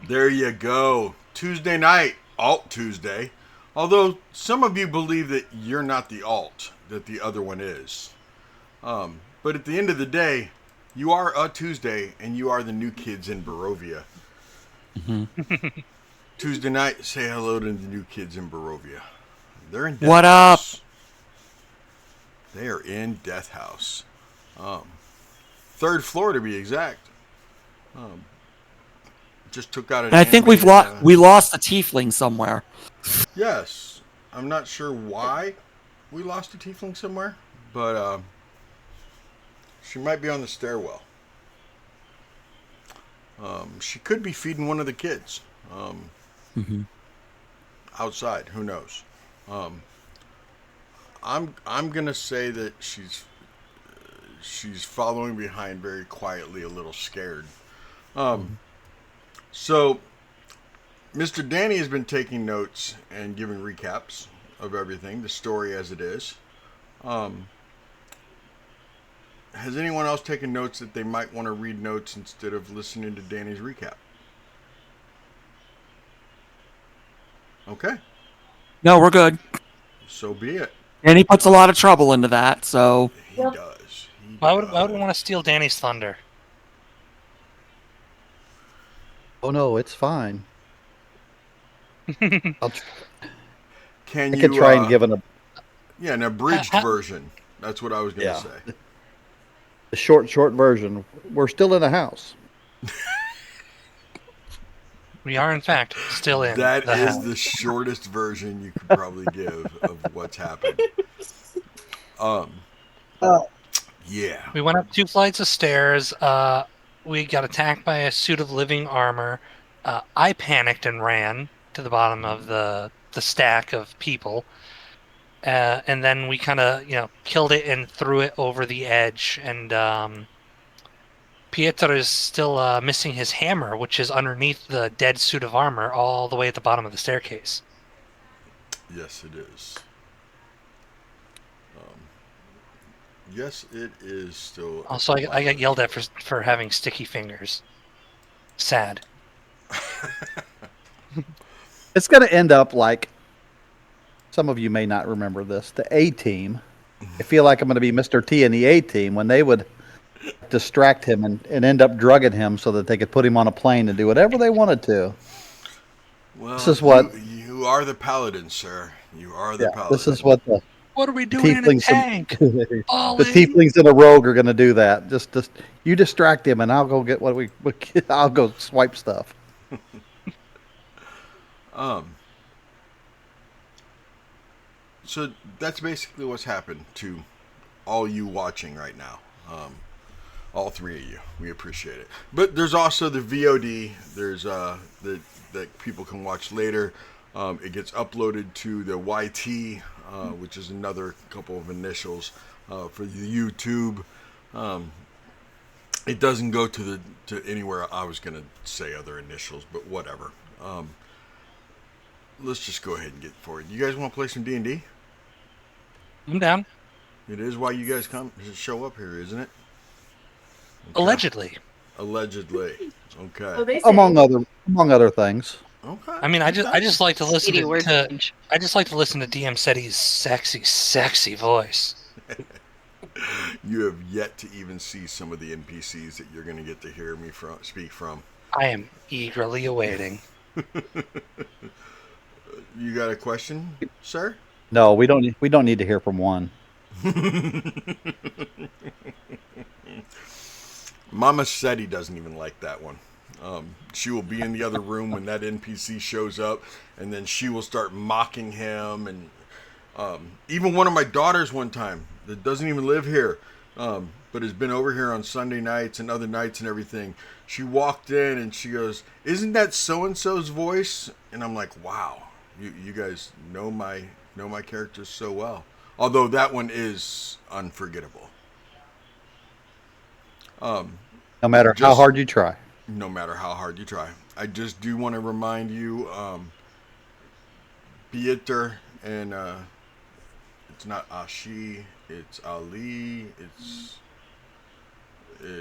There you go. Tuesday night, Alt Tuesday. Although some of you believe that you're not the alt, that the other one is. But at the end of the day, you are a Tuesday, and you are the new kids in Barovia. Mm-hmm. Tuesday night, say hello to the new kids in Barovia. They're in Death What up? House. They are in Death House. Third floor to be exact. Um, just took out an And I think animated. we lost a tiefling somewhere. Yes, I'm not sure why we lost a tiefling somewhere, but she might be on the stairwell. She could be feeding one of the kids Mm-hmm. outside. Who knows? Um, I'm gonna say that she's following behind very quietly, a little scared. Um, Mm-hmm. so Mr. Danny has been taking notes and giving recaps of everything, the story as it is. Um, has anyone else taken notes that they might want to read notes instead of listening to Danny's recap? Okay, No, we're good. so be it. And he puts a lot of trouble into that, so He does. He Why does. would we want to steal Danny's thunder? Oh no, it's fine. I'll Can I you could try and give an an abridged version? That's what I was going to Yeah. say. a short version. We're still in the house. We are, in fact, still in That the is house. the shortest version you could probably give of what's happened. Um, yeah. We went up 2 flights of stairs. We got attacked by a suit of living armor. I panicked and ran to the bottom of the stack of people. And then we kind of, killed it and threw it over the edge. And Pietro is still missing his hammer, which is underneath the dead suit of armor, all the way at the bottom of the staircase. Yes, it is. Um, yes, it is still. Also, I got yelled at for having sticky fingers. Sad. It's going to end up like some of you may not remember this. The A team. I feel like I'm going to be Mr. T in the A team when they would distract him and end up drugging him so that they could put him on a plane and do whatever they wanted to. Well, This is what you are the paladin, sir. You are the paladin. this is what the What are we doing in a tieflings tank? the All in. tieflings and a rogue are going to do that. Just you distract him and I'll go get I'll go swipe stuff. So that's basically what's happened to all you watching right now. All three of you, we appreciate it. But there's also the VOD. There's that people can watch later. It gets uploaded to the YT, which is another couple of initials for the YouTube. It doesn't go to anywhere. I was gonna say other initials, but whatever. Let's just go ahead and get forward. You guys want to play some D&D? I'm down. It is why you guys show up here, isn't it? Okay. Allegedly. Allegedly. Okay. Oh, Among other things. Okay. I mean, I just like to listen Speedy word to change. I just like to listen to DM Seti's sexy voice. You have yet to even see some of the NPCs that you're going to get to hear me speak from. I am eagerly awaiting. You got a question, sir? No, we don't need to hear from one. Mama said he doesn't even like that one. She will be in the other room when that NPC shows up, and then she will start mocking him. And even one of my daughters one time that doesn't even live here, but has been over here on Sunday nights and other nights and everything. She walked in and she goes, "Isn't that so and so's voice?" And I'm like, "Wow, you guys know my characters so well." Although that one is unforgettable. No matter how hard you try. No matter how hard you try. I just do want to remind you, Pieter and it's not Ashi, it's Ali,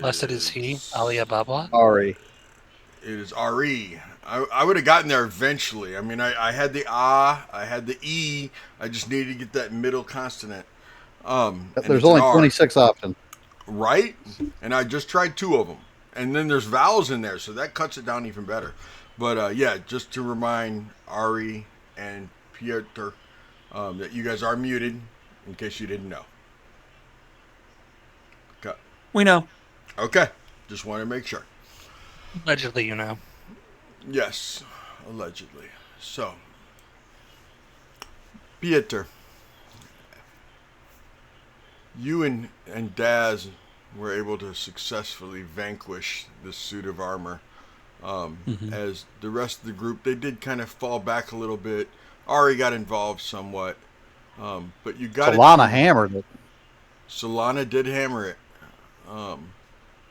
Blessed is he, Ali Ababa. Sorry. it is RE. I would have gotten there eventually. I mean, I had the I had the E. I just needed to get that middle consonant. And There's it's an only R, 26 options. right? And I just tried 2 of them. And then there's vowels in there, so that cuts it down even better. But yeah, just to remind Ari and Piotr that you guys are muted, in case you didn't know. Okay. We know. Okay. Just want to make sure. Allegedly, you know. Yes, allegedly. So, Piotr, you and Daz were able to successfully vanquish this suit of armor. As the rest of the group, they did kind of fall back a little bit. Ari got involved somewhat, but you got Solana hammered it. Solana did hammer it,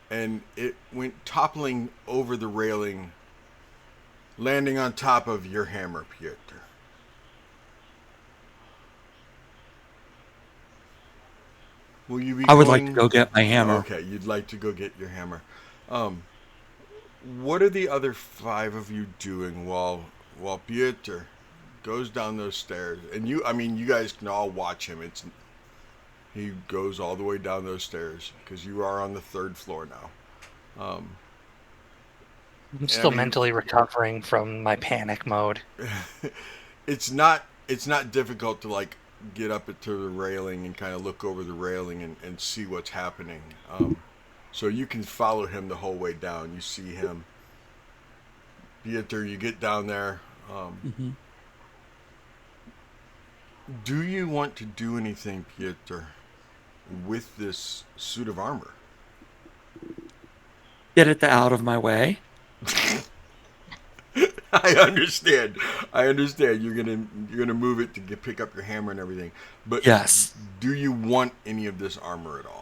and it went toppling over the railing, landing on top of your hammer, Piotr. Will you be I would like to going- go get my hammer. Okay, you'd like to go get your hammer. What are the other 5 of you doing while Piotr goes down those stairs? And you guys can all watch him. He goes all the way down those stairs because you are on the 3rd floor now. I'm still mean- mentally recovering from my panic mode. It's not difficult to like get up to the railing and kind of look over the railing and see what's happening. So you can follow him the whole way down. You see him. Piotr, you get down there. Do you want to do anything, Piotr, with this suit of armor? Get it out of my way. I understand. You're gonna move it to pick up your hammer and everything. But Yes. do you want any of this armor at all?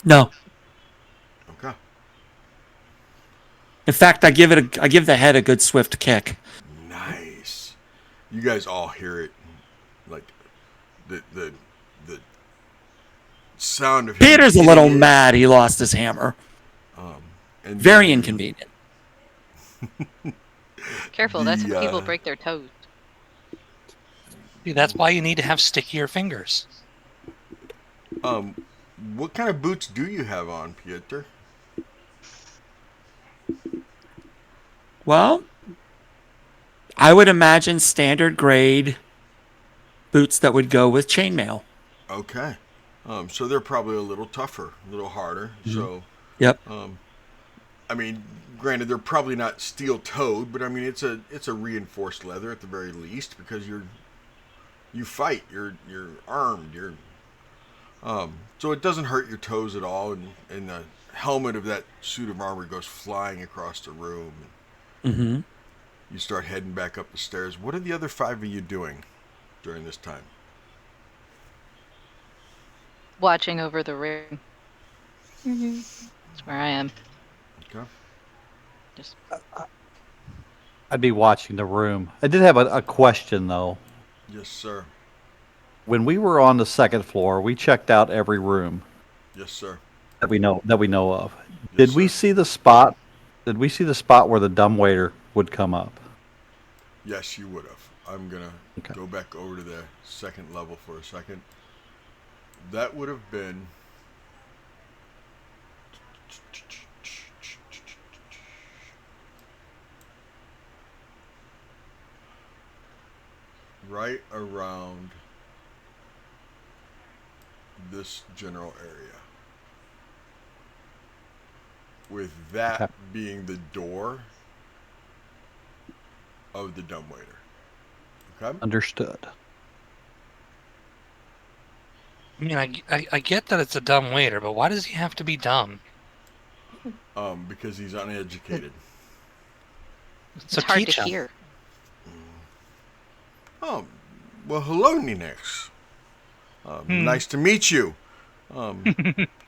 No. Okay. In fact, I give the head a good swift kick. Nice. You guys all hear it, like the sound of him Peter's a hitting little it, mad he lost his hammer. and Very then- inconvenient. Careful, that's when people The, break their toes. See, that's why you need to have stickier fingers. What kind of boots do you have on, Piotr? Well, I would imagine standard grade boots that would go with chainmail. Okay. So they're probably a little tougher, a little harder. So, Yep. I mean, granted, they're probably not steel-toed, but I mean, it's a reinforced leather at the very least because you fight, you're armed, so it doesn't hurt your toes at all, and the helmet of that suit of armor goes flying across the room. Mm-hmm. You start heading back up the stairs. What are the other 5 of you doing during this time? Watching over the ring. That's where I am. Okay. Just I'd be watching the room. I did have a question, though. Yes, sir. When we were on the 2nd floor, we checked out every room Yes, sir. that we know of. Yes, Did we sir. see the spot? Did we see the spot where the dumbwaiter would come up? Yes, you would have. I'm gonna Okay. go back over to the 2nd level for a second. That would have been right around this general area. With that Okay. being the door of the dumbwaiter. Okay? Understood. I mean, I get that it's a dumb waiter, but why does he have to be dumb? Because he's uneducated. So it's hard teach to him. hear. Oh, well, hello, Ninex. Nice to meet you.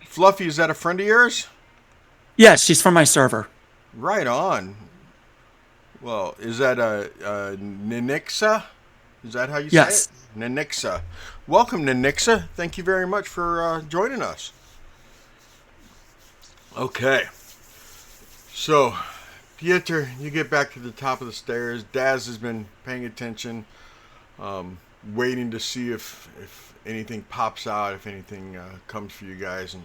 Fluffy, is that a friend of yours? Yes, she's from my server. Right on. Well, is that a Ninixa? Is that how you Yes. say it? Ninixa. Welcome, Ninixa. Thank you very much for joining us. Okay. So, Pieter, you get back to the top of the stairs. Daz has been paying attention, waiting to see if anything pops out, if anything comes for you guys, and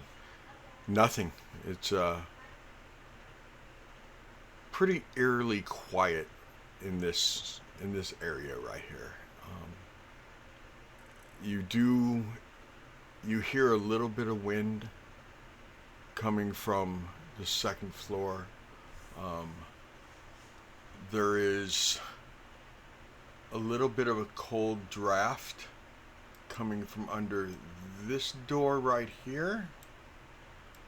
nothing. It's pretty eerily quiet in this area right here. You hear a little bit of wind coming from the second floor. There is a little bit of a cold draft coming from under this door right here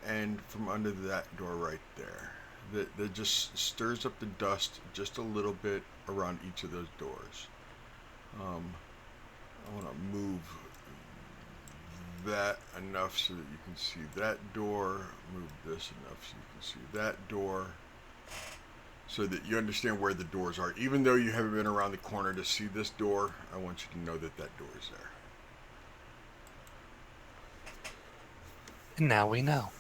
and from under that door right there. That just stirs up the dust just a little bit around each of those doors. I want to move that enough so that you can see that door. Move this enough so you can see that door. So that you understand where the doors are. Even though you haven't been around the corner to see this door, I want you to know that that door is there. And now we know.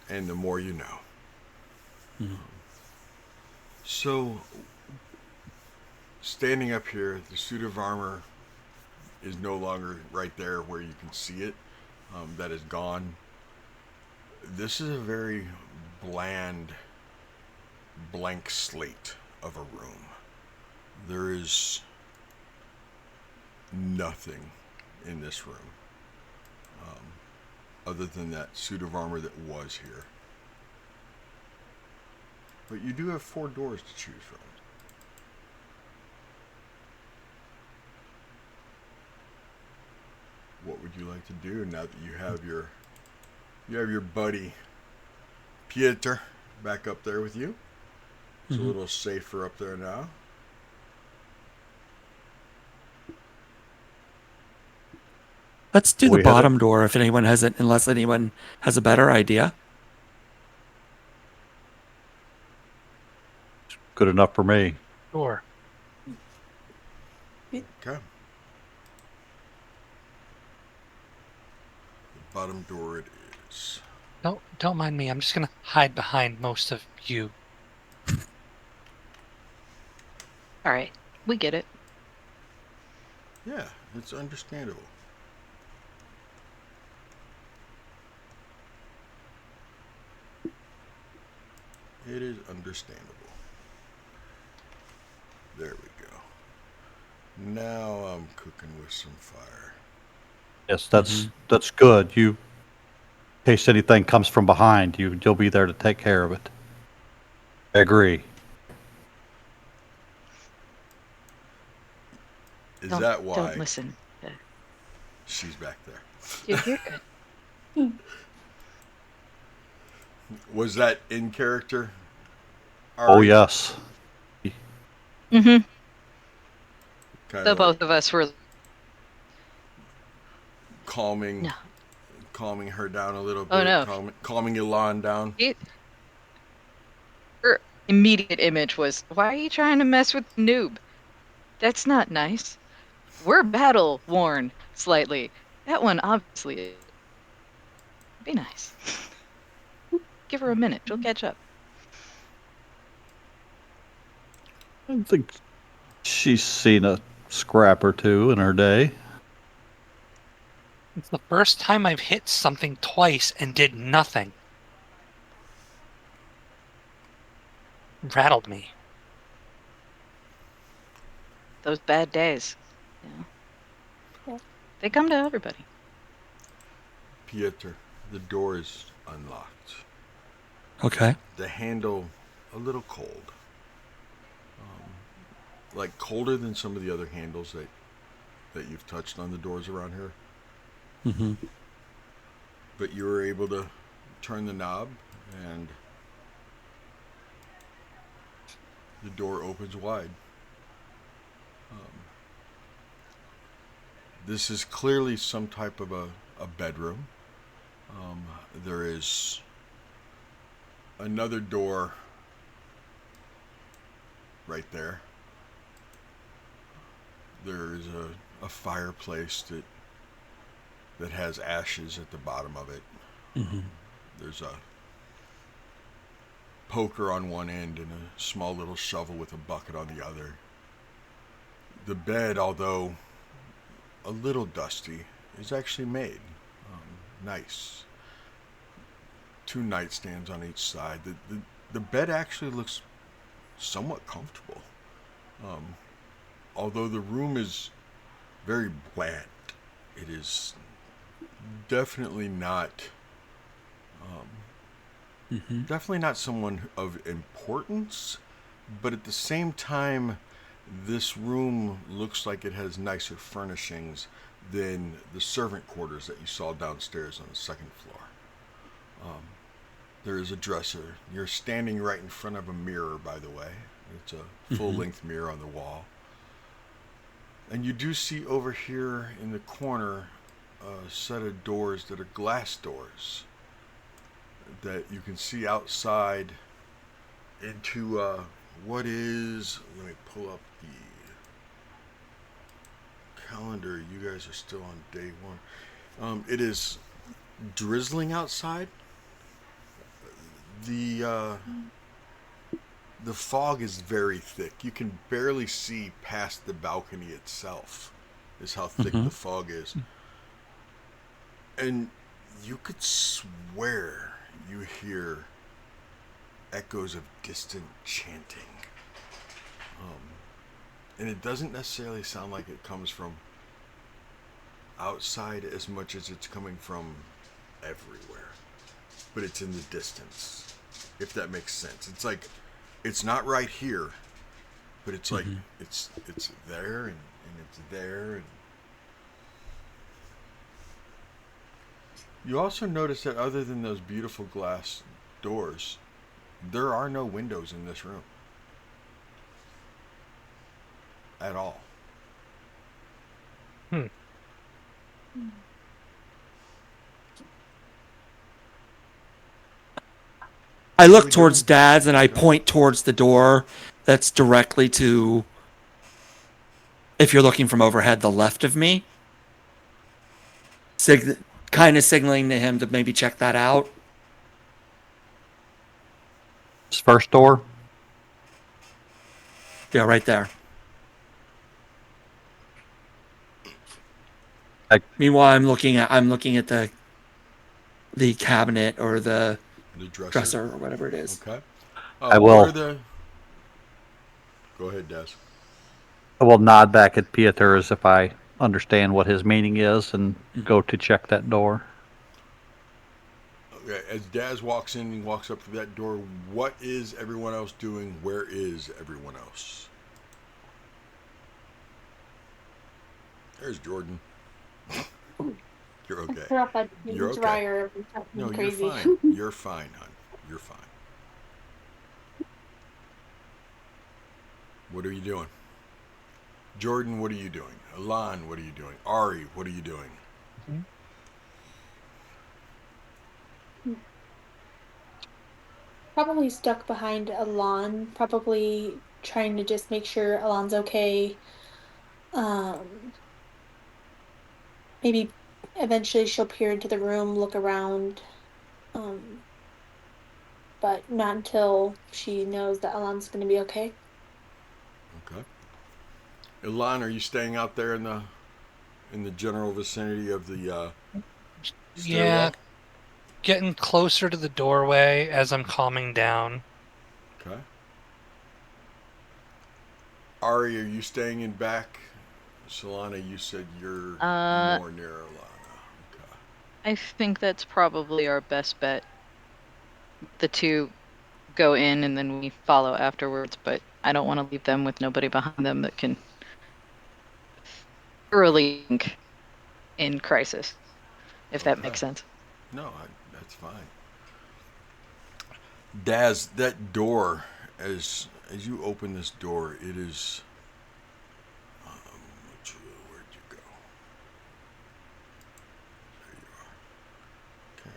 And the more you know. Mm-hmm. So, standing up here, the suit of armor is no longer right there where you can see it. That is gone. This is a very bland, blank slate of a room. There is nothing in this room other than that suit of armor that was here. But you do have 4 doors to choose from. What would you like to do now that you have your buddy Pieter back up there with you? It's a little safer up there now. Let's do We the had bottom door if anyone hasn't, unless anyone has a better idea. Good enough for me. Sure. Okay. The bottom door it is. Don't mind me. I'm just gonna hide behind most of you. All right, we get it. Yeah, it's understandable. It is understandable. There we go. Now I'm cooking with some fire. Yes, that's good. You, in case anything comes from behind, you'll be there to take care of it. I agree. Is that why Don't listen. she's back there? Dude, you're good. Was that in character? Oh, Ari? yes. Mm-hmm. Kind So of both of us were. calming, No. calming her down a little bit. Oh, no. Calming Elan down. Her immediate image was, "Why are you trying to mess with the noob? That's not nice. We're battle worn slightly. That one obviously. Be nice. Give her a minute. She'll catch up." I think she's seen a scrap or two in her day. It's the first time I've hit something twice and did nothing. Rattled me. Those bad days. Yeah. They come to everybody. Pieter, the door is unlocked. Okay. The handle a little cold. Like colder than some of the other handles that you've touched on the doors around here. Mm-hmm. But you were able to turn the knob and the door opens wide. This is clearly some type of a bedroom. There is another door right there. There is a fireplace that has ashes at the bottom of it. Mm-hmm. There's poker on one end and a small little shovel with a bucket on the other. The bed, although a little dusty, is actually made nice. 2 nightstands on each side. The bed actually looks somewhat comfortable. Although the room is very bland, it is definitely not definitely not someone of importance, but at the same time, this room looks like it has nicer furnishings than the servant quarters that you saw downstairs on the second floor. There is a dresser. You're standing right in front of a mirror, by the way. It's a full-length mirror on the wall. And you do see over here in the corner a set of doors that are glass doors that you can see outside into what is... Let me pull up the calendar. You guys are still on day 1. It is drizzling outside. The fog is very thick. You can barely see past the balcony itself, is how thick the fog is. And you could swear you hear echoes of distant chanting. And it doesn't necessarily sound like it comes from outside as much as it's coming from everywhere. But it's in the distance, if that makes sense. It's like, it's not right here, but it's like, it's there and it's there. And you also notice that other than those beautiful glass doors, there are no windows in this room. At all. I look towards Dad's and I point towards the door that's directly to, if you're looking from overhead, the left of me. Kind of signaling to him to maybe check that out. This first door. Yeah, right there. Meanwhile, I'm looking at the cabinet or the dresser or whatever it is. Okay. I will. Go ahead, Des. I will nod back at Pieter as if I understand what his meaning is and go to check that door. Okay, as Daz walks in and walks up to that door, what is everyone else doing? Where is everyone else? There's Jordan. You're okay. You're okay. Dryer No, crazy. you're fine. You're fine, hon. You're fine. What are you doing? Jordan, what are you doing? Alon, what are you doing? Ari, what are you doing? Probably stuck behind Alon, probably trying to just make sure Alon's okay. Maybe eventually she'll peer into the room, look around. But not until she knows that Alon's going to be okay. Okay. Alon, are you staying out there in the general vicinity of the stairwell? Yeah, getting closer to the doorway as I'm calming down. Okay. Ari, are you staying in back? Solana, you said you're more near Alana. Okay. I think that's probably our best bet. The two go in and then we follow afterwards, but I don't want to leave them with nobody behind them that can thoroughly think in crisis, if that makes sense. No, that's fine. Daz, that door, as you open this door, it is... where'd you go? There you are. Okay.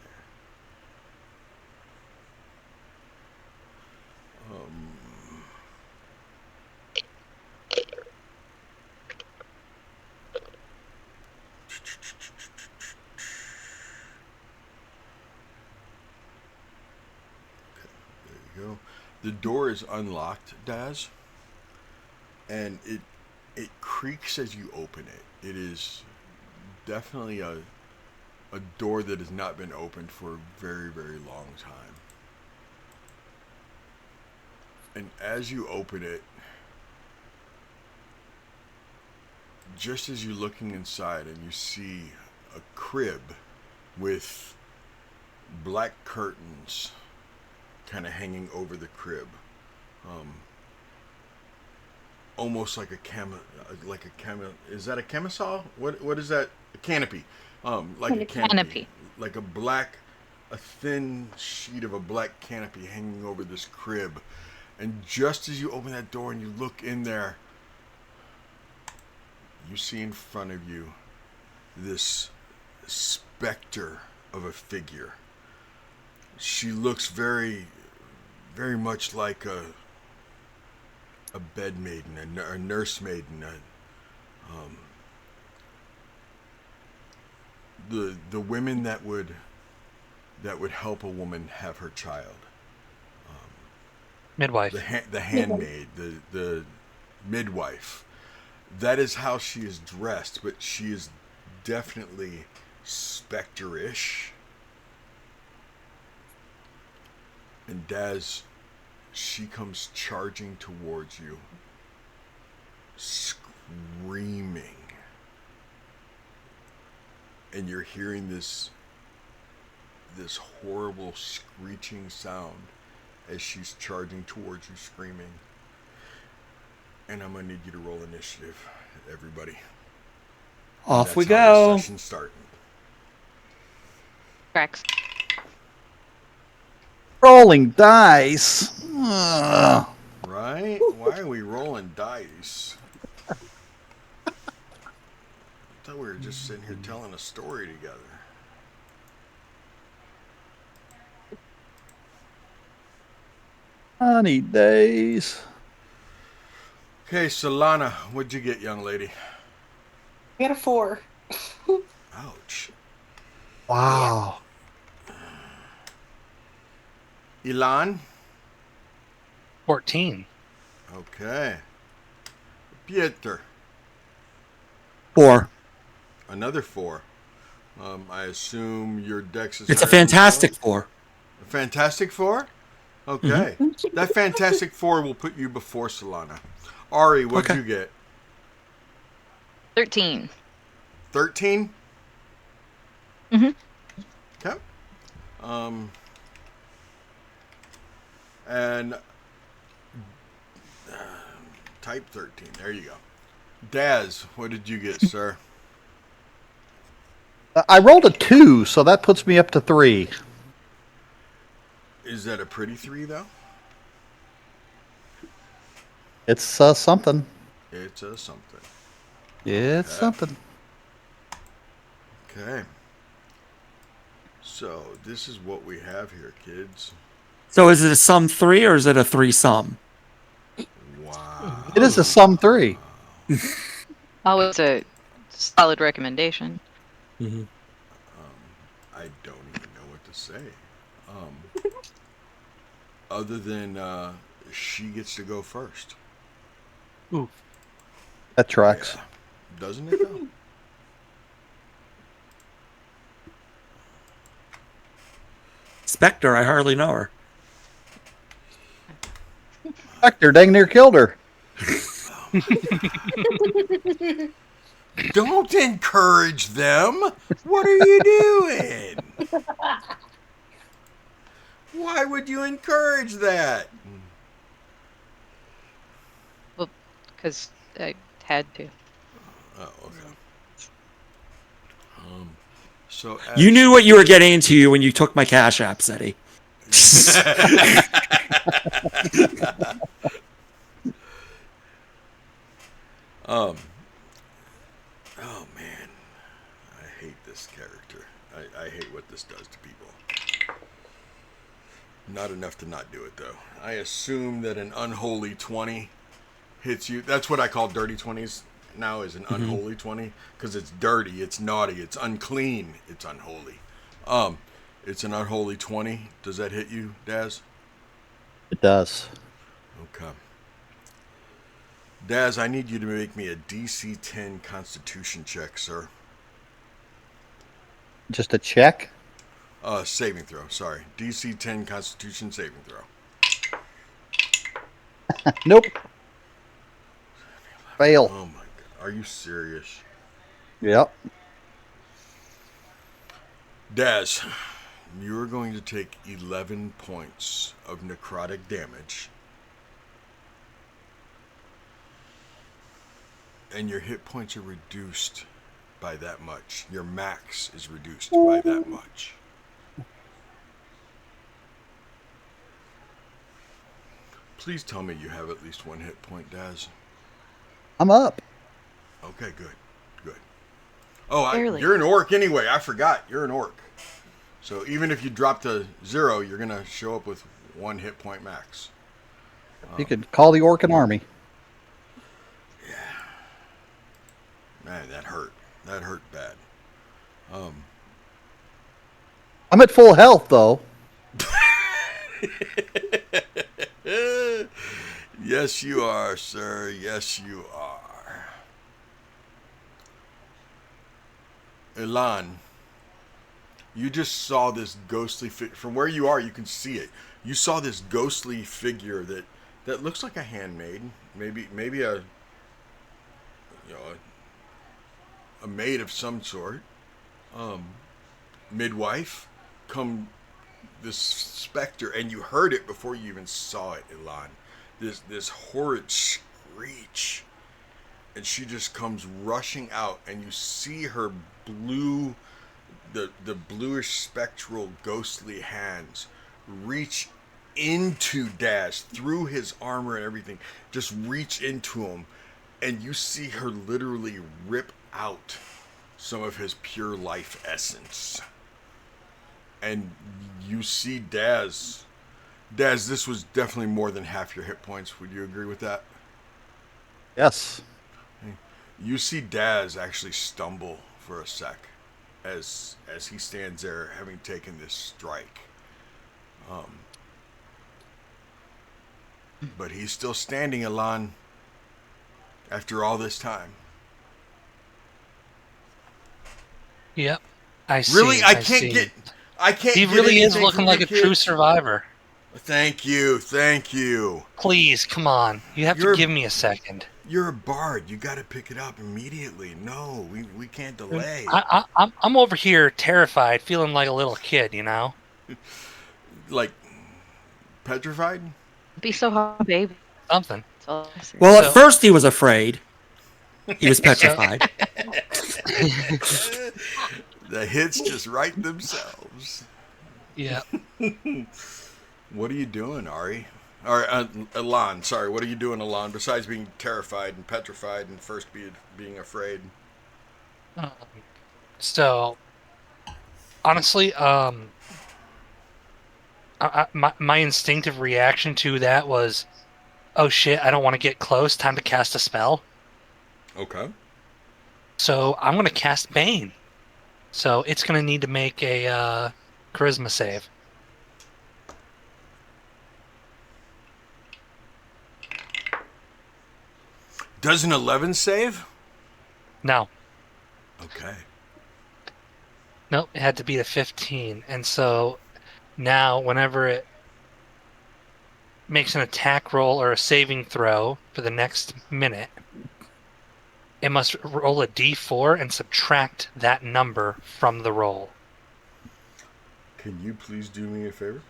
you go. The door is unlocked, Daz, and it creaks as you open it. It is definitely a door that has not been opened for a very, very long time. And as you open it, just as you're looking inside and you see a crib with black curtains kind of hanging over the crib, almost like a is that a camisole? What is that? A canopy, like a canopy, like a thin sheet of a black canopy hanging over this crib. And just as you open that door and you look in there, you see in front of you this specter of a figure. She looks very, very much like a bed maiden, a nurse maiden. The women that would help a woman have her child. Midwife. The handmaid, the midwife. That is how she is dressed, but she is definitely spectre-ish. And Daz, she comes charging towards you, screaming. And you're hearing this horrible screeching sound as she's charging towards you, screaming. And I'm gonna need you to roll initiative, everybody. Off we That's how go. the session starts. Cracks. Rolling dice. Ugh. Right? Why are we rolling dice? I thought we were just sitting here telling a story together. Honey days. Okay, Solana, what'd you get, young lady? I got a 4. Ouch. Wow. Ilan? 14. Okay. Pieter? 4. Another 4. I assume your dex is It's a higher than fantastic 4. 4? A fantastic 4? Okay. That fantastic 4 will put you before Solana. Ari, what'd you get? 13. 13? Mm-hmm. Okay. And type 13. There you go. Daz, what did you get, sir? I rolled a 2, so that puts me up to 3. Is that a pretty 3, though? It's something. It's a something. It's Okay. something. Okay. So, this is what we have here, kids. So is it a sum 3 or is it a 3 sum? Wow. It is a sum 3. Always a solid recommendation. I don't even know what to say. Other than she gets to go first. Ooh. That tracks. Yeah. Doesn't it, though? Spectre, I hardly know her. Spectre dang near killed her. Don't encourage them. What are you doing? Why would you encourage that? Well, because I had to. Oh, okay. So You knew what you were getting into when you took my Cash App, Seti. Oh man, I hate this character. I hate what this does to people. Not enough to not do it though. I assume that an unholy 20 hits you. That's what I call dirty 20s now, is an unholy 20, because it's dirty, it's naughty, it's unclean, it's unholy. It's an unholy 20. Does that hit you, Daz? It does. Okay. Daz, I need you to make me a DC 10 Constitution check, sir. Just a check. Saving throw. Sorry, DC 10 Constitution saving throw. Nope. Fail. Oh my god, are you serious? Yep. Daz, you are going to take 11 points of necrotic damage. And your hit points are reduced by that much. Your max is reduced by that much. Please tell me you have at least one hit point, Daz. I'm up. Okay, good. Good. Oh, Barely. you're an orc anyway. I forgot. You're an orc. So even if you drop to 0, you're going to show up with 1 hit point max. You could call the Orc an army. Man, that hurt. That hurt bad. I'm at full health, though. Yes, you are, sir. Yes, you are. Elan, you just saw this ghostly figure. From where you are, you can see it. You saw this ghostly figure that looks like a handmaid. Maybe a a maid of some sort. Midwife. Come this specter, and you heard it before you even saw it, Elan. This horrid screech, and she just comes rushing out, and you see her blue, the bluish spectral ghostly hands reach into Dash through his armor and everything, just reach into him, and you see her literally rip out some of his pure life essence. And you see Daz. Daz, this was definitely more than half your hit points. Would you agree with that? Yes. You see Daz actually stumble for a sec as he stands there having taken this strike. But he's still standing, Elan, after all this time. Yep. I see. Really? I can't see. get... I can't. He get really is anything looking from like you a true kids. survivor. Thank you. Please, come on. You have to give me a second. You're a bard. You got to pick it up immediately. No, we can't delay. I'm over here terrified, feeling like a little kid, you know? Like, petrified? Be so hard, baby. Something. That's all I say. Well, at first he was afraid. He was petrified. The hits just write themselves. Yeah. What are you doing, Ari? Or Elan, sorry. What are you doing, Elan? Besides being terrified and petrified and first being afraid. So, honestly, my instinctive reaction to that was, oh shit, I don't want to get close. Time to cast a spell. Okay. So I'm going to cast Bane. So it's going to need to make a charisma save. Does an 11 save? No. Okay. Nope, it had to beat a 15. And so now whenever it makes an attack roll or a saving throw for the next minute, it must roll a d4 and subtract that number from the roll. Can you please do me a favor?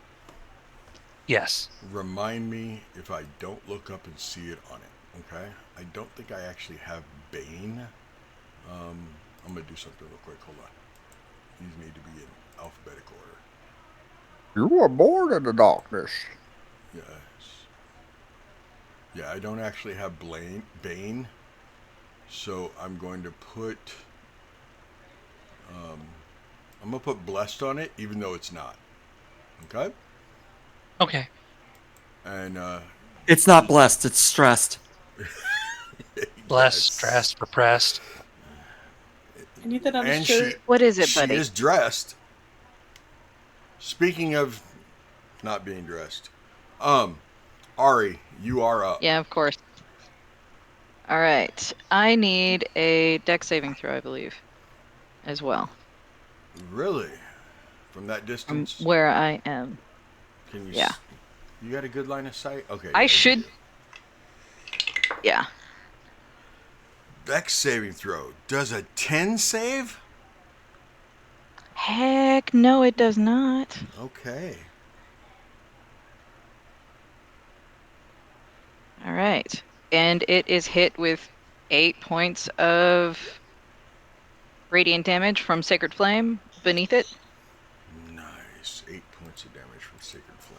Yes. Remind me if I don't look up and see it on it, okay? I don't think I actually have Bane. I'm going to do something real quick. Hold on. These need to be in alphabetical order. You were born in the darkness. Yes. Yeah, I don't actually have Bane. So I'm going to put... I'm going to put Blessed on it, even though it's not. Okay? Okay. And, It's not blessed, it's stressed. Blessed, yes. stressed, repressed. I need that on a And shirt. What is it, she buddy? is dressed. Speaking of not being dressed, Ari, you are up. Yeah, of course. All right. I need a dex saving throw, I believe, as well. Really? From that distance? Where I am. Can you? Yeah. You got a good line of sight. Okay. I yeah, you should. do. Yeah. Dex saving throw. Does a 10 save? Heck no, it does not. Okay. All right. And it is hit with 8 points of radiant damage from Sacred Flame beneath it. Nice. 8 points of damage from Sacred Flame.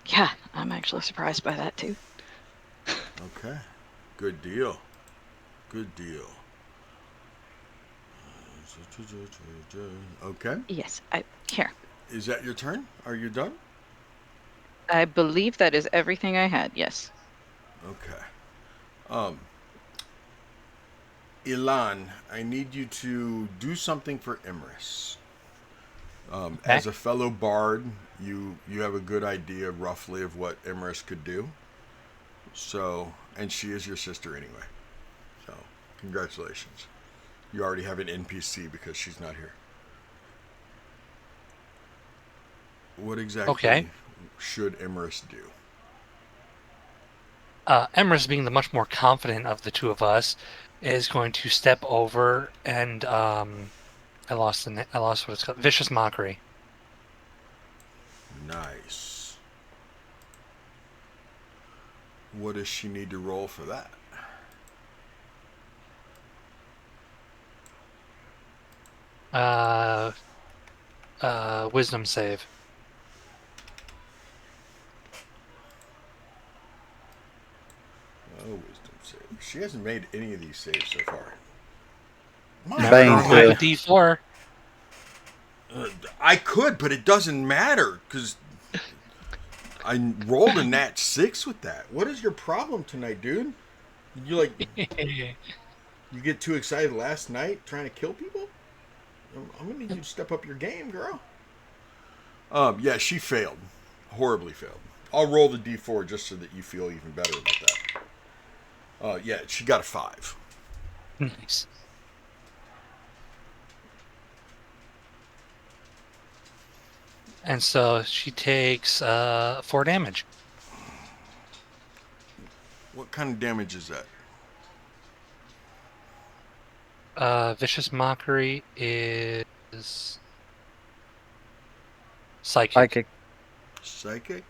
Yeah, I'm actually surprised by that too. Okay. Good deal. Good deal. Okay. Yes, here. Is that your turn? Are you done? I believe that is everything I had. Yes. Okay. Ilan, I need you to do something for Imris. As a fellow bard, you have a good idea roughly of what Imris could do. So, and she is your sister anyway. So, congratulations. You already have an NPC because she's not here. What exactly should Imris do? Emrys, being the much more confident of the two of us, is going to step over and I lost what it's called. Vicious Mockery. Nice. What does she need to roll for that? Wisdom save. Oh, wisdom save. She hasn't made any of these saves so far. Bane Roll a too. D4. I could, but it doesn't matter because I rolled a nat 6 with that. What is your problem tonight, dude? You you get too excited last night trying to kill people? I'm gonna need you to step up your game, girl. Yeah, she failed, horribly failed. I'll roll the D4 just so that you feel even better about that. Yeah, she got a 5. Nice. And so she takes 4 damage. What kind of damage is that? Vicious Mockery is psychic. Psychic. Psychic?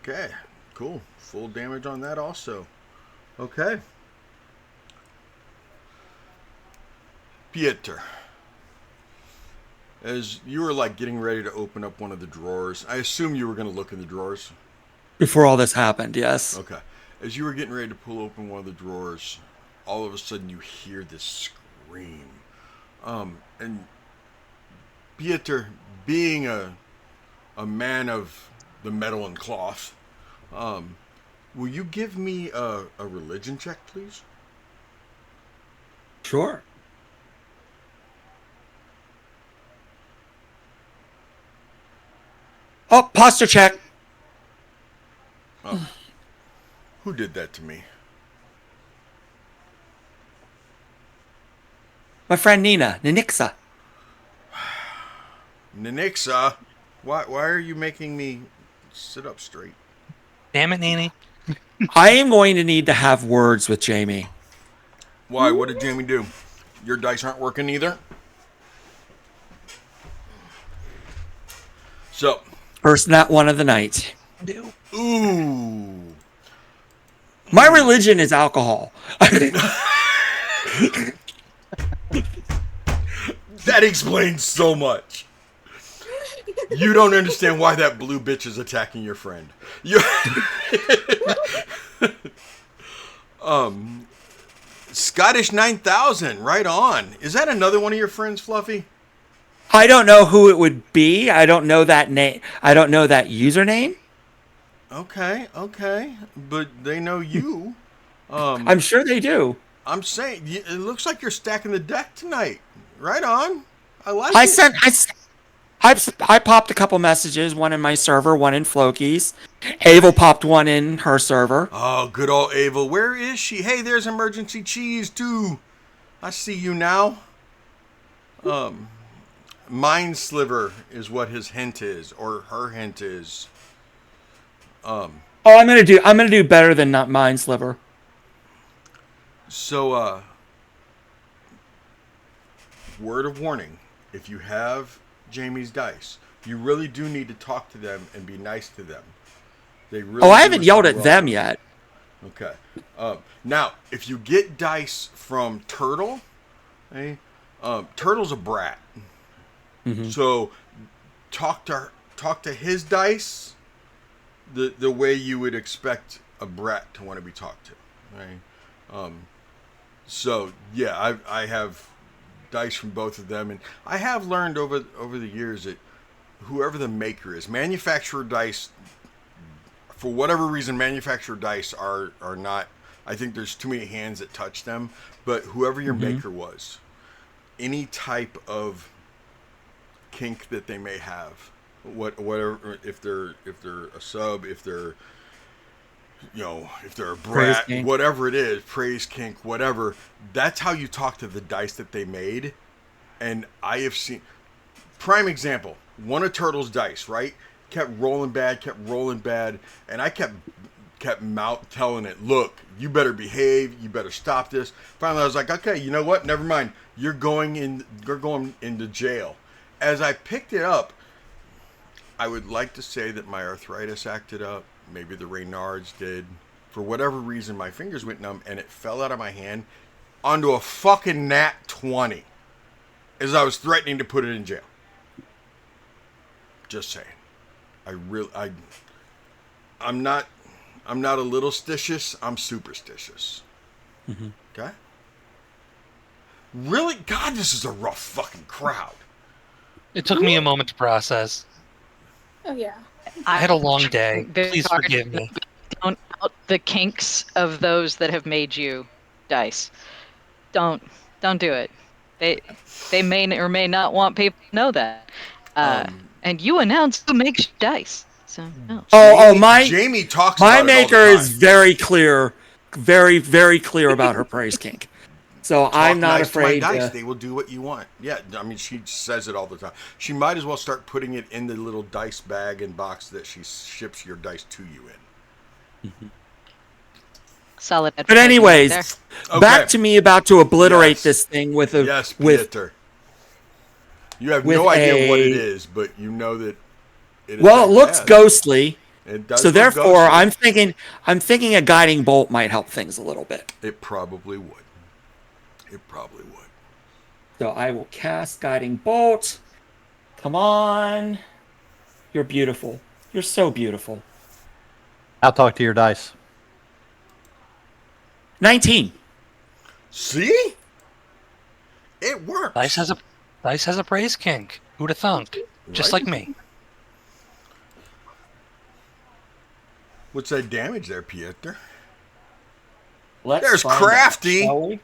Okay, cool. Full damage on that also. Okay. Pieter. As you were getting ready to open up one of the drawers, I assume you were going to look in the drawers. Before all this happened, yes. Okay. As you were getting ready to pull open one of the drawers, all of a sudden you hear this scream. And Pieter, being a man of the metal and cloth, will you give me a religion check, please? Sure. Oh, posture check. Oh. Who did that to me? My friend Nina, Ninixa. Ninixa, why are you making me sit up straight? Damn it, Nini. I am going to need to have words with Jamie. Why? What did Jamie do? Your dice aren't working either? So. First nat one of the night. Ooh. My religion is alcohol. That explains so much. You don't understand why that blue bitch is attacking your friend. Scottish 9000, right on. Is that another one of your friends, Fluffy? I don't know who it would be. I don't know that name. I don't know that username. Okay. But they know you. I'm sure they do. I'm saying, it looks like you're stacking the deck tonight. Right on. I like it. I popped a couple messages, one in my server, one in Floki's. Avel popped one in her server. Oh, good old Avel. Where is she? Hey, there's emergency cheese too. I see you now. Mind sliver is what his hint is, or her hint is. Oh, I'm gonna do better than not Mind Sliver. So, word of warning: if you have Jamie's dice, you really do need to talk to them and be nice to them. They really. I haven't yelled at them yet. Okay. Now, if you get dice from Turtle, Turtle's a brat. Mm-hmm. So, talk to his dice the way you would expect a brat to want to be talked to. Right. So yeah, I have dice from both of them, and I have learned over the years that whoever the maker is, manufacturer dice, for whatever reason, manufacturer dice are not. I think there's too many hands that touch them. But whoever your maker was, any type of kink that they may have, whatever, if they're a sub, if they're if they're a brat, whatever it is, praise kink, whatever, that's how you talk to the dice that they made. And I have seen, prime example, one of Turtle's dice, right? Kept rolling bad, and I kept telling it, look, you better behave, you better stop this. Finally, I was like, okay, you know what? Never mind. You're going into jail. As I picked it up, I would like to say that my arthritis acted up. Maybe the Reynards did. For whatever reason, my fingers went numb, and it fell out of my hand onto a fucking nat 20 as I was threatening to put it in jail. Just saying. I'm not a little stitious. I'm superstitious. Mm-hmm. Okay? Really? God, this is a rough fucking crowd. It took me a moment to process. Oh, yeah. I had a long day. Please forgive me. Don't out the kinks of those that have made you dice. Don't do it. They may or may not want people to know that. And you announce who makes dice. So no. Jamie talks my about maker it all the time. Is very clear, very, very clear about her praise kink. So I'm not nice afraid. To my dice. They will do what you want. Yeah, I mean, she says it all the time. She might as well start putting it in the little dice bag and box that she ships your dice to you in. Mm-hmm. Solid. But anyways, back to me about to obliterate this thing with a Peter. You have no idea what it is, but you know that it is. Well, it looks ghostly. It does. So therefore, ghostly. I'm thinking a guiding bolt might help things a little bit. It probably would. So I will cast Guiding Bolt. Come on. You're beautiful. You're so beautiful. I'll talk to your dice. 19. See? It works. Dice has a praise kink. Who'd have thunk? Just like me. What's that damage there, Pieter? There's Crafty. Out,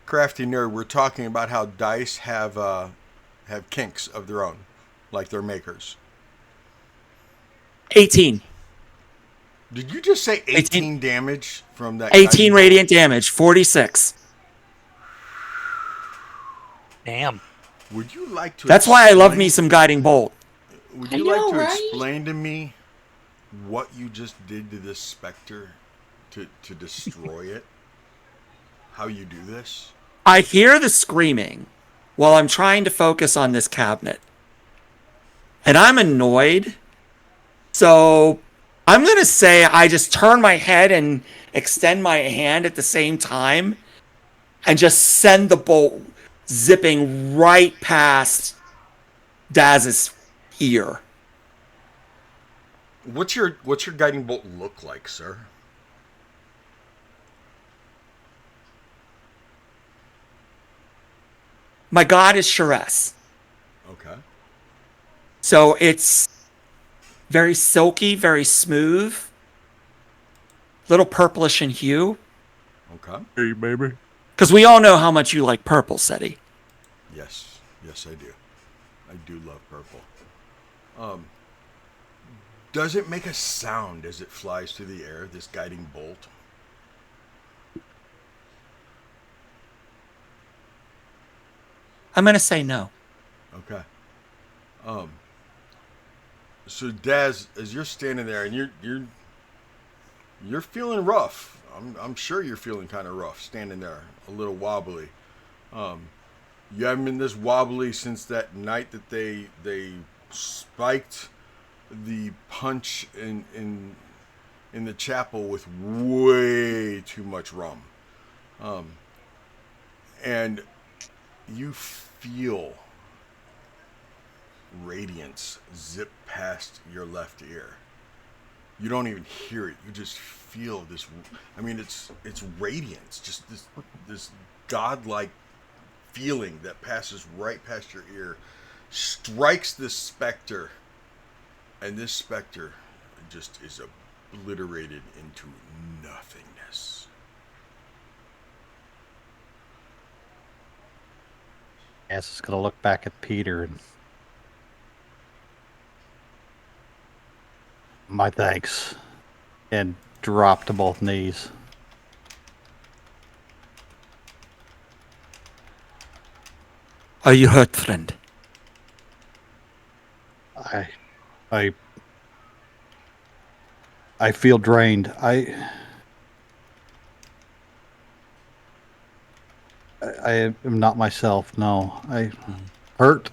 Crafty nerd, we're talking about how dice have kinks of their own, like their makers. 18. Did you just say 18 damage from that? 18 radiant damage, 46. Damn. Would you like to? That's why I love me some Guiding Bolt. Would you like to explain to me what you just did to this specter to destroy it? How you do this? I hear the screaming while I'm trying to focus on this cabinet. And I'm annoyed. So I'm going to say I just turn my head and extend my hand at the same time and just send the bolt zipping right past Daz's ear. What's your guiding bolt look like, sir? My god is Sharess. Okay. So it's very silky, very smooth, little purplish in hue. Okay. Hey, baby. Because we all know how much you like purple, Seti. Yes, yes, I do. I do love purple. Does it make a sound as it flies through the air? This guiding bolt. I'm going to say no. Okay. So Daz, as you're standing there and you're feeling rough. I'm sure you're feeling kind of rough standing there, a little wobbly. You haven't been this wobbly since that night that they spiked the punch in the chapel with way too much rum. And you feel radiance zip past your left ear. You don't even hear it. You just feel this. I mean, it's radiance, just this godlike feeling that passes right past your ear, strikes this specter, and this specter just is obliterated into nothingness. Ass is gonna look back at Peter and my thanks, and drop to both knees. Are you hurt, friend? I, I, I feel drained. I am not myself. No, I hurt.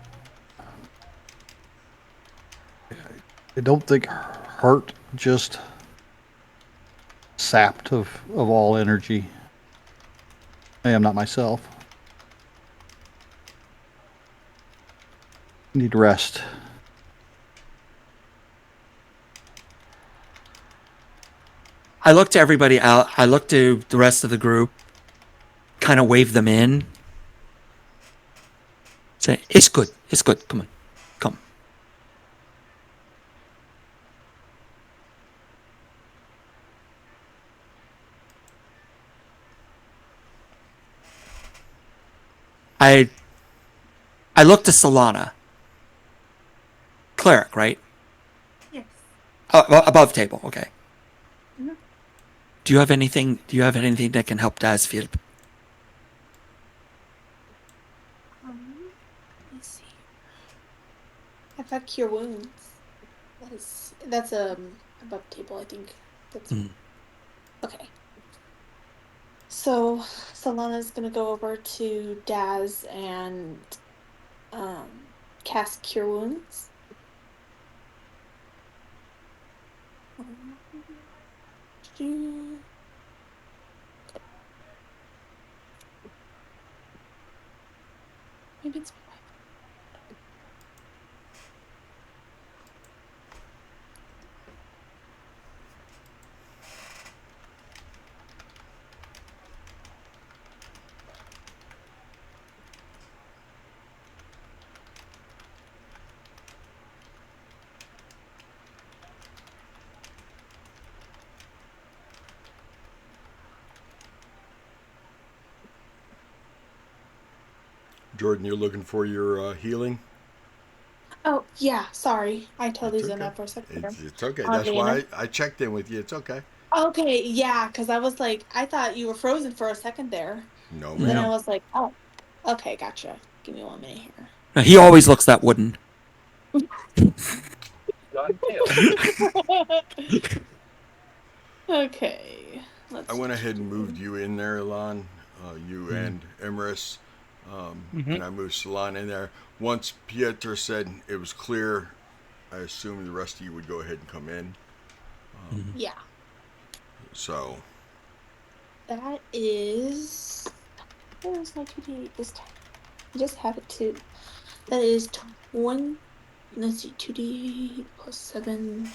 I don't think hurt, just sapped of all energy. I am not myself. Need rest. I look to everybody out. I look to the rest of the group, kind of wave them in. Say, it's good. It's good. Come on. Come. I look to Solana. Cleric, right? Yes. Above table. Okay. Mhm. Do you have anything that can help Daz feel? Let's see. I've had cure wounds. That's above table, I think. That's okay. So Solana's gonna go over to Daz and cast cure wounds. Do- Maybe it's my wife. Jordan, you're looking for your healing? Oh yeah, sorry. I totally It's zoned okay. out for a second there. It's okay. That's Oddly enough. why I checked in with you. It's okay. Okay, yeah, because I was like, I thought you were frozen for a second there. No, And then I ma'am. was like, oh, okay, gotcha. Give me 1 minute here. He always looks that wooden. Okay, I let's went ahead and moved you in there, Elon. You and Emrys. And I moved Solana in there. Once Pieter said it was clear, I assumed the rest of you would go ahead and come in. yeah. So, That is where's my 2d8 this time? I just have it too. That is 20. Let's see, 2d8 plus 7.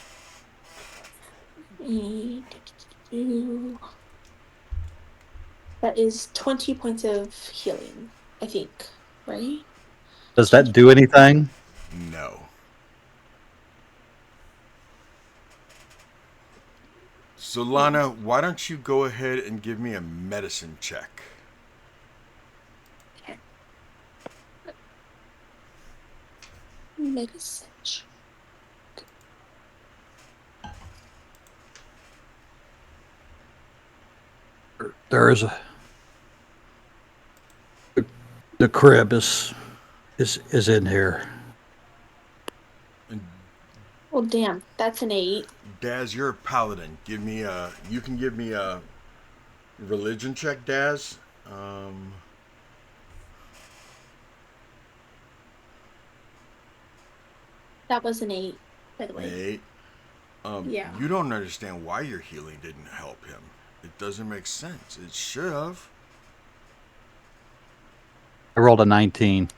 8, 2. That is 20 points of healing, I think, right? Does 20. that do anything? no. Solana, why don't you go ahead and give me a medicine check? medicine. There is the crib is in here. Well, damn, that's an 8. Daz, you're a paladin. You can give me a religion check, Daz. That was an 8, by the way. 8. Yeah. You don't understand why your healing didn't help him. It doesn't make sense. It should have. I rolled a 19.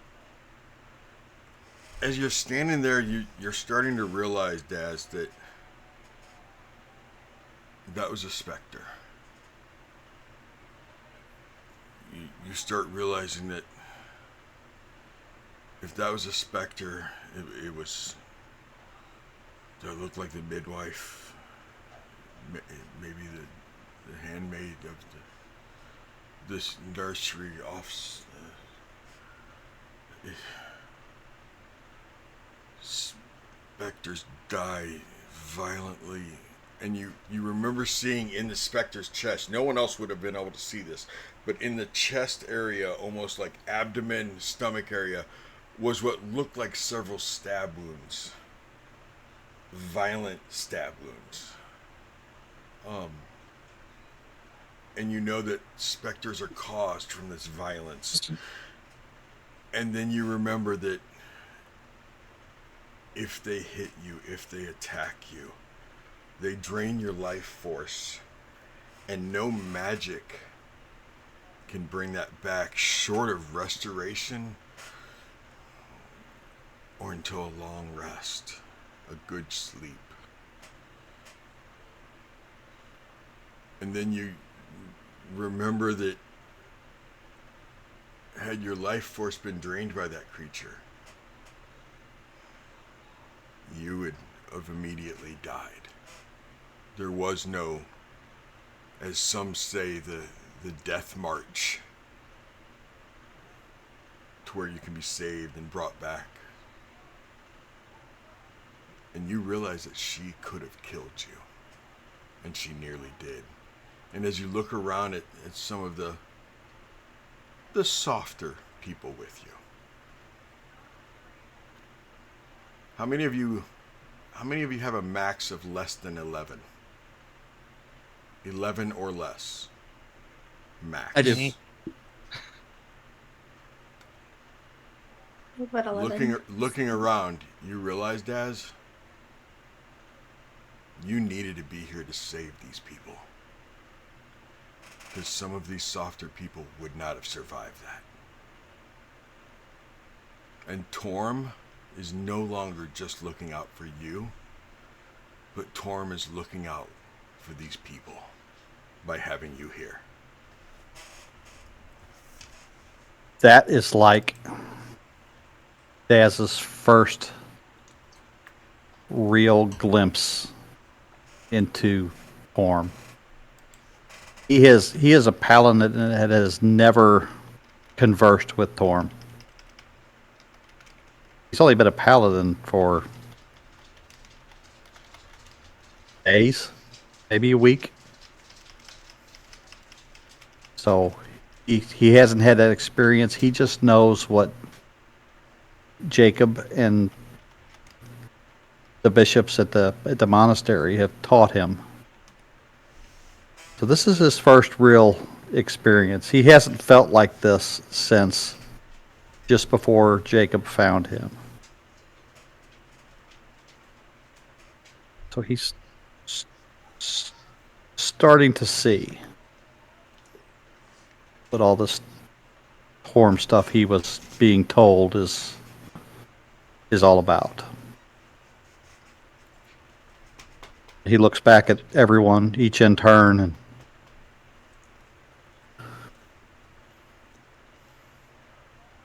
As you're standing there, you're starting to realize, Daz, that was a specter. You start realizing that if that was a specter, it was. That looked like the midwife, maybe the handmaid of this nursery office. Specters die violently, and you remember seeing in the specter's chest. No one else would have been able to see this, but in the chest area, almost like abdomen, stomach area, was what looked like several stab wounds. Violent stab wounds. And you know that specters are caused from this violence. And then you remember that if they hit you, if they attack you, they drain your life force, and no magic can bring that back short of restoration or until a long rest, a good sleep. And then you remember that had your life force been drained by that creature, you would have immediately died. There was no, as some say, the death march to where you can be saved and brought back. And you realize that she could have killed you. And she nearly did. And as you look around at some of the softer people with you, how many of you have a max of less than 11? 11 or less. Max. I do. What 11? Looking around, you realize, Daz, you needed to be here to save these people. Because some of these softer people would not have survived that. And Torm is no longer just looking out for you, but Torm is looking out for these people by having you here. That is like Daz's first real glimpse into Torm. He is a paladin that has never conversed with Torm. He's only been a paladin for days, maybe a week. So he hasn't had that experience. He just knows what Jacob and the bishops at the monastery have taught him. So this is his first real experience. He hasn't felt like this since just before Jacob found him. So he's starting to see what all this Torm stuff he was being told is all about. He looks back at everyone, each in turn, and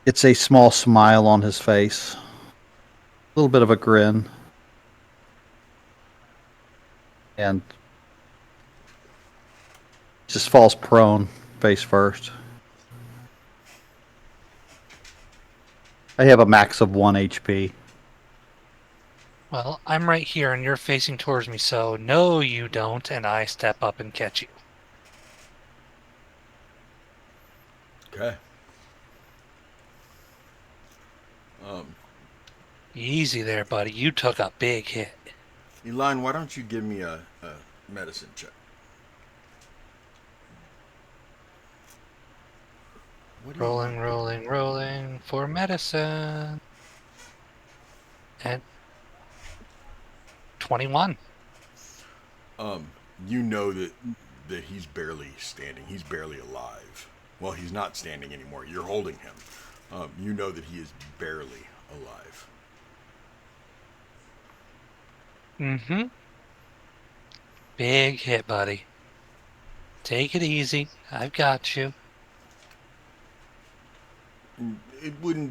it's a small smile on his face, a little bit of a grin, and just falls prone, face first. I have a max of 1 HP. Well, I'm right here and you're facing towards me, so no, you don't, and I step up and catch you. Okay. Easy there, buddy. You took a big hit. Elon, why don't you give me a medicine check? What do you want? Rolling for medicine. And 21. You know that he's barely standing. He's barely alive. Well, he's not standing anymore. You're holding him. You know that he is barely alive. Mm-hmm. Big hit, buddy. Take it easy. I've got you. It wouldn't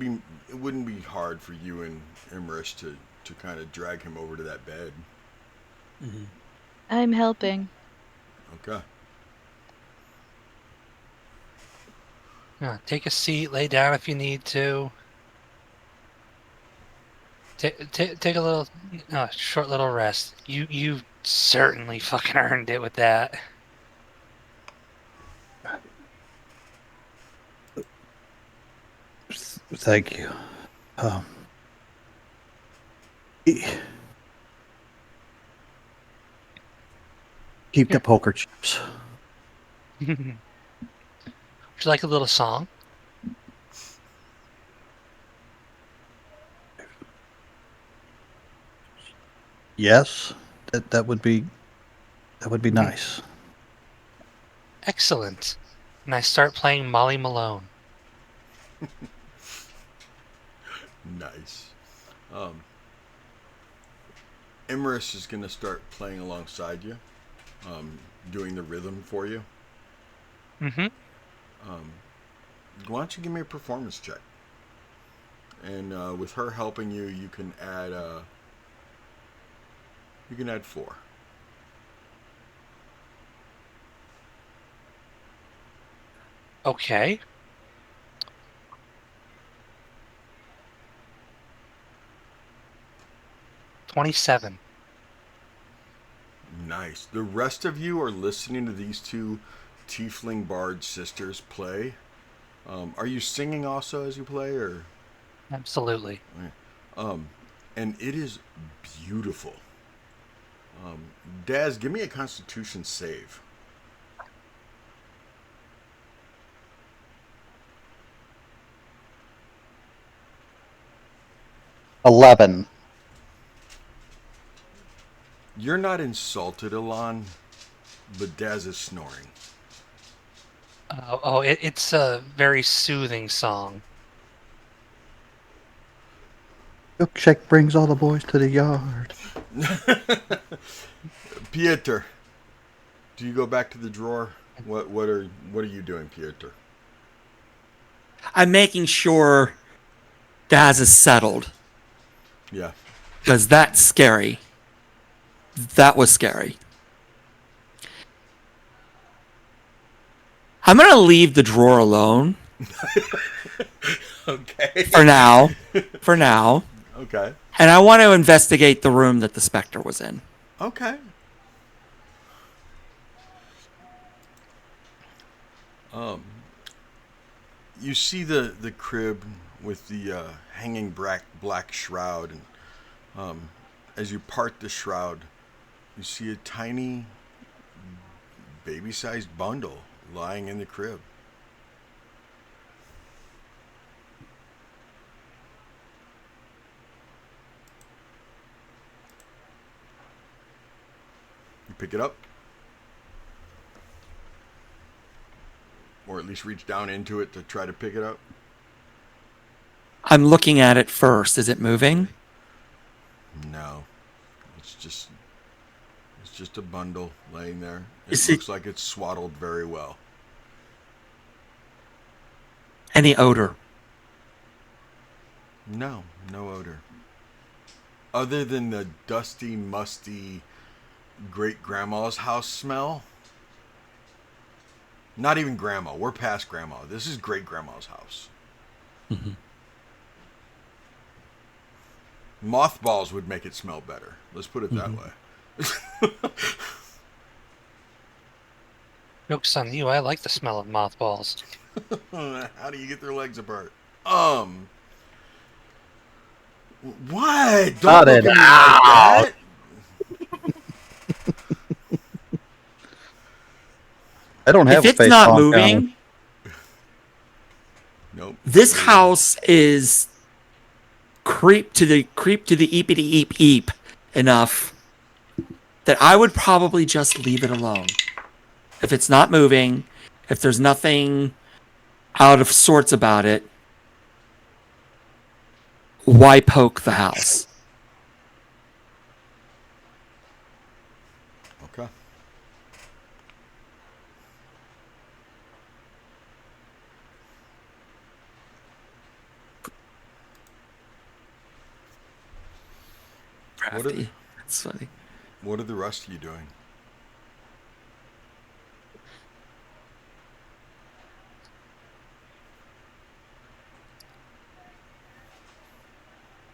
be hard for you and Imrish to kind of drag him over to that bed. I'm helping. Okay. Take a seat. Lay down if you need to. Take a little, short little rest. You certainly fucking earned it with that. Thank you. Keep the poker chips. Would you like a little song? Yes, that would be nice. Excellent. And I start playing Molly Malone. Nice. Imrish is going to start playing alongside you, doing the rhythm for you. Mm-hmm. Why don't you give me a performance check? And with her helping you, you can add 4. Okay. $27. Nice. The rest of you are listening to these two tiefling bard sisters play. Are you singing also as you play, or? Absolutely. And it is beautiful. Daz, give me a Constitution save. 11. You're not insulted, Elan, but Daz is snoring. It's a very soothing song. Milkshake brings all the boys to the yard. Pieter, do you go back to the drawer? What are you doing, Pieter? I'm making sure Daz is settled. Yeah. Because that's scary. That was scary. I'm going to leave the drawer alone. Okay. For now. Okay. And I want to investigate the room that the specter was in. Okay. You see the crib with the hanging black shroud, and as you part the shroud, you see a tiny baby-sized bundle lying in the crib. You pick it up, or at least reach down into it to try to pick it up. I'm looking at it first. Is it moving? No, it's just a bundle laying there. Is It it- looks like it's swaddled very well. Any odor? No odor. Other than the dusty, musty great grandma's house smell. Not even grandma. We're past grandma. This is great grandma's house. Mm-hmm. Mothballs would make it smell better. Let's put it that way. Joke's on you. I like the smell of mothballs. How do you get their legs apart? What? Don't Cut look it at me like out. that. I don't have If a it's face not palm moving, counter. Nope. this house is creep to the eepity eep eep enough that I would probably just leave it alone. If it's not moving, if there's nothing out of sorts about it, why poke the house? Okay. Crafty. That's funny. What are the rest of you doing?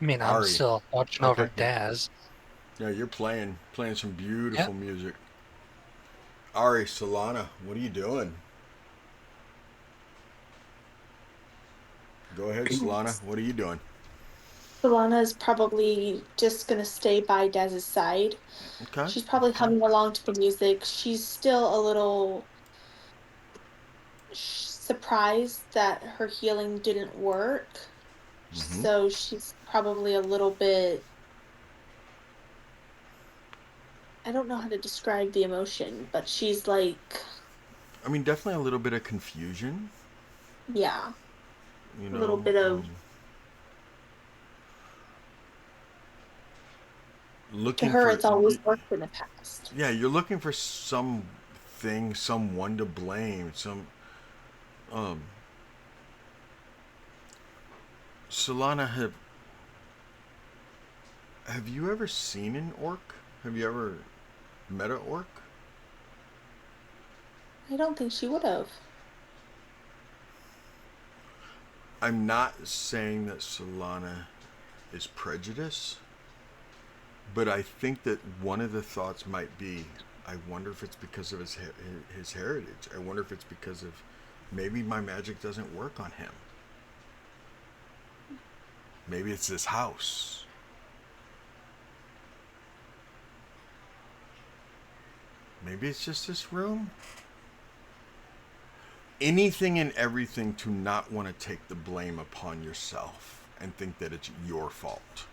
I mean, I'm Ari. still watching over Okay. Daz. Yeah, you're playing some beautiful music. Ari, Solana, what are you doing? Go ahead, Solana. What are you doing? Solana is probably just gonna stay by Daz's side. Okay. She's probably humming along to the music. She's still a little surprised that her healing didn't work. Mm-hmm. So she's probably a little bit, I don't know how to describe the emotion, but she's like, I mean, definitely a little bit of confusion. yeah, You a know, little bit of, to looking her for. it's always worked in the past. Yeah, you're looking for something, someone to blame. Um. Solana, have you ever seen an orc? Have you ever met an orc? I don't think she would have. I'm not saying that Solana is prejudiced, but I think that one of the thoughts might be, I wonder if it's because of his heritage. I wonder if it's because of maybe my magic doesn't work on him. Maybe it's this house. Maybe it's just this room. Anything and everything to not want to take the blame upon yourself and think that it's your fault.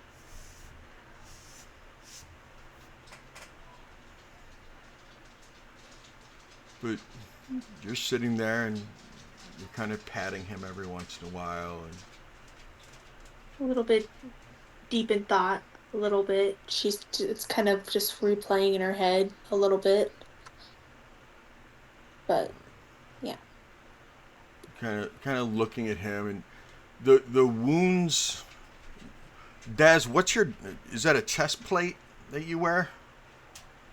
But you're sitting there and you're kind of patting him every once in a while, and A little bit deep in thought, a little bit. It's kind of just replaying in her head a little bit. But yeah. kind of looking at him, and the wounds. Daz, is that a chest plate that you wear?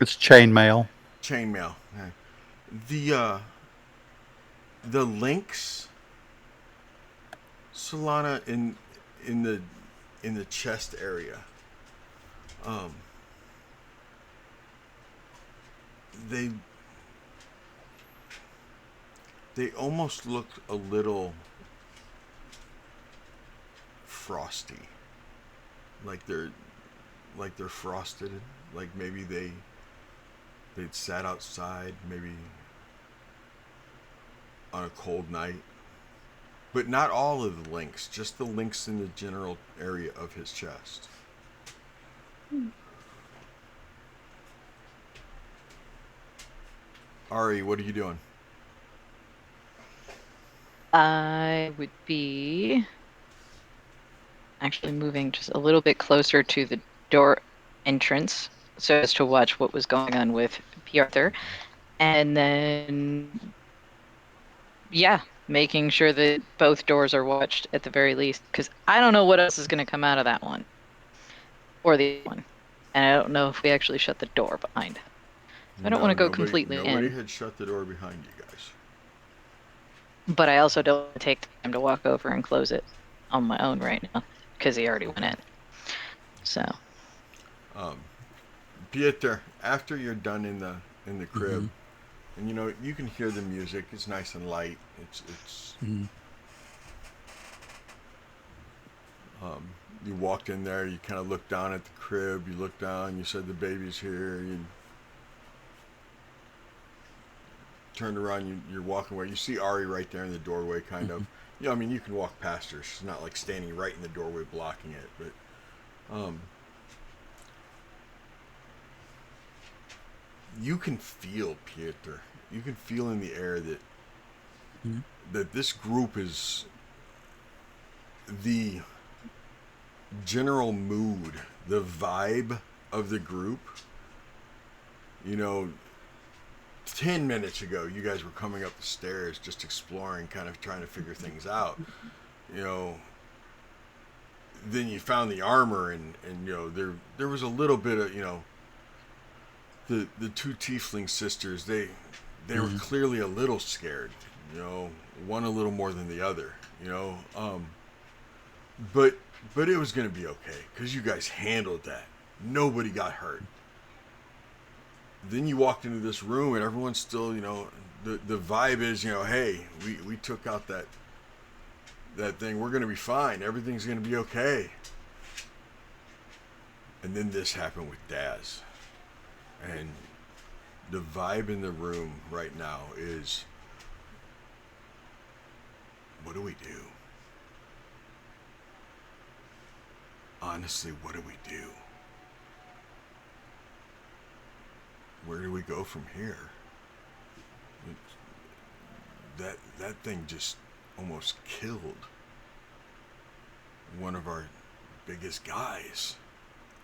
It's chainmail. Chainmail. Okay. The links, Solana, in the chest area. They almost look a little frosty, like they're frosted, like maybe they'd sat outside, maybe on a cold night. But not all of the links, just the links in the general area of his chest. Ari, what are you doing? I would be actually moving just a little bit closer to the door entrance so as to watch what was going on with P. Arthur. And then, yeah, making sure that both doors are watched at the very least. Because I don't know what else is going to come out of that one. Or the other one. And I don't know if we actually shut the door behind. So I don't want to go completely Nobody in. had shut the door behind you guys. But I also don't want to take time to walk over and close it on my own right now. Because he already went in. So, Pieter, after you're done in the crib, and you can hear the music. It's nice and light. It's you walked in there. You kind of looked down at the crib. You looked down. You said the baby's here. You turned around. You're walking away. You see Ari right there in the doorway, kind of. I mean, you can walk past her. She's not like standing right in the doorway blocking it, but you can feel, Pieter. You can feel in the air that this group is the general mood, the vibe of the group. 10 minutes ago, you guys were coming up the stairs just exploring, kind of trying to figure things out. Then you found the armor, and there was a little bit of, the two tiefling sisters, they were clearly a little scared, one a little more than the other, but it was going to be okay because you guys handled that. Nobody got hurt. Then you walked into this room and everyone's still, the vibe is, hey, we took out that thing. We're going to be fine. Everything's going to be okay. And then this happened with Daz. And the vibe in the room right now is, what do we do? Honestly, what do we do? Where do we go from here? That thing just almost killed one of our biggest guys.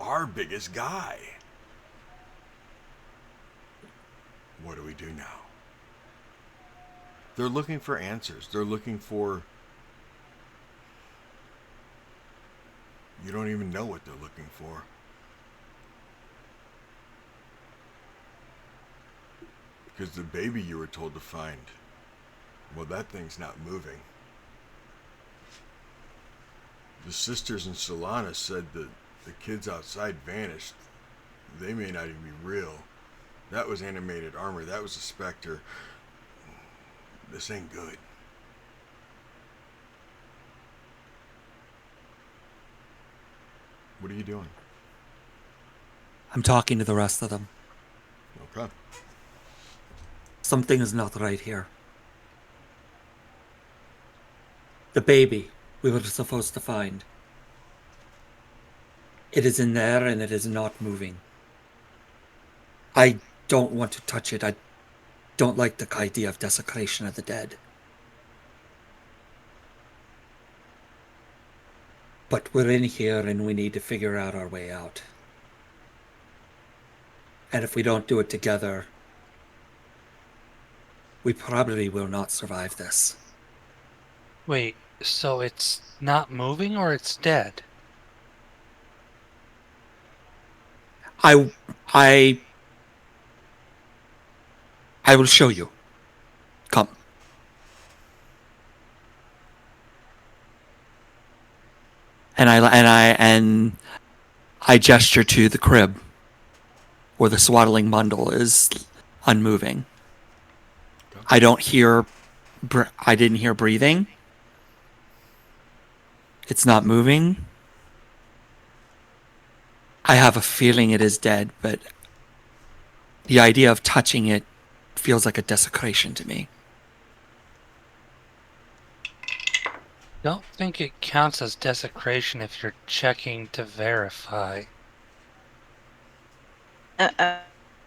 Our biggest guy. What do we do now? They're looking for answers. They're looking for... You don't even know what they're looking for. Because the baby you were told to find, well, that thing's not moving. The sisters in Solana said that the kids outside vanished. They may not even be real. That was animated armor. That was a specter. This ain't good. What are you doing? I'm talking to the rest of them. Okay. Something is not right here. The baby we were supposed to find. It is in there and it is not moving. I don't want to touch it. I don't like the idea of desecration of the dead. But we're in here and we need to figure out our way out. And if we don't do it together, we probably will not survive this. Wait, so it's not moving or it's dead? I will show you. Come. And I gesture to the crib where the swaddling bundle is unmoving. I didn't hear breathing. It's not moving. I have a feeling it is dead, but the idea of touching it feels like a desecration to me. Don't think it counts as desecration if you're checking to verify.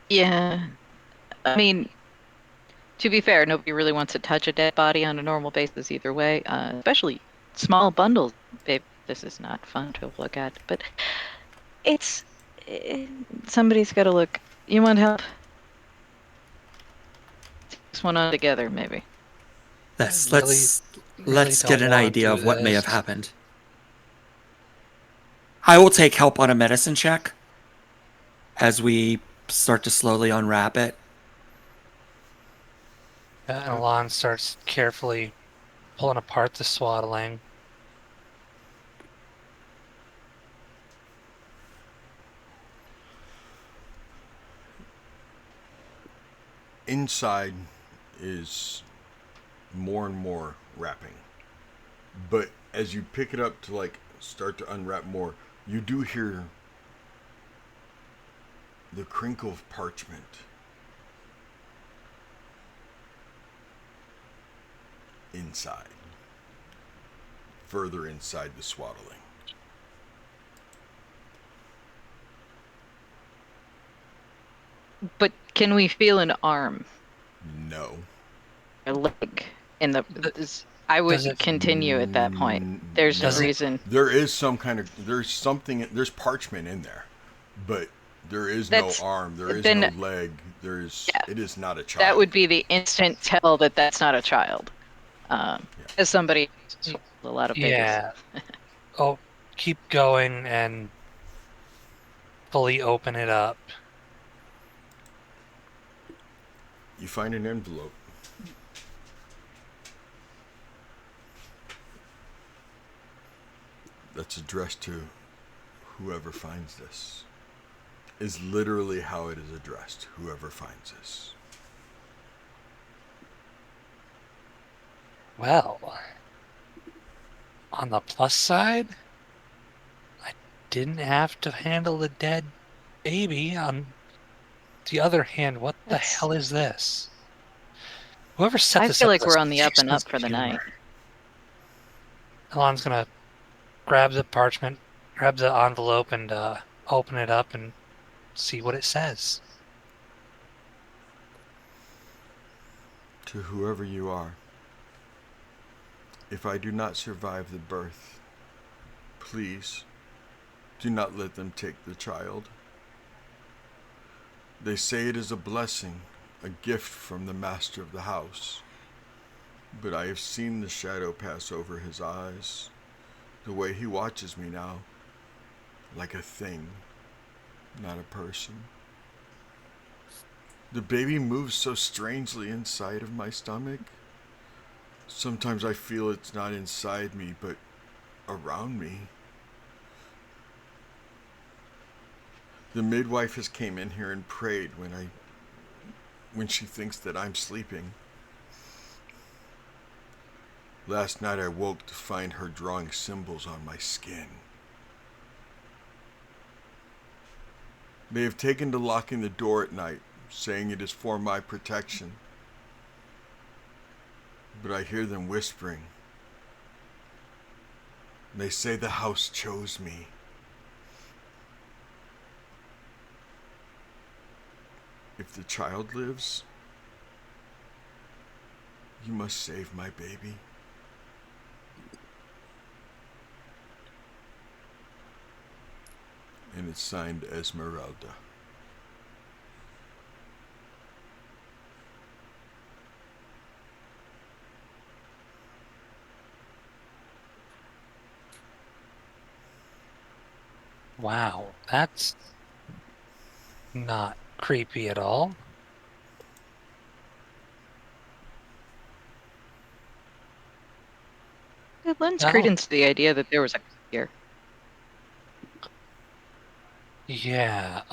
Yeah. I mean, to be fair, nobody really wants to touch a dead body on a normal basis either way, especially small bundles. Babe, this is not fun to look at, but somebody's got to look. You want help? Take this one on together, maybe. Let's get an idea of what may have happened. I will take help on a medicine check as we start to slowly unwrap it. And Alon starts carefully pulling apart the swaddling. inside is more and more wrapping. But as you pick it up to like start to unwrap more, you do hear the crinkle of parchment. Inside. Further inside the swaddling. But can we feel an arm? No. A leg in the. I would Does it- continue at that point. There's Does no it- reason. There is some kind of there's parchment in there, but there is That's- no arm, there is then- no leg, Yeah. it is not a child. That would be the instant tell that that's not a child. As somebody who's swallowed a lot of babies. Yeah. Oh, keep going and fully open it up. You find an envelope. That's addressed to whoever finds this. Is literally how it is addressed. Whoever finds this. Well, on the plus side, I didn't have to handle the dead baby. On the other hand, what the That's- hell is this? Whoever set I this feel up like is we're a on the up and sense up for of the humor. night. Elon's gonna grab the parchment, grab the envelope, and open it up and see what it says. To whoever you are. If I do not survive the birth, please do not let them take the child. They say it is a blessing, a gift from the master of the house. But I have seen the shadow pass over his eyes, the way he watches me now, like a thing, not a person. The baby moves so strangely inside of my stomach. Sometimes I feel it's not inside me, but around me. The midwife has came in here and prayed when she thinks that I'm sleeping. Last night I woke to find her drawing symbols on my skin. They have taken to locking the door at night, saying it is for my protection. But I hear them whispering. They say the house chose me. If the child lives, you must save my baby. And it's signed Esmeralda. Wow, that's not creepy at all. It lends No. credence to the idea that there was a here. Yeah,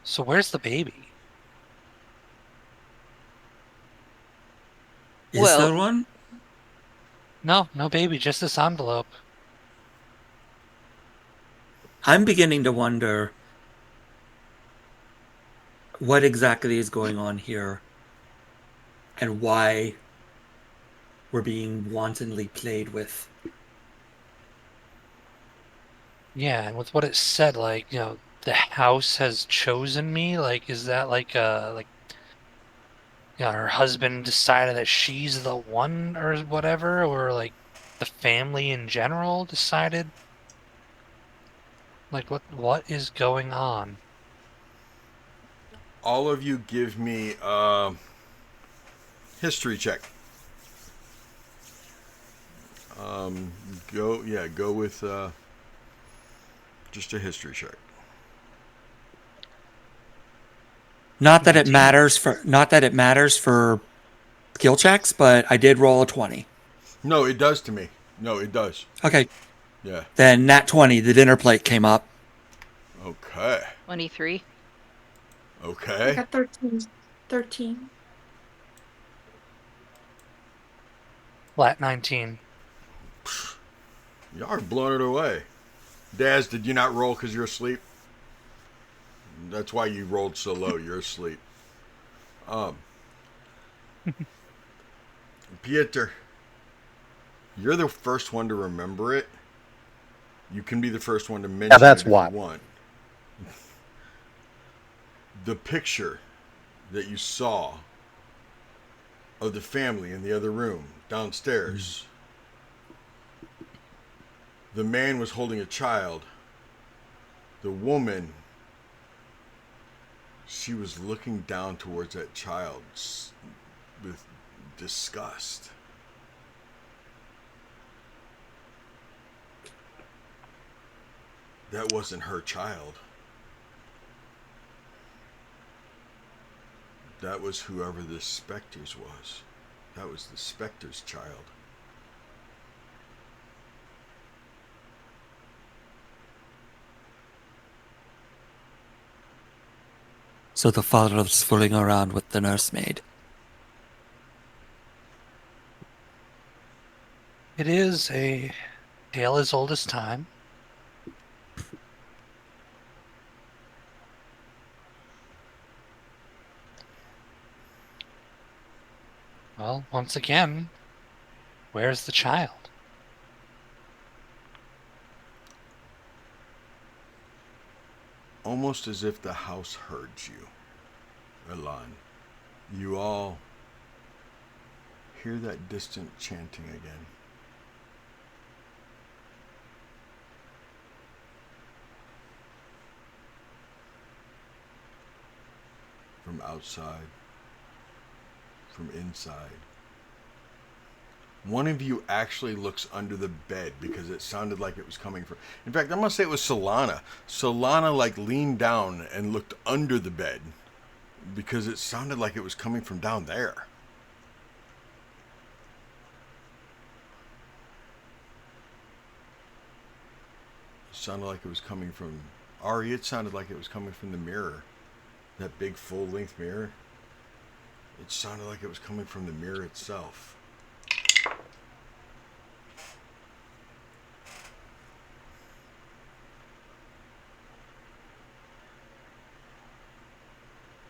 so where's the baby? Is Well- there one? No baby, just this envelope. I'm beginning to wonder what exactly is going on here and why we're being wantonly played with. Yeah, and with what it said, like, the house has chosen me, like, is that like her husband decided that she's the one or whatever, or like the family in general decided? Like, what is going on? All of you give me history check. Go with just a history check. Not that it matters for skill checks, but I did roll a 20. No, it does to me. No, it does. Okay, Yeah. then nat 20, the dinner plate came up. Okay. 23. I Okay. got 13. 13. Flat 19. Y'all are blowing it away. Daz, did you not roll because you're asleep? That's why you rolled so low. You're asleep. Pieter, you're the first one to remember it. You can be the first one to mention that's it if why. you want. The picture that you saw of the family in the other room downstairs. The man was holding a child. The woman, she was looking down towards that child with disgust. That wasn't her child. That was whoever the specter's was. That was the specter's child. So the father was fooling around with the nursemaid. It is a tale as old as time. Well, once again, where's the child? Almost as if the house heard you, Elan. You all hear that distant chanting again. From outside, from inside. One of you actually looks under the bed because it sounded like it was coming from. In fact, I'm gonna say it was Solana. Solana like leaned down and looked under the bed because it sounded like it was coming from down there. It sounded like it was coming from Ari. It sounded like it was coming from the mirror, that big full-length mirror. It sounded like it was coming from the mirror itself.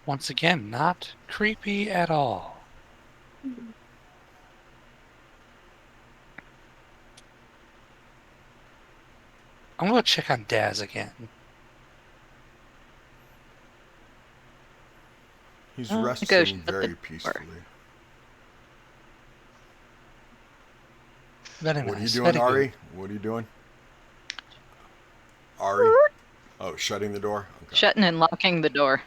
Once again, not creepy at all. I'm going to check on Daz again. He's Go resting shut the very door. peacefully. Very What are you nice. doing, Very Ari? good. What are you doing? Ari? Oh, shutting the door? Okay. Shutting and locking the door.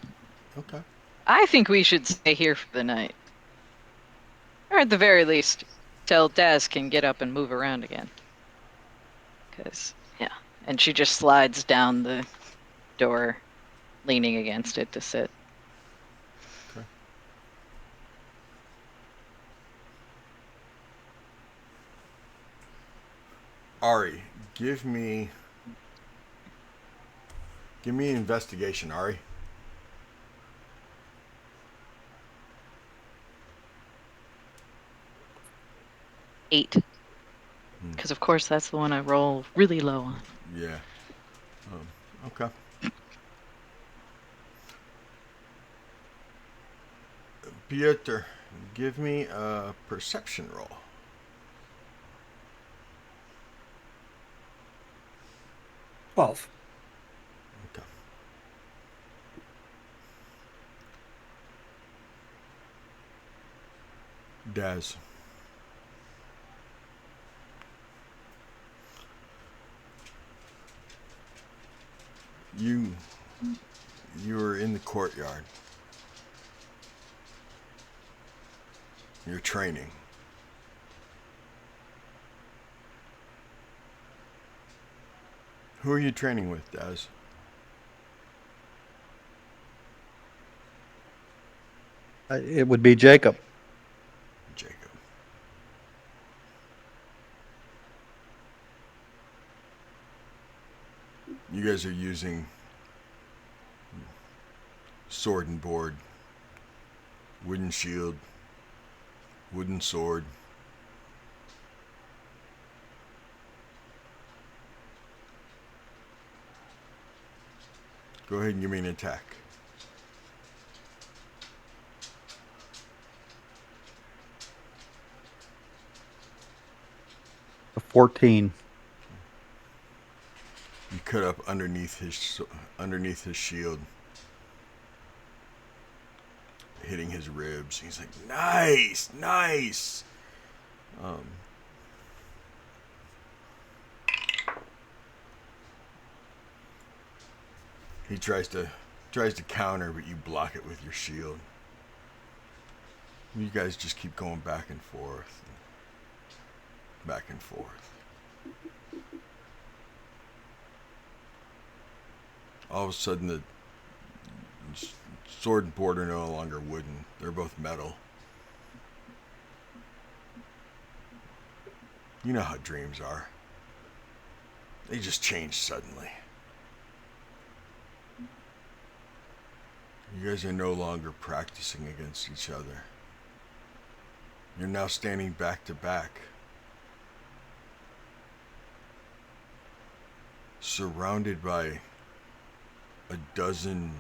Okay. I think we should stay here for the night. Or at the very least, till Daz can get up and move around again. Because, yeah. And she just slides down the door, leaning against it to sit. Okay. Ari, give me an investigation, Ari. Eight. Because, of course, that's the one I roll really low on. Yeah. Okay. Pieter, give me a perception roll. 12. Okay. Daz. You're in the courtyard. You're training. Who are you training with, Daz? It would be Jacob. Jacob. You guys are using sword and board, wooden shield, wooden sword. Go ahead and give me an attack. A 14. You cut up underneath his shield, hitting his ribs. He's like, nice, nice. He tries to counter, but you block it with your shield. You guys just keep going back and forth, back and forth. All of a sudden, the sword and board are no longer wooden. They're both metal. You know how dreams are. They just change suddenly. You guys are no longer practicing against each other. You're now standing back to back, surrounded by a dozen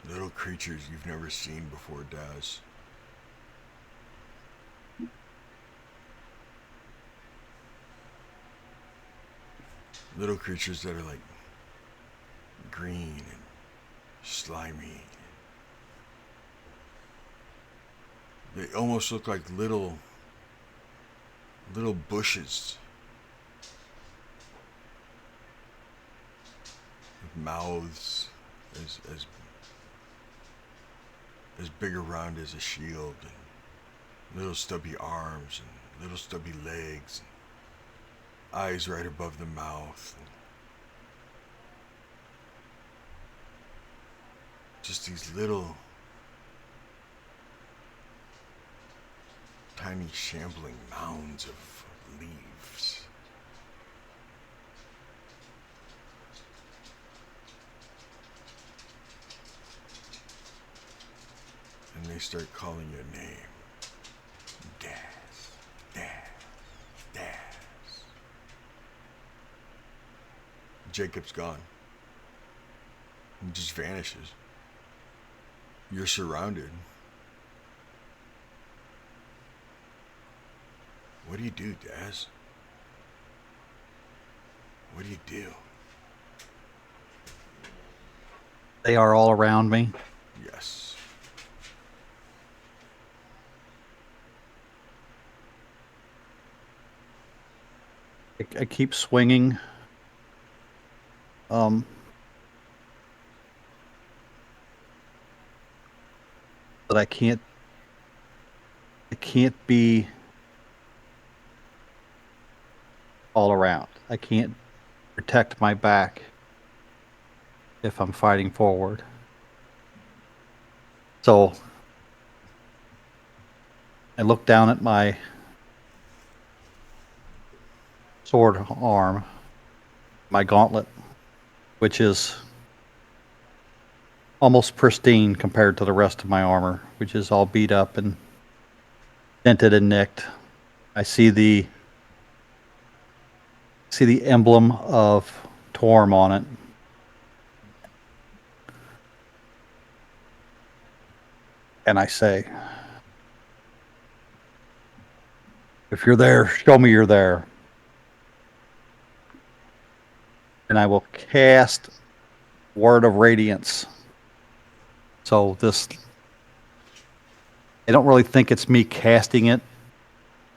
little creatures you've never seen before, Daz. Little creatures that are like green and slimy. They almost look like little bushes with mouths as big around as a shield, and little stubby arms and little stubby legs, and eyes right above the mouth. Just these little tiny shambling mounds of leaves. And they start calling your name. Daz, Daz, Daz. Jacob's gone. He just vanishes. You're surrounded. What do you do, Daz? What do you do? They are all around me. Yes. I keep swinging. But I can't be all around. I can't protect my back if I'm fighting forward. So I look down at my sword arm, my gauntlet, which is almost pristine compared to the rest of my armor, which is all beat up and dented and nicked. I see the emblem of Torm on it. And I say, if you're there, show me you're there. And I will cast Word of Radiance. So this, I don't really think it's me casting it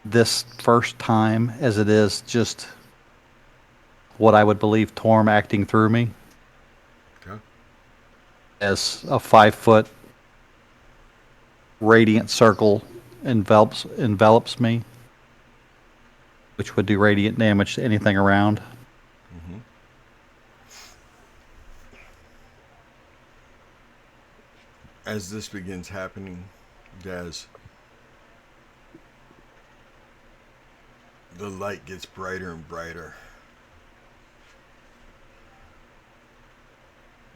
this first time as it is just what I would believe Torm acting through me. Okay. As a 5-foot radiant circle envelops me, which would do radiant damage to anything around. Mm-hmm. As this begins happening, Daz, the light gets brighter and brighter.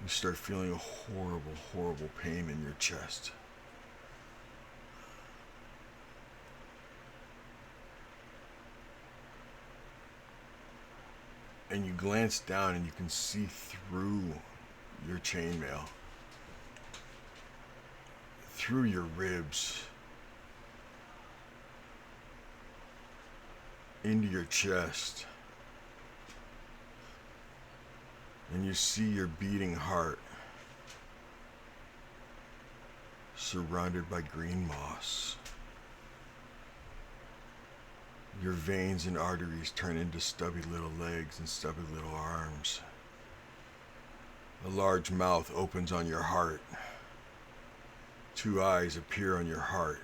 You start feeling a horrible, horrible pain in your chest. And you glance down and you can see through your chainmail, through your ribs, into your chest. And you see your beating heart surrounded by green moss. Your veins and arteries turn into stubby little legs and stubby little arms. A large mouth opens on your heart. 2 eyes appear on your heart.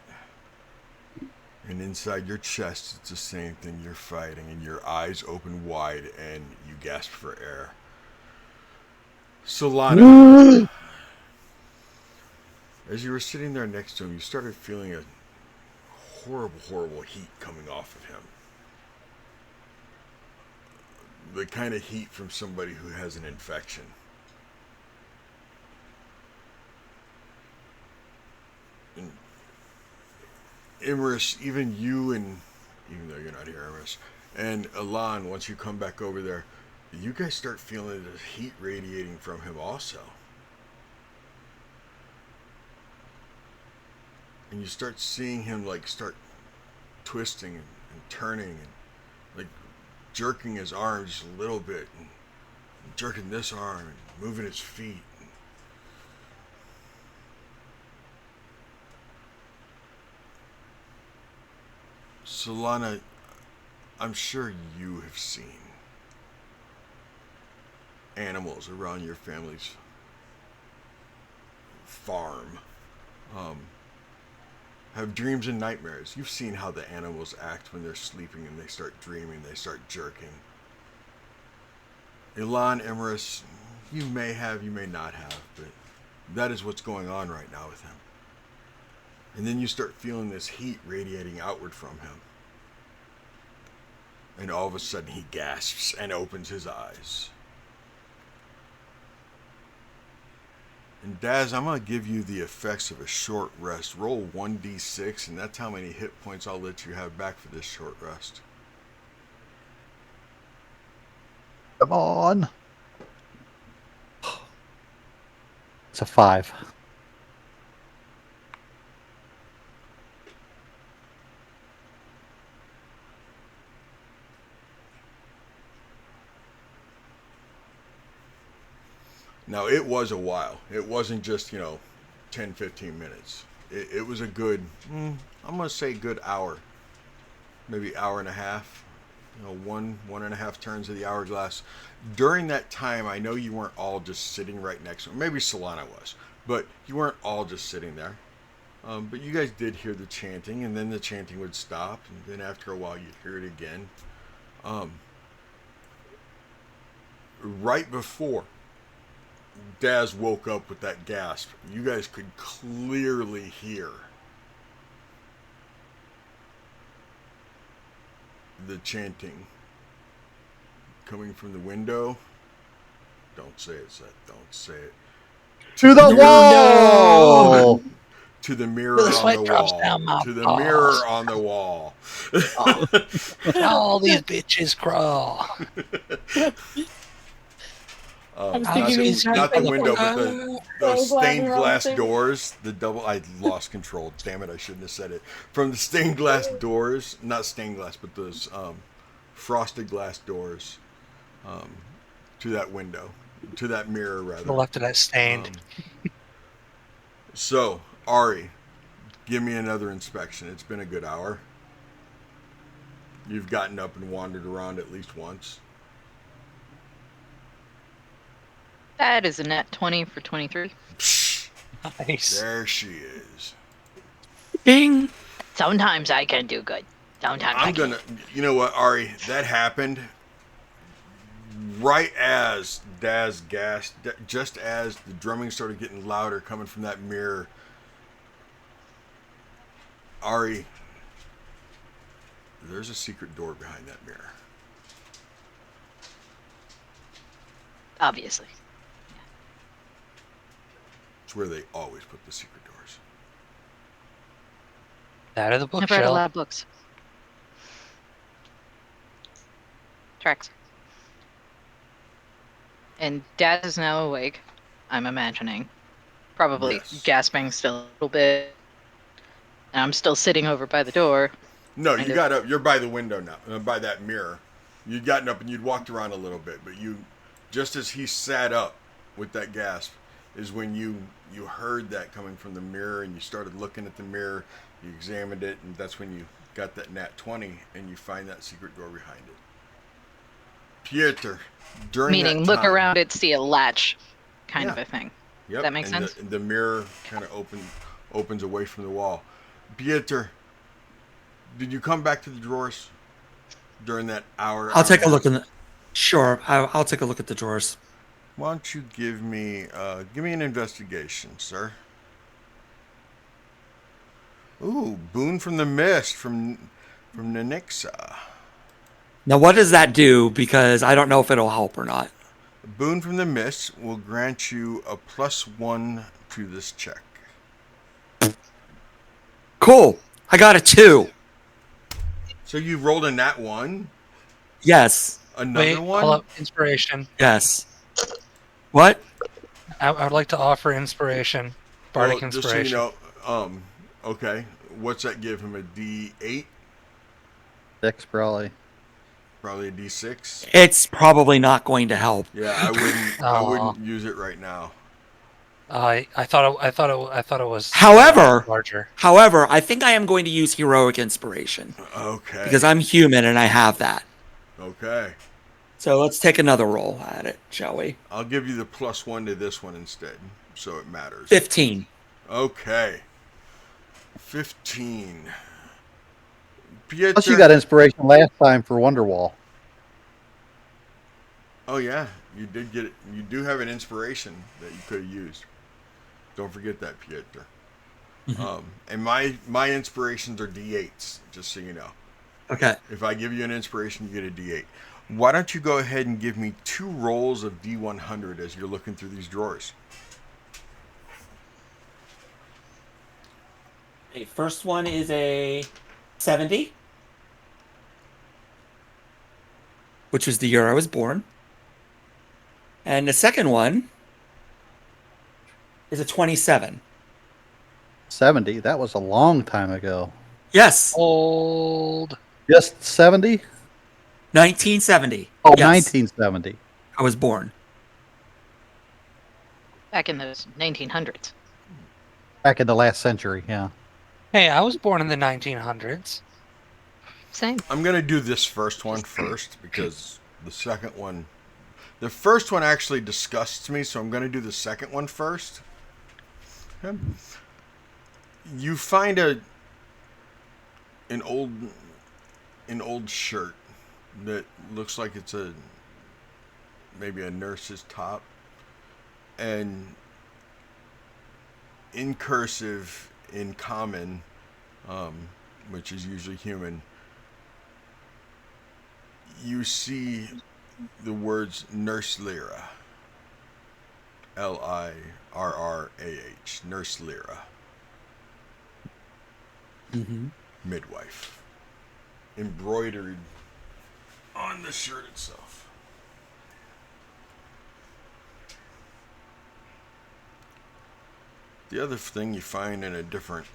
And inside your chest, it's the same thing. You're fighting, and your eyes open wide, and you gasp for air. Solana, as you were sitting there next to him, you started feeling a horrible, horrible heat coming off of him. The kind of heat from somebody who has an infection. And Imrys, even you, and even though you're not here, Imrys, and Elan, once you come back over there, you guys start feeling the heat radiating from him also. And you start seeing him like start twisting and turning and like jerking his arms just a little bit and jerking this arm and moving his feet. Solana, I'm sure you have seen animals around your family's farm. Have dreams and nightmares. You've seen how the animals act when they're sleeping and they start dreaming, they start jerking. Elan, Imrys, you may have, you may not have, but that is what's going on right now with him. And then you start feeling this heat radiating outward from him. And all of a sudden he gasps and opens his eyes. And Daz, I'm going to give you the effects of a short rest. Roll 1d6, and that's how many hit points I'll let you have back for this short rest. Come on. It's a 5. Now, it was a while. It wasn't just, 10, 15 minutes. It was a good, I'm going to say good hour. Maybe hour and a half. One and a half turns of the hourglass. During that time, I know you weren't all just sitting right next to him. Maybe Solana was. But you weren't all just sitting there. But you guys did hear the chanting, and then the chanting would stop. And then after a while, you'd hear it again. Right before Daz woke up with that gasp, you guys could clearly hear the chanting coming from the window. Don't say it, Seth. Don't say it. To the wall! To the mirror The on sweat the drops wall. down my To the balls. mirror on the wall. All these bitches crawl. I was Not thinking the, of not the the window, but those glass stained around glass the thing. doors. The double. I lost control. Damn it! I shouldn't have said it. From the stained glass doors, not stained glass, but those frosted glass doors, to that window, to that mirror rather. The left of that stained. So Ari, give me another inspection. It's been a good hour. You've gotten up and wandered around at least once. That is a net 20 for 23. Psh, Nice. there she is. Bing. Sometimes I can do good. Sometimes I I'm can't. gonna. You know what, Ari? That happened right as Daz gasped, just as the drumming started getting louder coming from that mirror. Ari, there's a secret door behind that mirror. Obviously. That's where they always put the secret doors. Out of the I've read a bookshelf. lot of books. Tracks. And Dad is now awake, I'm imagining. Probably Yes. gasping still a little bit. And I'm still sitting over by the door. No, Kind you of. got up. You're by the window now, by that mirror. You'd gotten up and you'd walked around a little bit, but you, just as he sat up with that gasp, is when you heard that coming from the mirror, and you started looking at the mirror. You examined it, and that's when you got that nat 20, and you find that secret door behind it. Pieter, during Meaning, that look time, around it, see a latch kind of Yeah. a thing. Yep. That makes and sense? The mirror kind of opens away from the wall. Pieter, did you come back to the drawers during that hour? I'll take a hour? look in the. Sure, I'll take a look at the drawers. Why don't you give me an investigation, sir? Ooh, boon from the mist from Ninixa. Now, what does that do? Because I don't know if it'll help or not. A boon from the mist will grant you a +1 to this check. Cool. I got a 2. So you rolled a nat 1? Yes. Another Wait, one? hold up. Inspiration. Yes. What? I would like to offer inspiration. Bardic Well, inspiration. just so you know, okay. What's that give him? A D8? 6 probably. Probably a D6. It's probably not going to help. Yeah, I Aw. wouldn't use it right now. I thought it was However, larger. I think I am going to use heroic inspiration Okay. because I'm human and I have that. Okay. So let's take another roll at it, shall we? I'll give you the +1 to this one instead, so it matters. 15. Okay. 15. Pieter. Plus, you got inspiration last time for Wonderwall. Oh yeah, you did get it. You do have an inspiration that you could have used. Don't forget that, Pieter. And my inspirations are D8s, just so you know. Okay. If I give you an inspiration, you get a D8. Why don't you go ahead and give me 2 rolls of D100 as you're looking through these drawers? Okay, first one is a 70, which was the year I was born. And the second one is a 27. 70. That was a long time ago. Yes, Old. Just 70? 1970. Oh, Yes, 1970. I was born. Back in those 1900s. Back in the last century, yeah. Hey, I was born in the 1900s. Same. I'm going to do this first one first because the first one actually disgusts me, so I'm going to do the second one first. Okay. You find an old shirt that looks like it's maybe a nurse's top, and in cursive, in common, which is usually human, you see the words Nurse Lyra. Lirrah. Nurse Lyra. Mm-hmm. Midwife. Embroidered on the shirt itself. The other thing you find in a different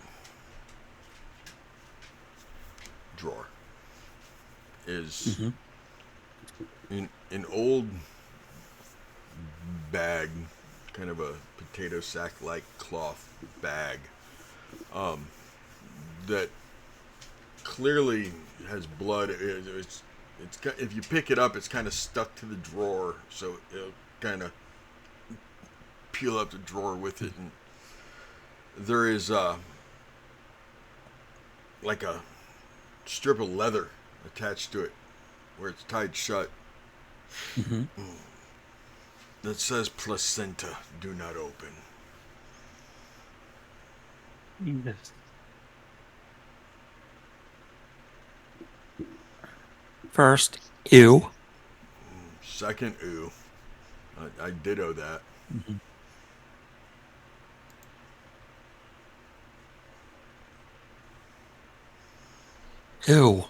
drawer is an old bag, kind of a potato sack like cloth bag, that clearly has blood. It's if you pick it up, it's kind of stuck to the drawer, so it'll kind of peel up the drawer with it, and there is like a strip of leather attached to it where it's tied shut. Mm-hmm. That says placenta, do not open. First, ew. Second, ooh. I ditto that. Mm-hmm. Ew.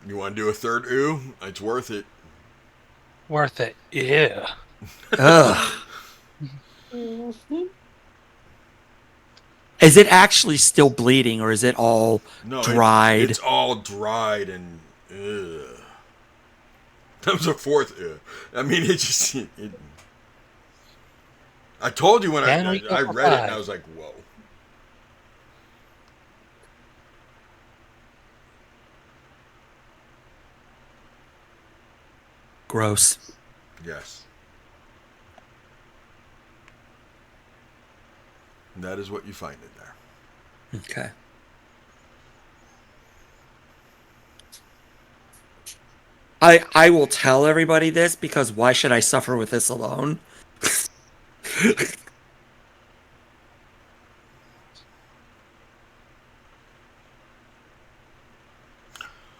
You want to do a third ooh? It's worth it. Worth it. Yeah. Ugh. Is it actually still bleeding, or is it all No, dried? it's all dried and. Ugh. That was a fourth. Ugh. I mean, it just. I told you when And we I go for read it, and I five. was like, whoa. Gross. Yes. And that is what you find in there. Okay. I will tell everybody this because why should I suffer with this alone?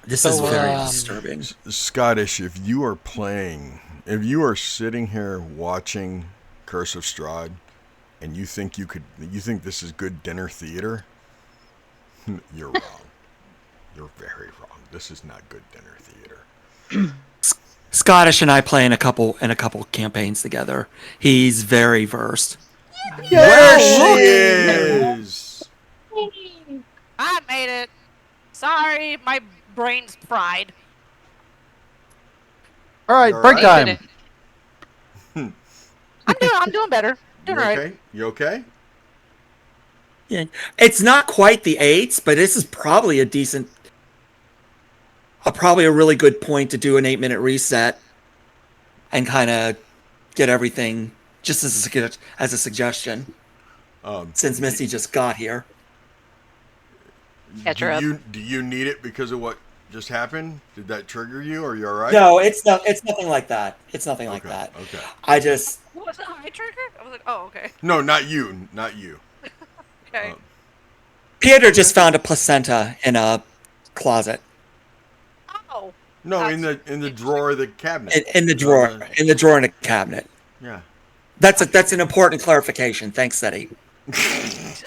This is So, very disturbing. Scottish, if you are playing, if you are sitting here watching Curse of Strahd, and you think you think this is good dinner theater, you're wrong. You're very wrong. This is not good dinner theater. Scottish and I play in a couple campaigns together. He's very versed. There she Yay! is. I made it. Sorry, my brain's fried. All right, You all break right? time. I'm doing better. Doing You all right. okay? You okay? Yeah. It's not quite the eights, but this is probably a decent, probably a really good point to do an 8-minute reset and kind of get everything just as a suggestion. Since Missy just got here. Catch her up. Do you need it because of what just happened? Did that trigger you? Are you all right? No, it's nothing like that. It's nothing like Okay. that. Okay. I just What was the high trigger? I was like, oh, okay. No, not you. Not you. Okay. Peter just found a placenta in a closet Oh. No, That's in the drawer of the cabinet. in the It's on drawer in the drawer in a cabinet. Yeah. That's an important clarification. Thanks, Eddie.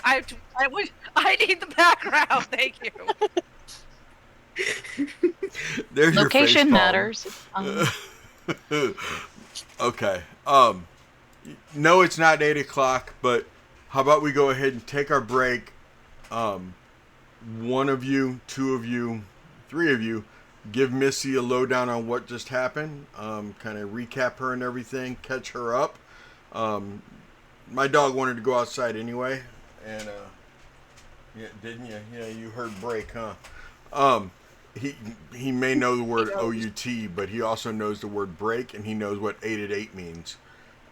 I wish I need the background. Thank you. There's your face Location palm. matters. Okay. No, it's not 8 o'clock, but how about we go ahead and take our break? One of you, two of you, three of you, give Missy a lowdown on what just happened. Kind of recap her and everything, catch her up. My dog wanted to go outside anyway, and yeah, didn't you? Yeah, you heard break, huh? He may know the word OUT, but he also knows the word break, and he knows what 8 at 8 means.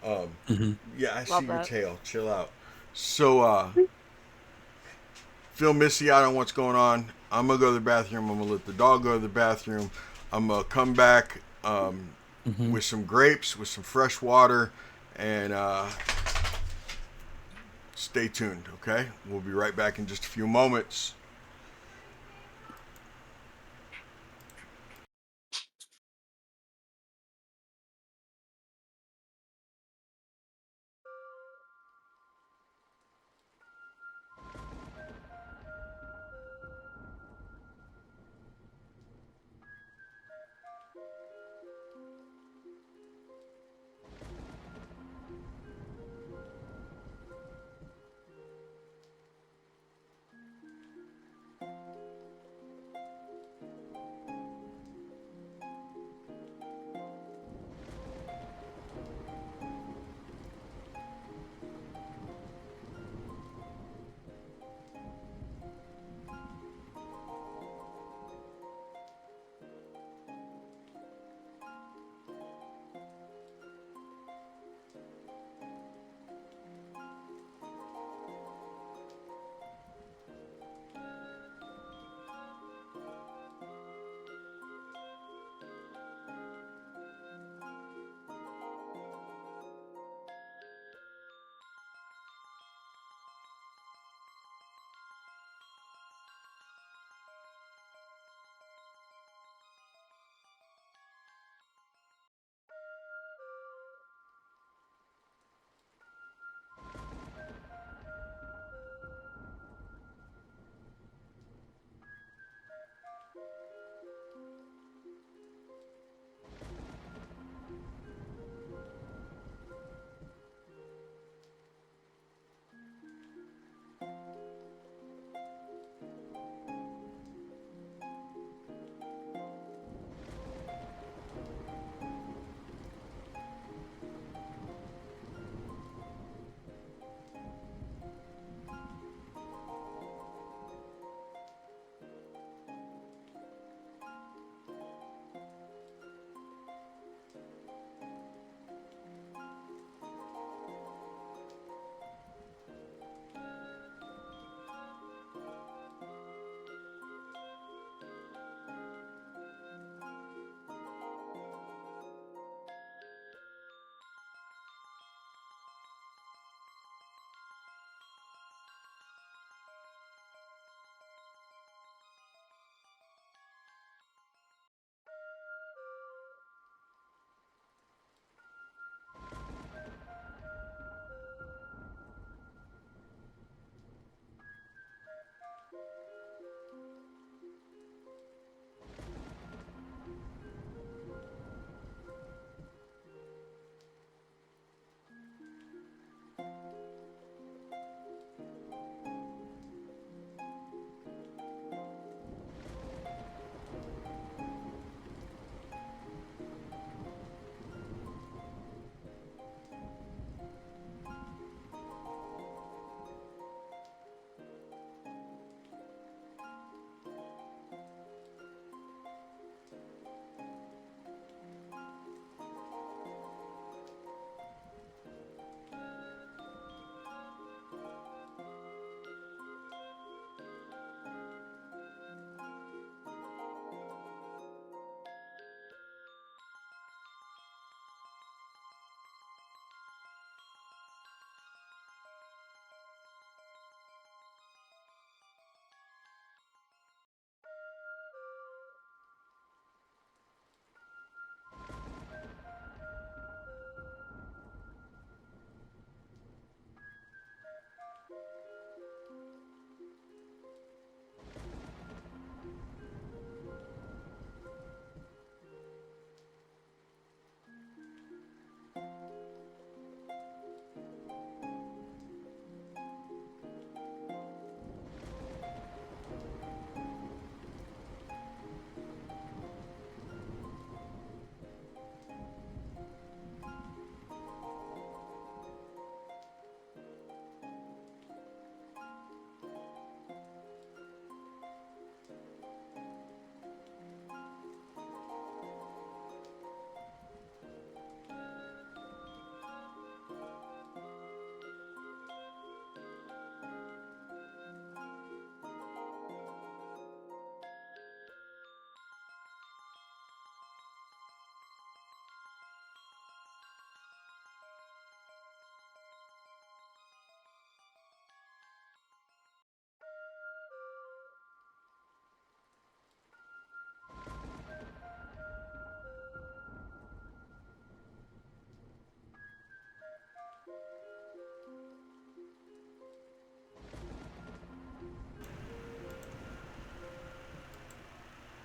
Yeah, I see your tail. Chill out. So, fill Missy out on what's going on. I'm gonna go to the bathroom. I'm gonna let the dog go to the bathroom. I'm gonna come back with some grapes, with some fresh water, and stay tuned. Okay, we'll be right back in just a few moments.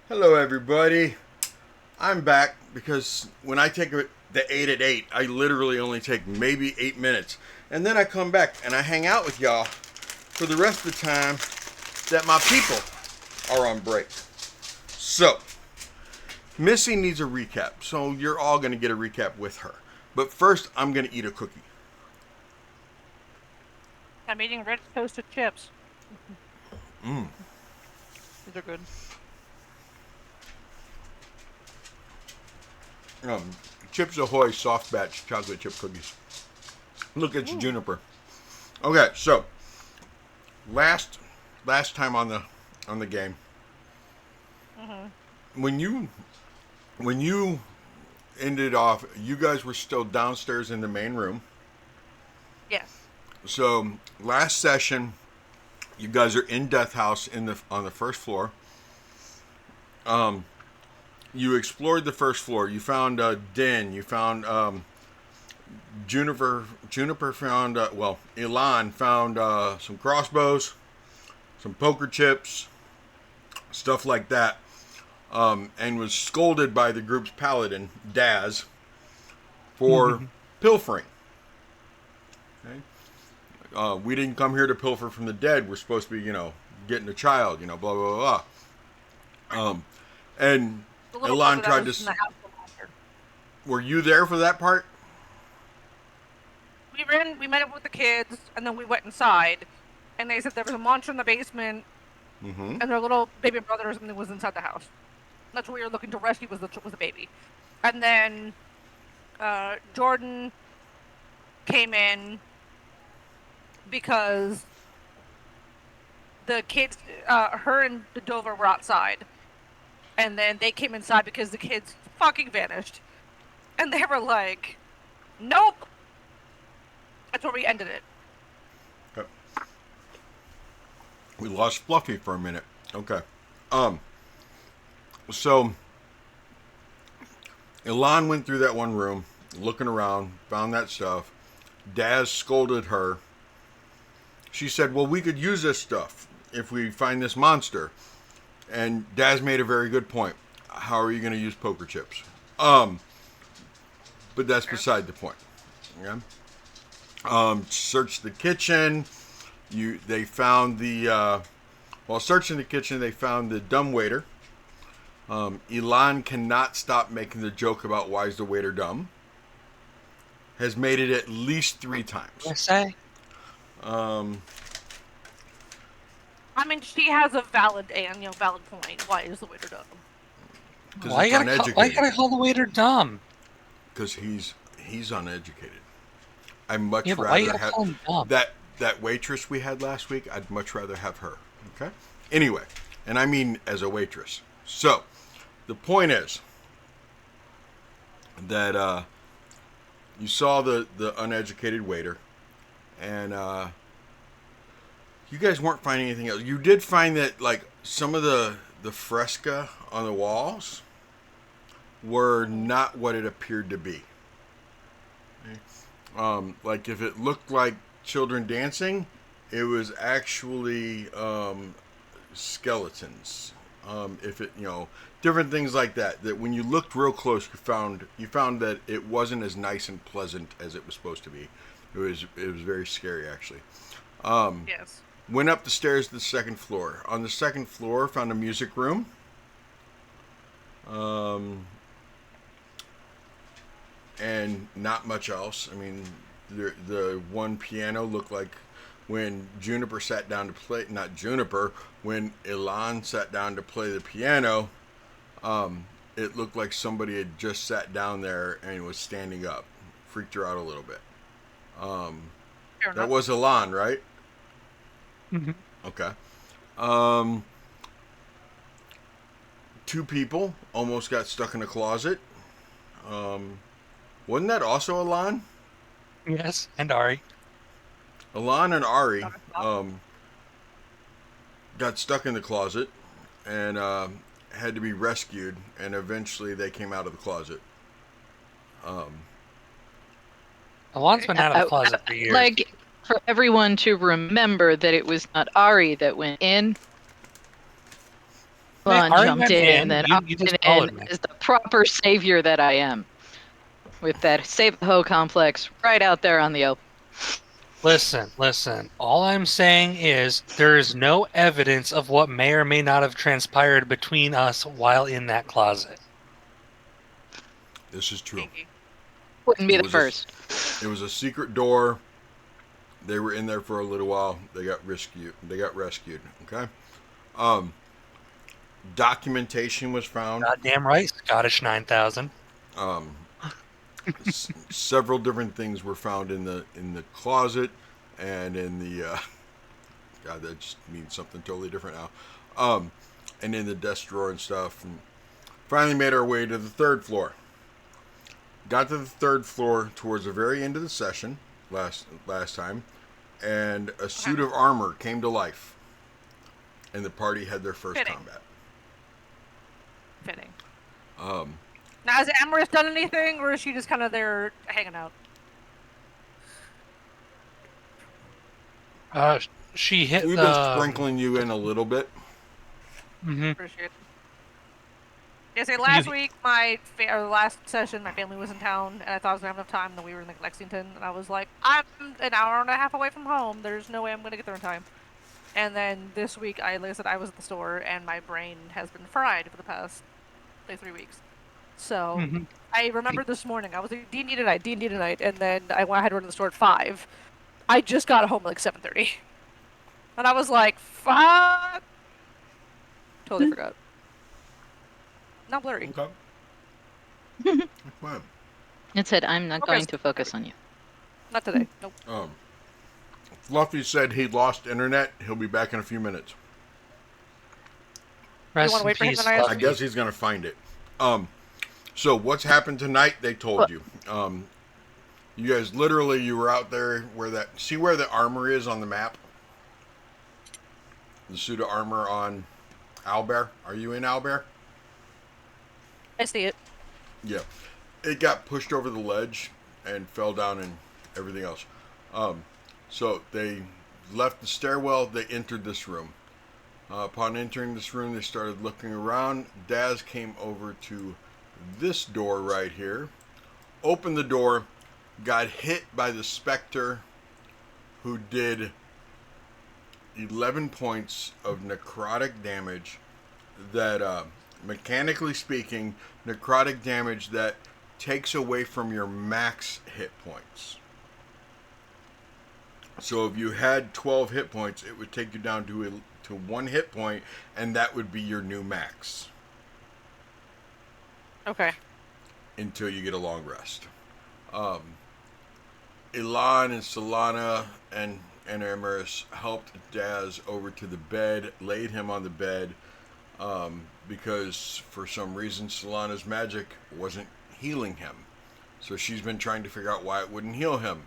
Hello, everybody. I'm back because when I take the 8 at 8, I literally only take maybe 8 minutes. And then I come back and I hang out with y'all for the rest of the time that my people are on break. So, Missy needs a recap. So, you're all going to get a recap with her. But first, I'm going to eat a cookie. I'm eating red toasted chips. Mmm. These are good. Chips Ahoy soft batch chocolate chip cookies. Look, it's Juniper. Okay, so last time on the game, when you ended off, you guys were still downstairs in the main room. Yes. So last session, you guys are in Death House on the first floor. You explored the first floor. You found Den. You found Juniper. Juniper found Elan found some crossbows, some poker chips, stuff like that, and was scolded by the group's paladin Daz for pilfering. Okay? We didn't come here to pilfer from the dead. We're supposed to be, getting a child. Blah blah blah. And Elan tried to. Were you there for that part? We met up with the kids, and then we went inside, and they said there was a monster in the basement, and their little baby brother or something was inside the house. That's what we were looking to rescue was the baby. And then Jordan came in because the kids, her and the Dover were outside. And then they came inside because the kids fucking vanished. And they were like, nope. That's where we ended it. Okay. We lost Fluffy for a minute. Okay. So Elan went through that one room, looking around, found that stuff. Daz scolded her. She said, well, we could use this stuff if we find this monster. And Daz made a very good point. How are you going to use poker chips? But that's beside the point. Okay? Searched the kitchen. They found while searching the kitchen, they found the dumb waiter. Elan cannot stop making the joke about why is the waiter dumb. Has made it at least 3 times. I say. I mean, she has a valid point. Why is the waiter dumb? Why you gotta call the waiter dumb? Because he's uneducated. I much Yeah, but why rather you gotta have call him dumb? that waitress we had last week. I'd much rather have her. Okay. Anyway, and I mean as a waitress. So, the point is that you saw the uneducated waiter, and you guys weren't finding anything else. You did find that like some of the fresca on the walls were not what it appeared to be. Like if it looked like children dancing, it was actually skeletons. If it, different things like that. That when you looked real close, you found that it wasn't as nice and pleasant as it was supposed to be. It was very scary actually. Yes. Went up the stairs to the second floor. On the second floor, found a music room. And not much else. I mean, the one piano looked like when Juniper sat down to play, not Juniper, when Elan sat down to play the piano, it looked like somebody had just sat down there and was standing up. Freaked her out a little bit. That was Elan, right? Mm-hmm. Okay. 2 people almost got stuck in a closet. Wasn't that also Elan? Yes, and Ari. Elan and Ari got stuck in the closet and had to be rescued, and eventually they came out of the closet. Alon's been out of the closet for years. Like, for everyone to remember that it was not Ari that went in. Vaughn Ari jumped went in, in. and then You I just went followed in me. as the proper savior that I am. With that save the hoe complex right out there on the open. Listen. All I'm saying is there is no evidence of what may or may not have transpired between us while in that closet. This is true. Kinky. Wouldn't be It the was first. it was a secret door. They were in there for a little while. They got rescued. Okay. Um, Documentation was found. Goddamn right, Scottish 9000. Um, Several different things were found in the closet and in the God, that just means something totally different now. And in the desk drawer and stuff. And finally made our way to the third floor. Got to the third floor towards the very end of the session last time, and a suit of armor came to life, and the party had their first Fitting. combat. Fitting. Um, Now, has Amaris done anything, or is she just kind of there hanging out? She hit we've been sprinkling you in a little bit. Mhm. Appreciate it. Yeah, say last week, last session, my family was in town, and I thought I was gonna have enough time. And then we were in Lexington, and I was like, I'm an hour and a half away from home. There's no way I'm gonna get there in time. And then this week, like I said, I was at the store, and my brain has been fried for the past 3 weeks. So I remember this morning, I was like, D&D tonight, and then I had to run to the store at 5. I just got home at like 7:30. And I was like, fuck! Totally forgot. Now blurry. Okay. Fine. It said, I'm not going to focus on you. Not today. Nope. Fluffy said he lost internet. He'll be back in a few minutes. Rest You wanna in wait for him peace, to ask? I Fluffy. guess he's gonna find it. So what's happened tonight? They told you. You guys literally, you were out there where the armor is on the map. The suit of armor on Owlbear. Are you in Owlbear? I see it. Yeah. It got pushed over the ledge and fell down and everything else. So they left the stairwell. They entered this room. Upon entering this room, they started looking around. Daz came over to this door right here, opened the door, got hit by the Spectre, who did 11 points of necrotic damage that, mechanically speaking, necrotic damage that takes away from your max hit points. So if you had 12 hit points, it would take you down to 1 hit point, and that would be your new max. Okay. Until you get a long rest. Elan and Solana and Amaris helped Daz over to the bed, laid him on the bed, because for some reason Solana's magic wasn't healing him. So she's been trying to figure out why it wouldn't heal him.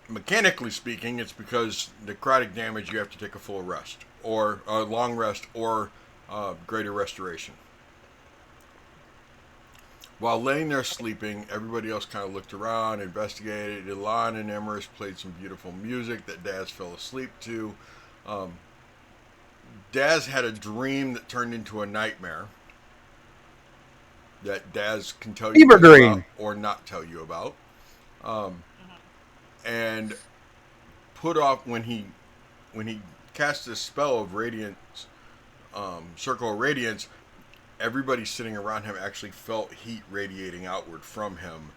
Mechanically speaking, it's because necrotic damage, you have to take a full rest, or a long rest, or greater restoration. While laying there sleeping, everybody else kind of looked around, investigated. Elan and Amaris played some beautiful music that Daz fell asleep to. Daz had a dream that turned into a nightmare that Daz can tell you about or not tell you about. And put off when he cast this spell of radiance, circle of radiance. Everybody sitting around him actually felt heat radiating outward from him.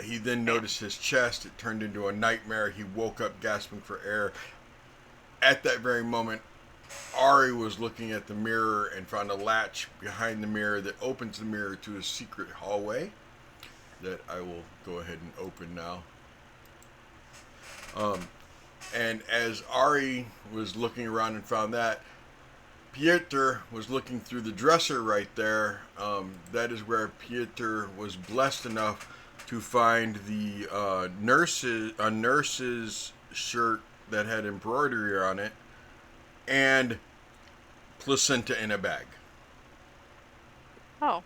He then noticed his chest. It turned into a nightmare. He woke up gasping for air. At that very moment, Ari was looking at the mirror and found a latch behind the mirror that opens the mirror to a secret hallway that I will go ahead and open now. And as Ari was looking around and found that, Pieter was looking through the dresser right there. That is where Pieter was blessed enough to find the nurse's shirt that had embroidery on it and placenta in a bag. Oh.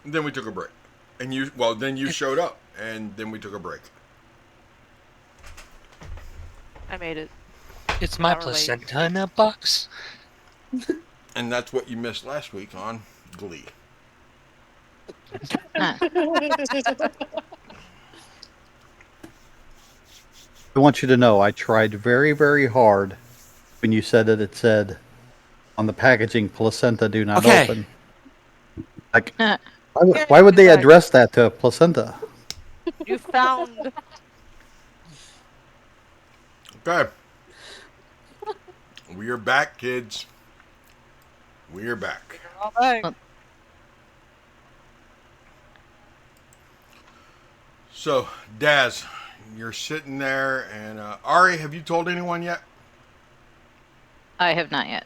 And then we took a break. And you showed up, and then we took a break. I made it. It's my Not really. placenta in a box. And that's what you missed last week on Glee. Ah, I want you to know I tried very, very hard when you said that it said on the packaging, placenta do not Okay. open. Like, ah. why would they address that to placenta? You found Okay. We are back, kids. We are back. all right. Well, So, Daz, you're sitting there, and Ari, have you told anyone yet? I have not yet.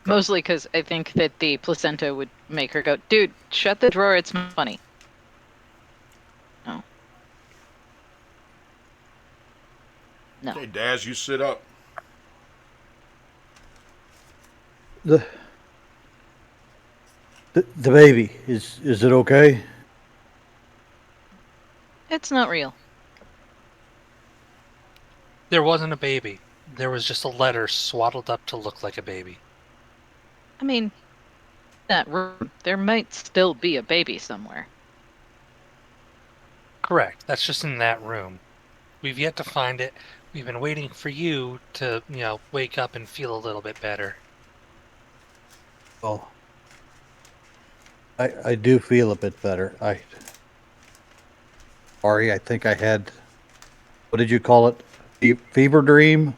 Mostly because I think that the placenta would make her go, dude, shut the drawer, it's funny. No. No. Okay, Daz, you sit up. The the baby is it okay? It's not real. There wasn't a baby. There was just a letter swaddled up to look like a baby. I mean, that room, there might still be a baby somewhere. Correct. That's just in that room. We've yet to find it. We've been waiting for you to, wake up and feel a little bit better. Well, I do feel a bit better. Ari, I think I had, what did you call it? Fever dream?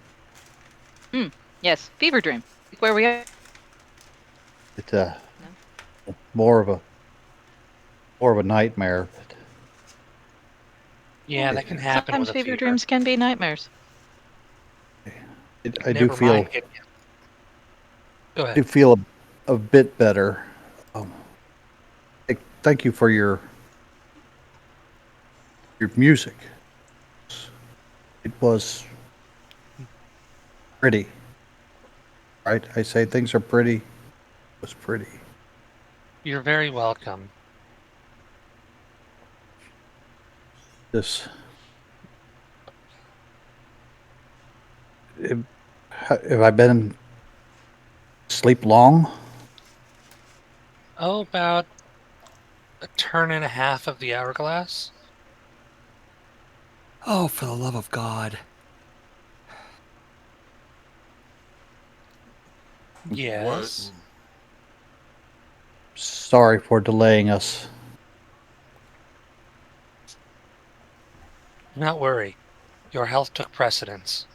Yes, fever dream. Where we are. It's more of a nightmare. Yeah, that can happen Sometimes with a fever fever. dreams can be nightmares. I do Never feel mind getting it. Go I ahead. do feel a bit better. Thank you for your music. It was pretty. Right? I say things are pretty. It was pretty. You're very welcome. This. Have I been asleep long? Oh, about a turn and a half of the hourglass. Oh, for the love of God. Yes. Sorry for delaying us. Do not worry. Your health took precedence.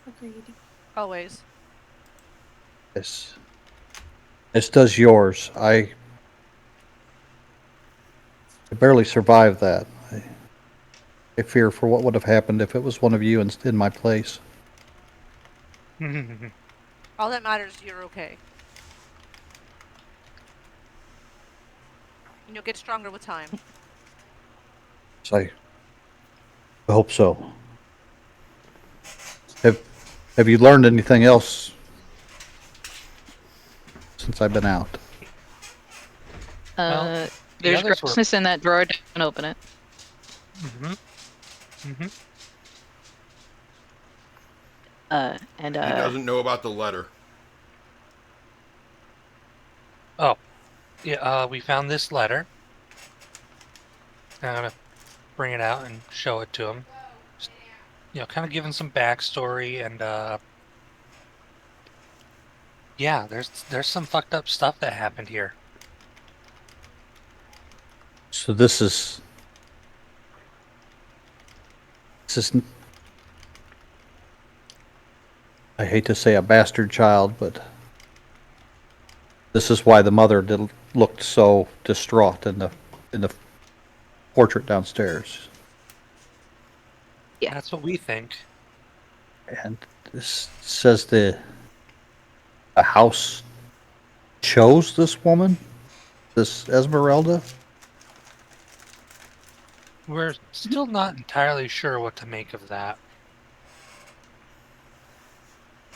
Agreed. Always. This does yours. I barely survived that. I fear for what would have happened if it was one of you in my place. All that matters is you're okay. And you'll get stronger with time. So I hope so. Have you learned anything else since I've been out? Well, the There's others were. grossness in that drawer. Don't open it. And He doesn't know about the letter. Oh, yeah. We found this letter. I'm gonna bring it out and show it to him. Just, kind of giving some backstory and yeah, there's some fucked up stuff that happened here. So this is I hate to say a bastard child, but this is why the mother looked so distraught in the portrait downstairs. Yeah. That's what we think. And this says the house chose this woman, this Esmeralda. We're still not entirely sure what to make of that.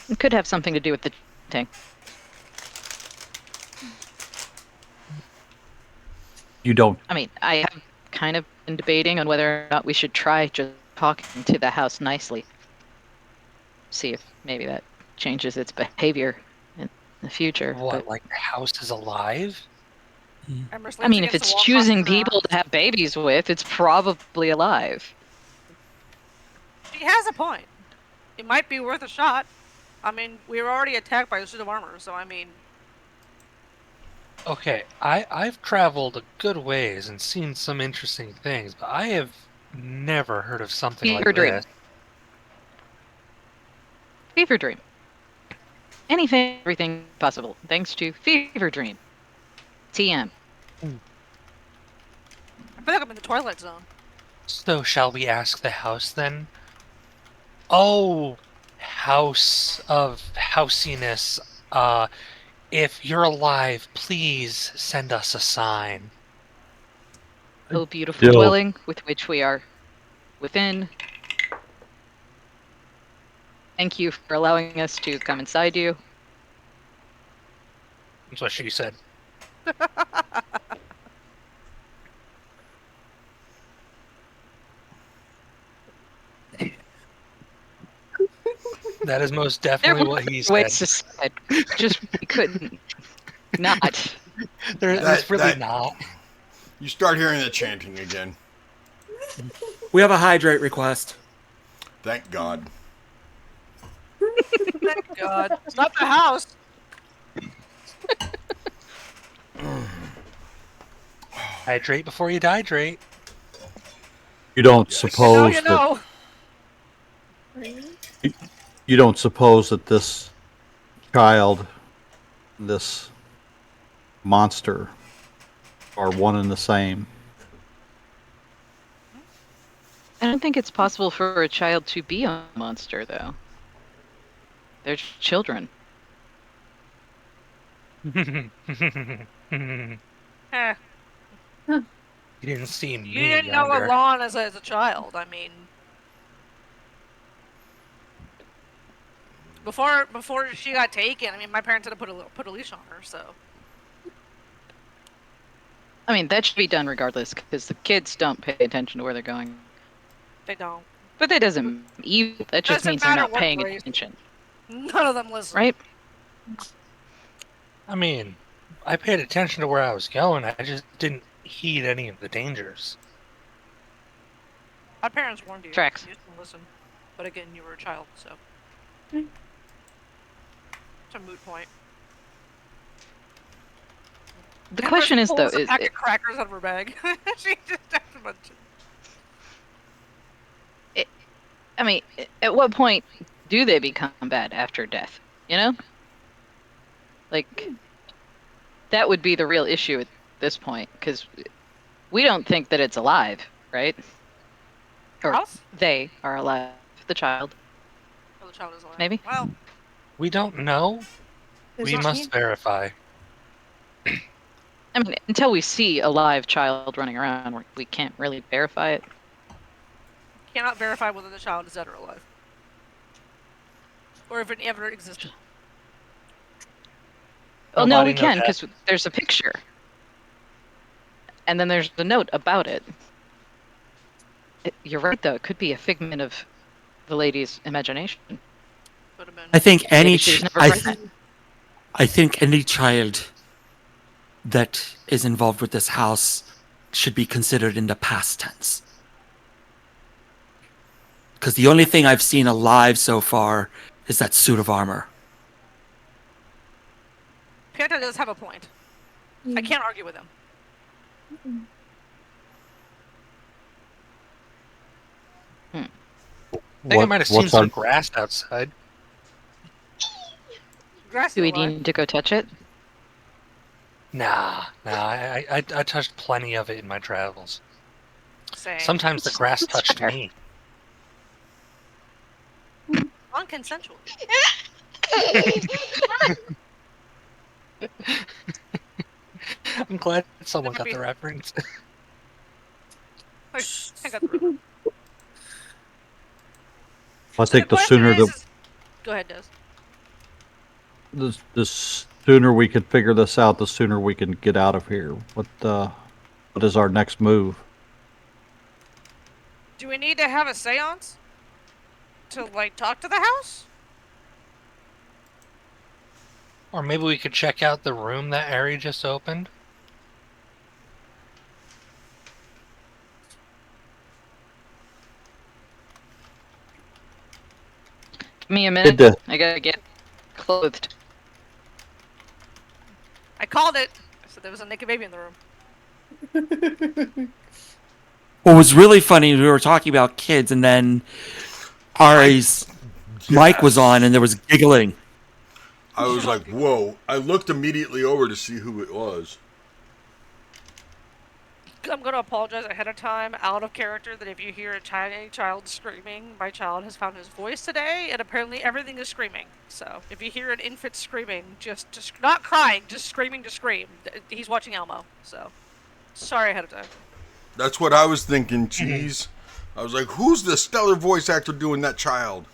It could have something to do with the tank. You don't. I mean, I have kind of been debating on whether or not we should try just talking to the house nicely. see if maybe that changes its behavior in the future. What, But like the house is alive? Ember I slams mean, if against the it's wall, choosing crosses her people arms. to have babies with, it's probably alive. She has a point. It might be worth a shot. I mean, we were already attacked by a suit of armor, so I mean, Okay, I've traveled a good ways and seen some interesting things, but I have never heard of something like Fever dream. this. Fever dream. Anything, everything possible, thanks to fever dream. TM. I feel like I'm in the Twilight Zone. So shall we ask the house then? Oh, house of housiness, if you're alive, please send us a sign. Oh, beautiful dwelling with which we are within. Thank you for allowing us to come inside you. That's what she said. That is most There definitely were what he ways said. to say it. Just we couldn't not. There's really not. You start hearing the chanting again. We have a hydrate request. Thank God. Thank God. Not the house. Hydrate before you dihydrate. You don't Yes. suppose You know. that you don't suppose that this child, this monster, are one and the same. I don't think it's possible for a child to be a monster, though. They're children. You Eh. didn't see me You didn't know younger. Alon as a child. I mean, before she got taken, I mean, my parents had to put a leash on her. So I mean, that should be done regardless, because the kids don't pay attention to where they're going. they don't. But that doesn't evil. That just Doesn't means they're matter not what paying race. attention, None of them listen. right? I mean, I paid attention to where I was going. I just didn't heed any of the dangers. My parents warned you. Tracks. You just didn't listen. But again, you were a child, so Mm. it's a moot point. The question is, though, pulls a is pack of crackers out of her bag. She just has a bunch of... I mean, at what point do they become bad after death? You know? Like, that would be the real issue at this point, because we don't think that it's alive, right? Or House? they are alive. The child, Oh, the child is alive. maybe? Well, We don't know. There's We a must chance. verify. I mean, until we see a live child running around, we can't really verify it. cannot verify whether the child is dead or alive. Or if it ever existed. Well, no, Nobody we knows can, that. because there's a picture. And then there's the note about it. You're right, though. It could be a figment of the lady's imagination. Could have been. I think any Maybe she was never I, pregnant. I think any child that is involved with this house should be considered in the past tense. Because the only thing I've seen alive so far is that suit of armor. Pieta does have a point. I can't argue with him. I think I might have seen some grass outside. Grass Do we is alive. need to go touch it? Nah. I touched plenty of it in my travels. Same. Sometimes the grass It's touched fair. me. Unconsensual. I'm glad someone Never got be- the reference. I got the room. I think the question sooner is... Go ahead, Des. the sooner we can figure this out, the sooner we can get out of here. What is our next move? Do we need to have a seance? To, like, talk to the house? Or maybe we could check out the room that Ari just opened. Give me a minute. Did I gotta get clothed. I called it. I said there was a naked baby in the room. What was really funny, we were talking about kids, and then Ari's mic was on, and there was giggling. I was like, whoa. I looked immediately over to see who it was. I'm going to apologize ahead of time, out of character, that if you hear a tiny child screaming, my child has found his voice today, and apparently everything is screaming. So if you hear an infant screaming, just not crying, just screaming to scream, he's watching Elmo. So sorry ahead of time. That's what I was thinking, Cheese. I was like, who's the stellar voice actor doing that child?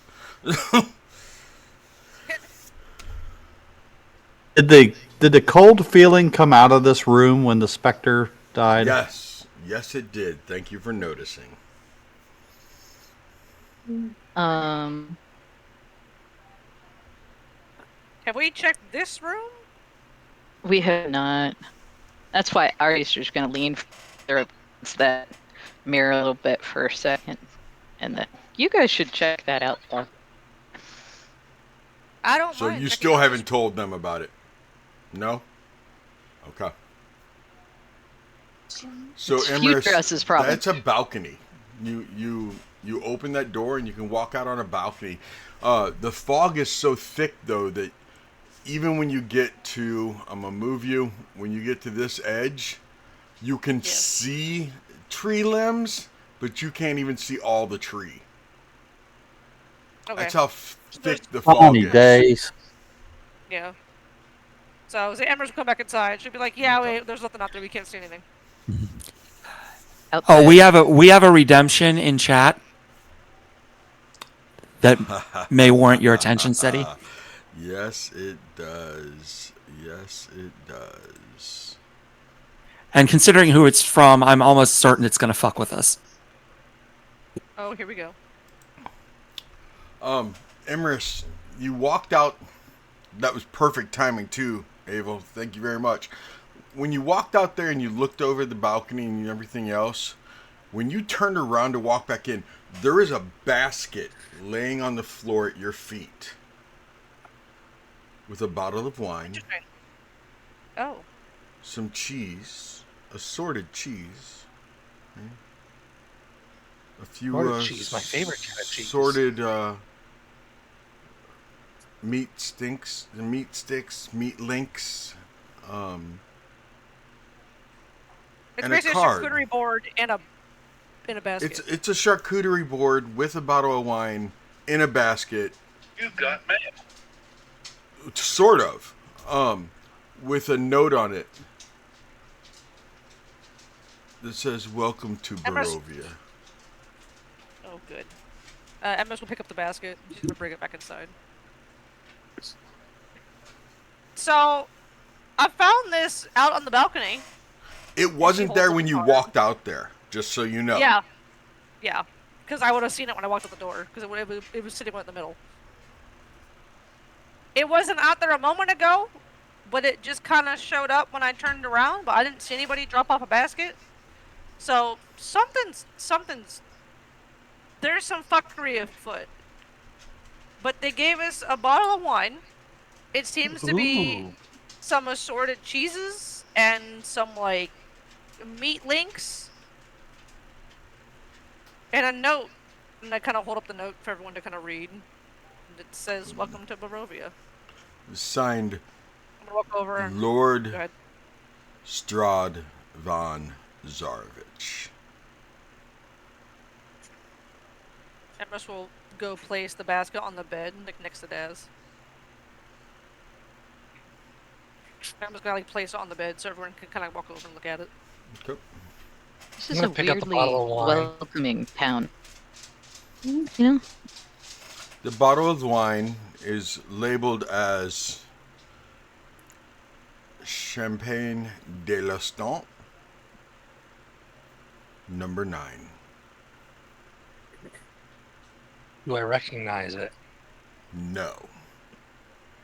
Did the cold feeling come out of this room when the specter died? Yes. Yes, it did. Thank you for noticing. Have we checked this room? We have not. That's why Ari's just gonna lean there against that mirror a little bit for a second, and then you guys should check that out. Though. I don't So mind you checking still out haven't this- told them about it? No? Okay. So It's Emrys, Futurus's problem. that's a balcony. You open that door and you can walk out on a balcony. The fog is so thick though that even when you get to, I'm gonna move you. When you get to this edge, you can see tree limbs, but you can't even see all the tree. Okay. That's how thick the How fog many is. days? Yeah. So the Embers will come back inside. She'll be like, "Yeah, wait, there's nothing out there. We can't see anything." Oh, we have a redemption in chat that may warrant your attention, Seti. Yes, it does. Yes, it does. And considering who it's from, I'm almost certain it's going to fuck with us. Oh, here we go. Emrys, you walked out. That was perfect timing too, Abel. Thank you very much. When you walked out there and you looked over the balcony and everything else, when you turned around to walk back in, there is a basket laying on the floor at your feet with a bottle of wine, Interesting. Oh. some cheese, assorted cheese, a few Assorted cheese, my favorite kind of cheese. assorted meat sticks, meat links, It's and a basically card. charcuterie board in a basket. It's a charcuterie board with a bottle of wine in a basket. You've got mail. Sort of. With a note on it that says, "Welcome to Barovia." Oh, good. Emma's will pick up the basket. She's gonna bring it back inside. So, I found this out on the balcony. It wasn't holds there up when the you card. walked out there, just so you know. Yeah. Yeah. Because I would have seen it when I walked out the door. Because it was sitting right in the middle. It wasn't out there a moment ago, but it just kind of showed up when I turned around. But I didn't see anybody drop off a basket. So something's. There's some fuckery afoot. But they gave us a bottle of wine. It seems to be some assorted cheeses and some like meat links and a note. And I kind of hold up the note for everyone to kind of read. And it says, "Welcome to Barovia." Signed, I'm gonna walk over. Go Lord ahead. Strahd von Zarovich. Empress will go place the basket on the bed, like next to Daz. Empress gonna like place it on the bed so everyone can kind of walk over and look at it. Okay. This is I'm a gonna pick up the weirdly bottle of wine. welcoming town. You know, The bottle of wine is labeled as Champagne de l'Instant, number 9. Do I recognize it? No.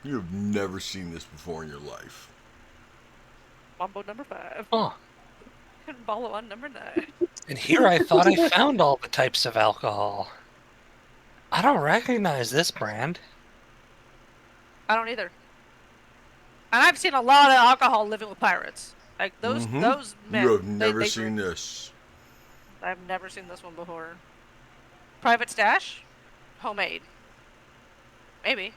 You have never seen this before in your life. Mambo number 5. Huh. And Bottle on number 9. And here I thought I found all the types of alcohol. I don't recognize this brand. I don't either. And I've seen a lot of alcohol living with pirates. Like those men. You have never they seen drink. this. I've never seen this one before. Private stash, homemade. Maybe.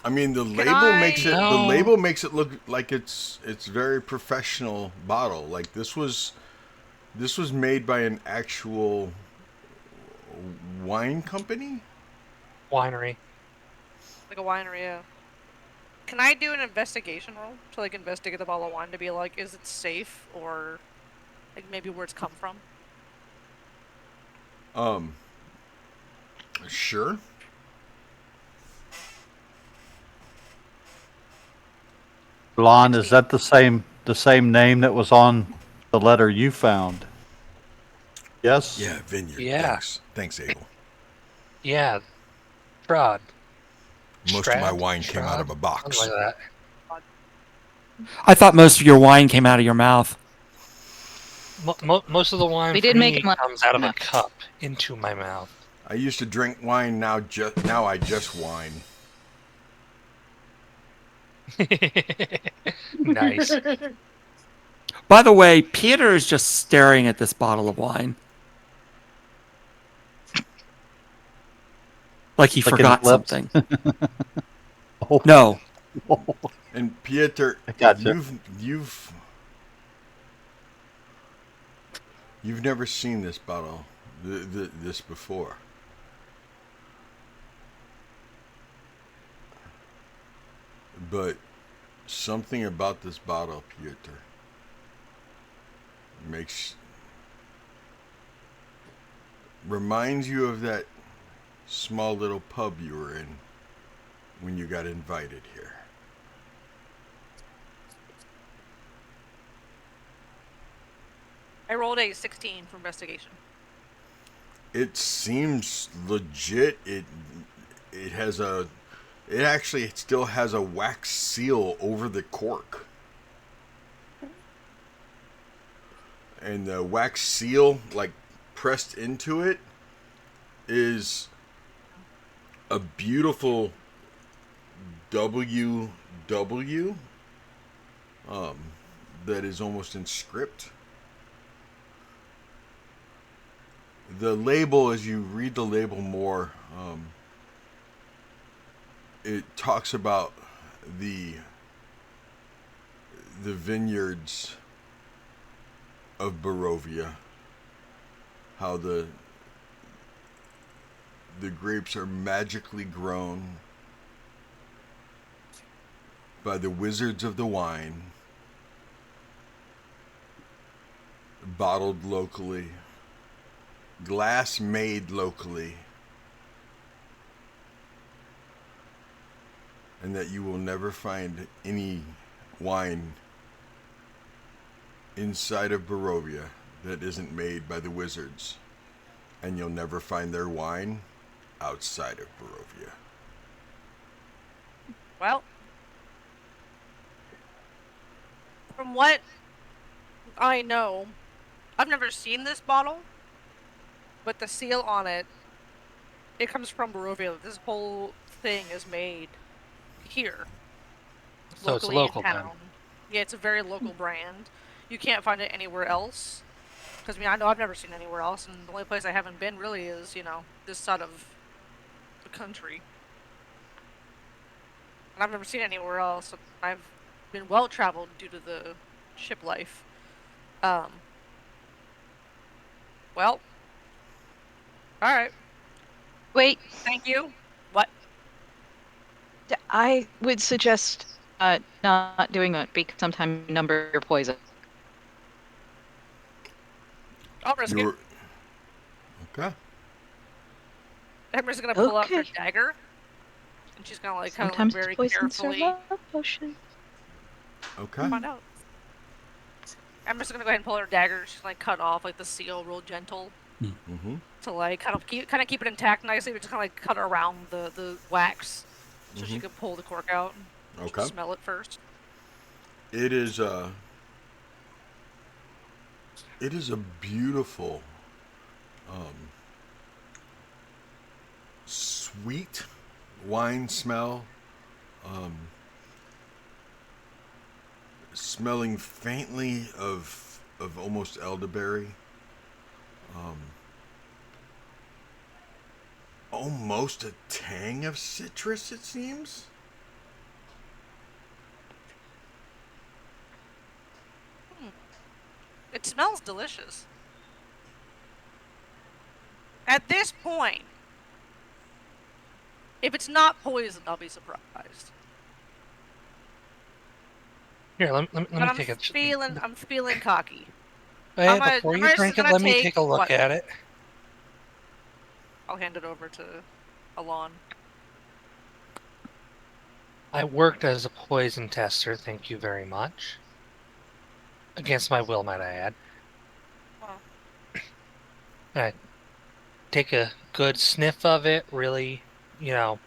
I mean, the label I- makes it. No. The label makes it look like it's very professional bottle. Like this was made by an actual wine company. Winery. Like a winery, yeah. Can I do an investigation roll to like investigate the bottle of wine to be like, is it safe or like maybe where it's come from? Sure. Lon, is that the same name that was on the letter you found? Yes? Yeah, vineyard. Yeah. Thanks, Abel. Yeah. Strahd. Most of my Strahd? wine came out of a box. Something like I thought most of your wine came out of your mouth. that. Most of the wine We for did make me him laugh. comes out of a cup into my mouth. I used to drink wine. Now I just wine. Nice. By the way, Peter is just staring at this bottle of wine. Like he Licking forgot his lips. something. Oh. No. And Pieter, Gotcha. you've never seen this bottle, this before. But something about this bottle, Pieter, reminds you of that small little pub you were in when you got invited here. I rolled a 16 for investigation. It seems legit. It actually still has a wax seal over the cork. And the wax seal, like pressed into it, is a beautiful WW that is almost in script. The label, as you read the label more, it talks about the vineyards of Barovia, how the grapes are magically grown by the wizards of the wine, bottled locally, glass made locally, and that you will never find any wine inside of Barovia that isn't made by the wizards, and you'll never find their wine outside of Barovia. Well, from what I know, I've never seen this bottle, but the seal on it, it comes from Barovia. This whole thing is made here. So it's locally local in town. Yeah, it's a very local brand. You can't find it anywhere else. Because, I know I've never seen it anywhere else, and the only place I haven't been really is, this side of the country. And I've never seen it anywhere else. I've been well-traveled due to the ship life. Well. Alright. Wait, Thank you. What? I would suggest not doing that because sometimes you number your poison. I'll risk it. Okay. Emmer's gonna pull out her Okay. dagger. And she's gonna kind of Sometimes very poisons are carefully love potion. Okay. find out. Emmer's gonna go ahead and pull her dagger. She's gonna cut off like the seal real gentle. Mm-hmm. To like kind of keep it intact nicely, but just kind of like cut around the wax so she can pull the cork out. Okay. Smell it first. It is a beautiful, um, sweet wine smell. Um, Smelling faintly of almost elderberry. Um, Almost a tang of citrus, it seems. It smells delicious. At this point, if it's not poison, I'll be surprised. Here, let But me take a. I'm feeling cocky. Hey, before you drink it, let me take a look at it. I'll hand it over to Alon. I worked as a poison tester, thank you very much. Against my will, might I add. Oh. I take a good sniff of it, really, Elan,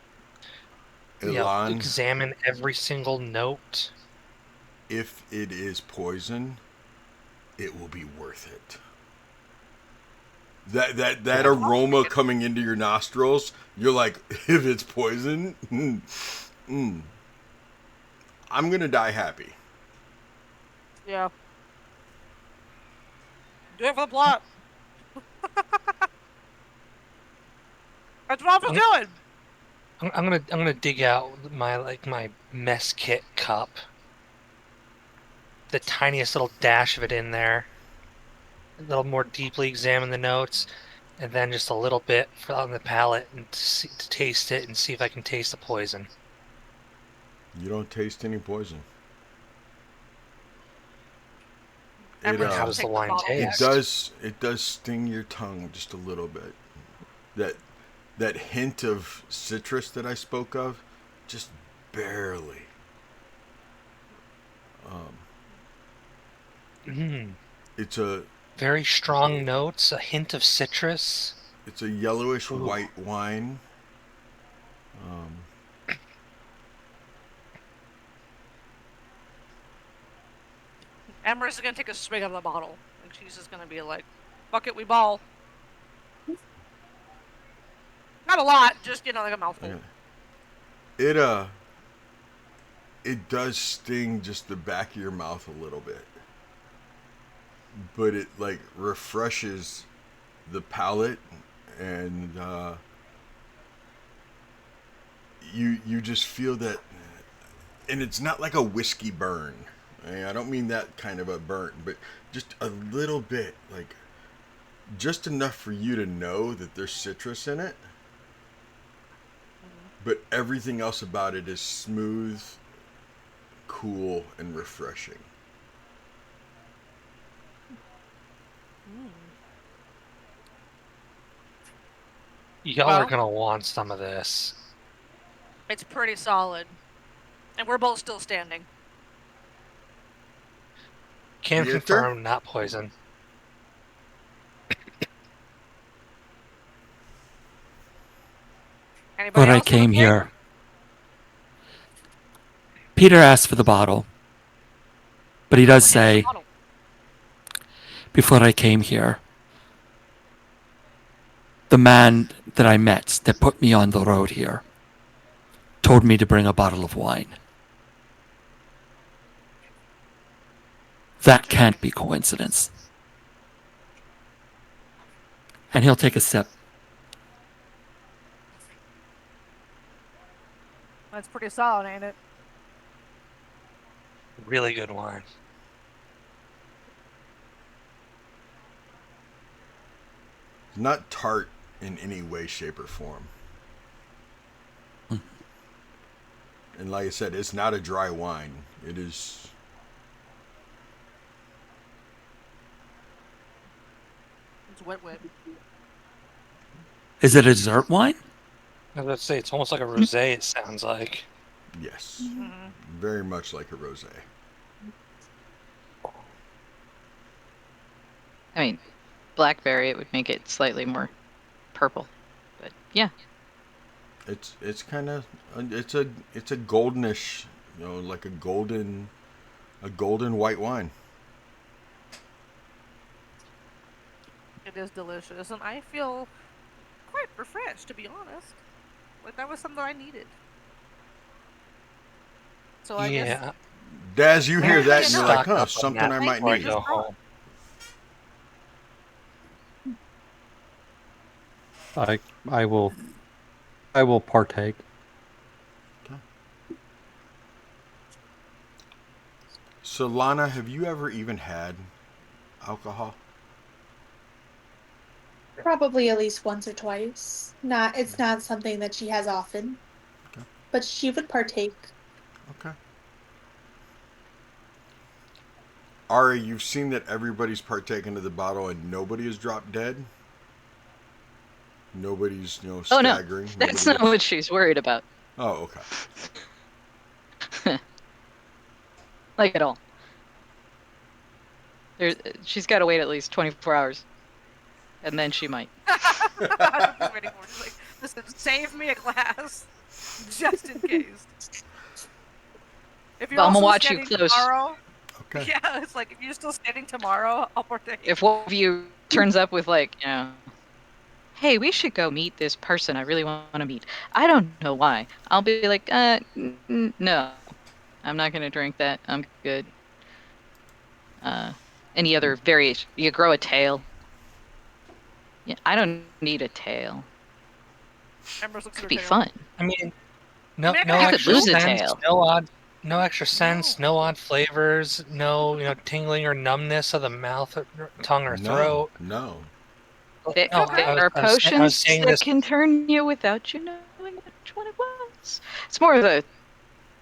examine every single note. if it is poison, it will be worth it. That aroma coming into your nostrils, you're like, if it's poison, I'm gonna die happy. Yeah. Do it for the plot. That's what I was doing. I'm gonna dig out my mess kit cup. The tiniest little dash of it in there. A little more deeply examine the notes, and then just a little bit on the palate and to taste it and see if I can taste the poison. You don't taste any poison. And How does the wine taste? It does sting your tongue just a little bit. That hint of citrus that I spoke of, just barely. It's a Very strong notes, a hint of citrus. It's a yellowish Ooh. white wine. Emrys is gonna take a swig of the bottle, and she's just gonna be like, "Fuck it, we ball." Not a lot, just like a mouthful. It does sting just the back of your mouth a little bit, but it like refreshes the palate, and you just feel that, and it's not like a whiskey burn. I don't mean that kind of a burn, but just a little bit, like just enough for you to know that there's citrus in it. But everything else about it is smooth, cool, and refreshing. Y'all are gonna want some of this. It's pretty solid. And we're both still standing. Can confirm, not poison. Anybody But I else came okay? here. Peter asked for the bottle. But he does say, before I came here, the man that I met that put me on the road here told me to bring a bottle of wine. That can't be coincidence. And he'll take a sip. That's pretty solid, ain't it? Really good wine. It's not tart in any way, shape, or form. And like I said, it's not a dry wine. It is. It's wet. Is it a dessert wine? I was about to say, it's almost like a rosé, it sounds like. Yes. Very much like a rosé. I mean, blackberry, it would make it slightly more purple. But yeah. It's kind of it's a goldenish like a golden white wine. It is delicious, and I feel quite refreshed, to be honest. Like that was something I needed. So I guess Yeah, Daz, you hear Maybe that you and you're know. like, stock huh, up on something that I might before I need. go home. I will partake. So, Lana, have you ever even had alcohol? Probably at least once or twice. It's not something that she has often, Okay. but she would partake. Okay. Ari, you've seen that everybody's partaken of the bottle and nobody has dropped dead? Nobody's, Oh no, staggering? that's Nobody not gets... what she's worried about. Oh, okay. Like at all. There, she's got to wait at least 24 hours, and then she might. That's what she's waiting for. She's like, listen, save me a glass, just in case. If you're But I'm gonna also watch you standing close. tomorrow, Okay. yeah, it's like if you're still standing tomorrow, I'll partake. If one of you turns up with hey, we should go meet this person I really want to meet. I don't know why. I'll be like, no, I'm not gonna drink that. I'm good. Uh, any other variation? You grow a tail. Yeah, I don't need a tail. Embers looks at Could her be tail. fun. I mean, I mean, I no could You could extra lose a sense, tail. no extra sense, No. no odd flavors, no tingling or numbness of the mouth, or tongue, or No, throat. no. There, No, Okay. there are I was potions saying that this. can turn you without you knowing which one it was. It's more of a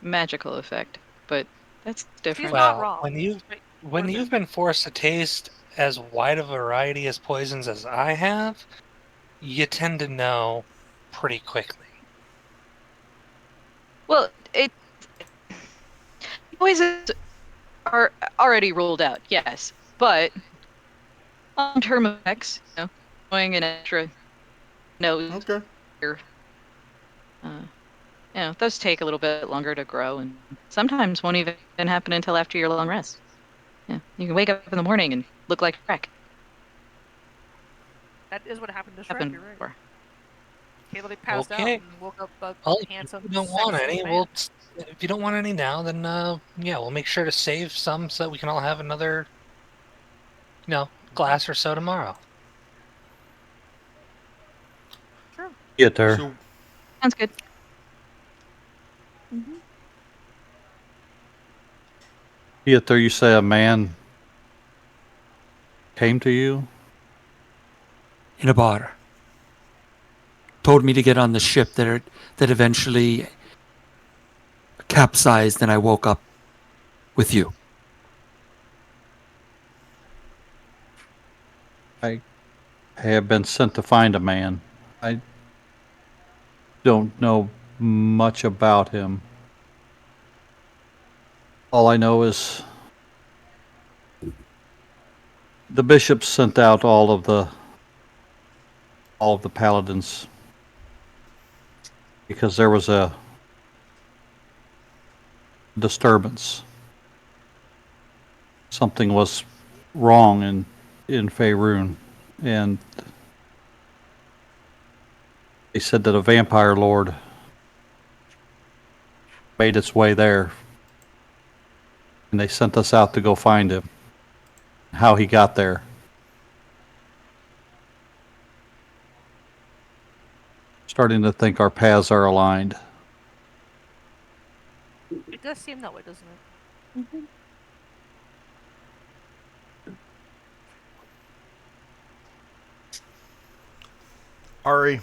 magical effect, but that's She's different. not Well, wrong. Wait, when what is you've it? been forced to taste as wide a variety as poisons as I have, you tend to know pretty quickly. Well, poisons are already ruled out, yes, but long-term effects, knowing an extra nose Okay. here, uh, those take a little bit longer to grow, and sometimes won't even happen until after your long rest. Yeah, you can wake up in the morning and look like Shrek. That is what happened to Shrek. Happened You're right. before. He literally passed out Okay. and woke up a Well, handsome, if you don't want sexy any, man. if you don't want any now, then yeah, we'll make sure to save some so that we can all have another, glass or so tomorrow. True. Get there. So, Sounds good. Hmm. Get there. You say a man came to you. In a bar. Told me to get on the ship that eventually capsized, and I woke up with you. I have been sent to find a man. I don't know much about him. All I know is the bishop sent out all of the paladins because there was a disturbance. Something was wrong in Faerun, and they said that a vampire lord made its way there, and they sent us out to go find him. How he got there, starting to think our paths are aligned. It does seem that way, doesn't it? Hmm. Ari,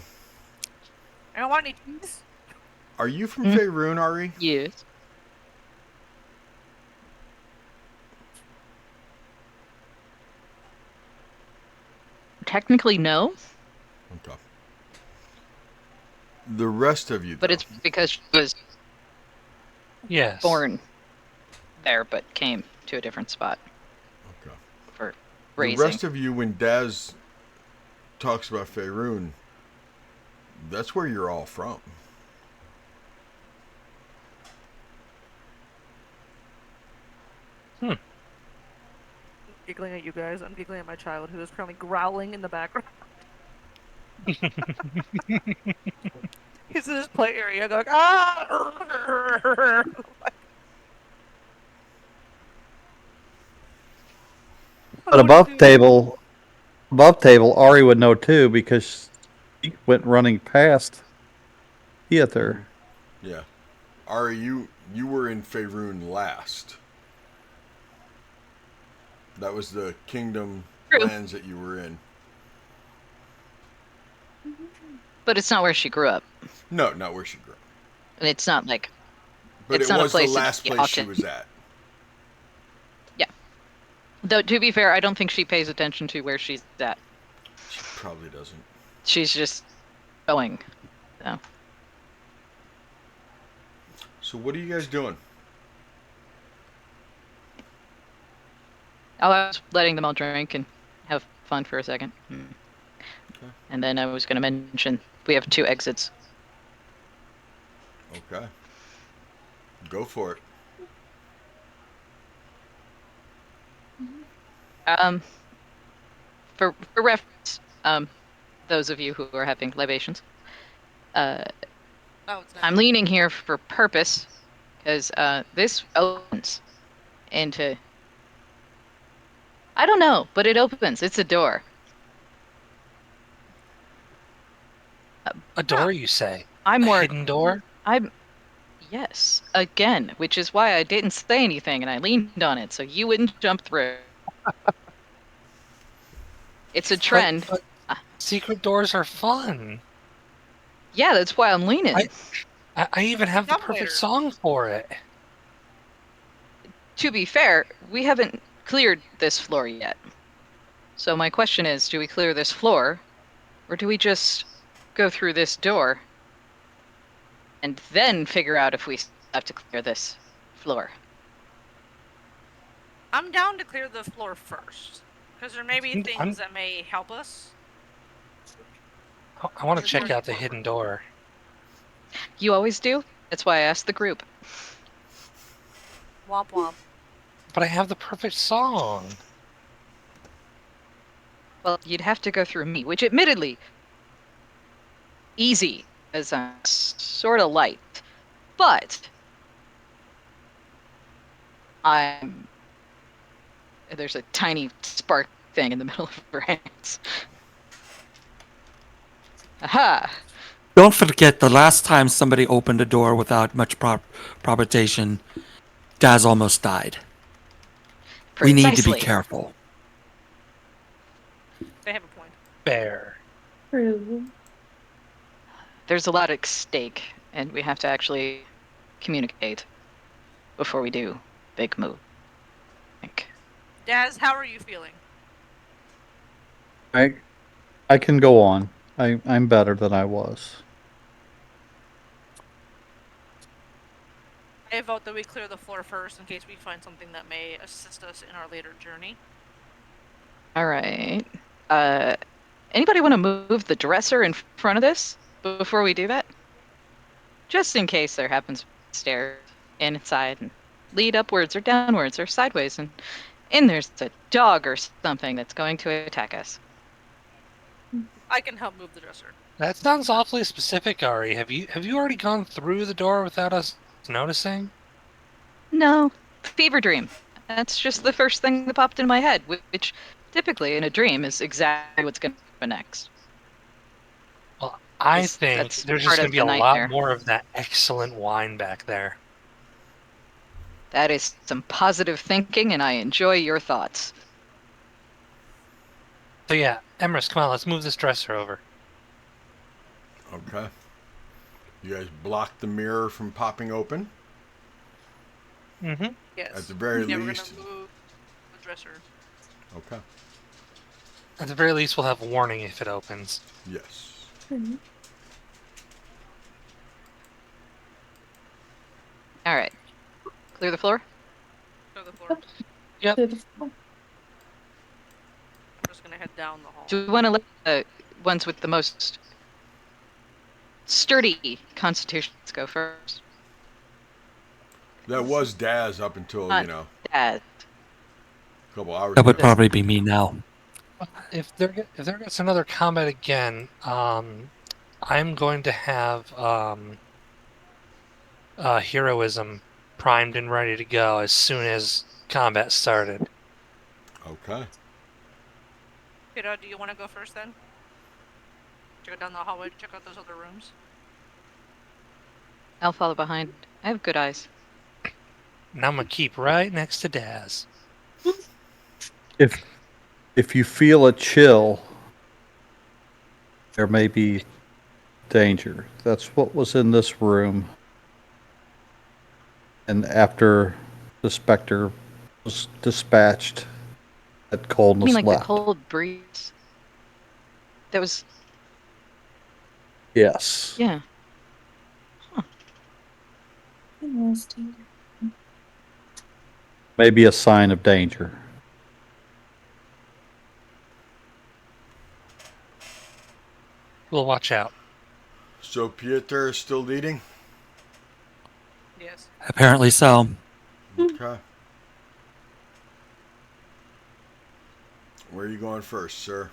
I don't want any cheese. are you from Hmm? Faerun, Ari? Yes. Technically, no, Okay. The rest of you, but though. it's because she was Yes. born there, but came to a different spot Okay. for The raising. rest of you, when Daz talks about Faerun, that's where you're all from. Giggling at you guys. I'm giggling at my child who is currently growling in the background. He's in his play area going, ah! But above table, Ari would know too because she went running past theater. Yeah. Ari, you were in Faerun last. That was the kingdom True. lands that you were in. But it's not where she grew up. No, not where she grew up. And it's not like. But it's it not a was the place that last you place she often- was at. Yeah. Though, to be fair, I don't think she pays attention to where she's at. She probably doesn't. She's just going. So. So what are you guys doing? I was letting them all drink and have fun for a second. Okay. And then I was going to mention we have 2 exits. Okay. Go for it. For reference, those of you who are having libations, Oh, it's nice. I'm leaning here for purpose because this opens into. I don't know, but it opens. It's a door. A door, you say? I'm A more. hidden door? Yes, again, which is why I didn't say anything and I leaned on it so you wouldn't jump through. It's a trend. But secret doors are fun. Yeah, that's why I'm leaning. I even have the Jump perfect later. song for it. To be fair, we haven't cleared this floor yet. So my question is, do we clear this floor, or do we just go through this door and then figure out if we have to clear this floor? I'm down to clear the floor first. Because there may be I'm- things that may help us. I want to check out the hidden door. You always do? That's why I asked the group. Womp womp. But I have the perfect song. Well, you'd have to go through me, which admittedly, easy, as I'm sort of light. But there's a tiny spark thing in the middle of her hands. Aha! Don't forget the last time somebody opened a door without much provocation, Daz almost died. We need to be Precisely. careful. They have a point. Fair. True. There's a lot at stake, and we have to actually communicate before we do big move. Daz, how are you feeling? I can go on. I'm better than I was. I vote that we clear the floor first in case we find something that may assist us in our later journey. All right. Anybody want to move the dresser in front of this before we do that? Just in case there happens stairs inside and lead upwards or downwards or sideways, and there's a dog or something that's going to attack us. I can help move the dresser. That sounds awfully specific, Ari. Have you already gone through the door without us noticing? No, fever dream. That's just the first thing that popped in my head, which typically in a dream is exactly what's going to happen next. Well, I That's think there's part just going of to be the a nightmare. lot more of that excellent wine back there. That is some positive thinking, and I enjoy your thoughts. So yeah, Emrys, come on, let's move this dresser over. Okay. You guys blocked the mirror from popping open. Mm-hmm. Yes. At the very Yeah, least. we're gonna move the dresser. Okay. At the very least, we'll have warning if it opens. Yes. Mhm. All right. Clear the floor? Clear the floor. Yep. Clear the floor. I'm just gonna head down the hall. Do we want to let the ones with the most sturdy constitutions go first? That was Daz up until, Dad. A couple hours That would ago. probably be me now. If there gets another combat again, I'm going to have heroism primed and ready to go as soon as combat started. Okay. Kiddo, do you want to go first then? To go down the hallway to check out those other rooms? I'll follow behind. I have good eyes. And I'm gonna keep right next to Daz. If you feel a chill, there may be danger. That's what was in this room. And after the specter was dispatched, that I mean, coldness like the left. cold breeze. That was, Yes. yeah. Interesting. Maybe a sign of danger. We'll watch out. So Pieter is still leading? Yes. Apparently so. Okay. Where are you going first, sir?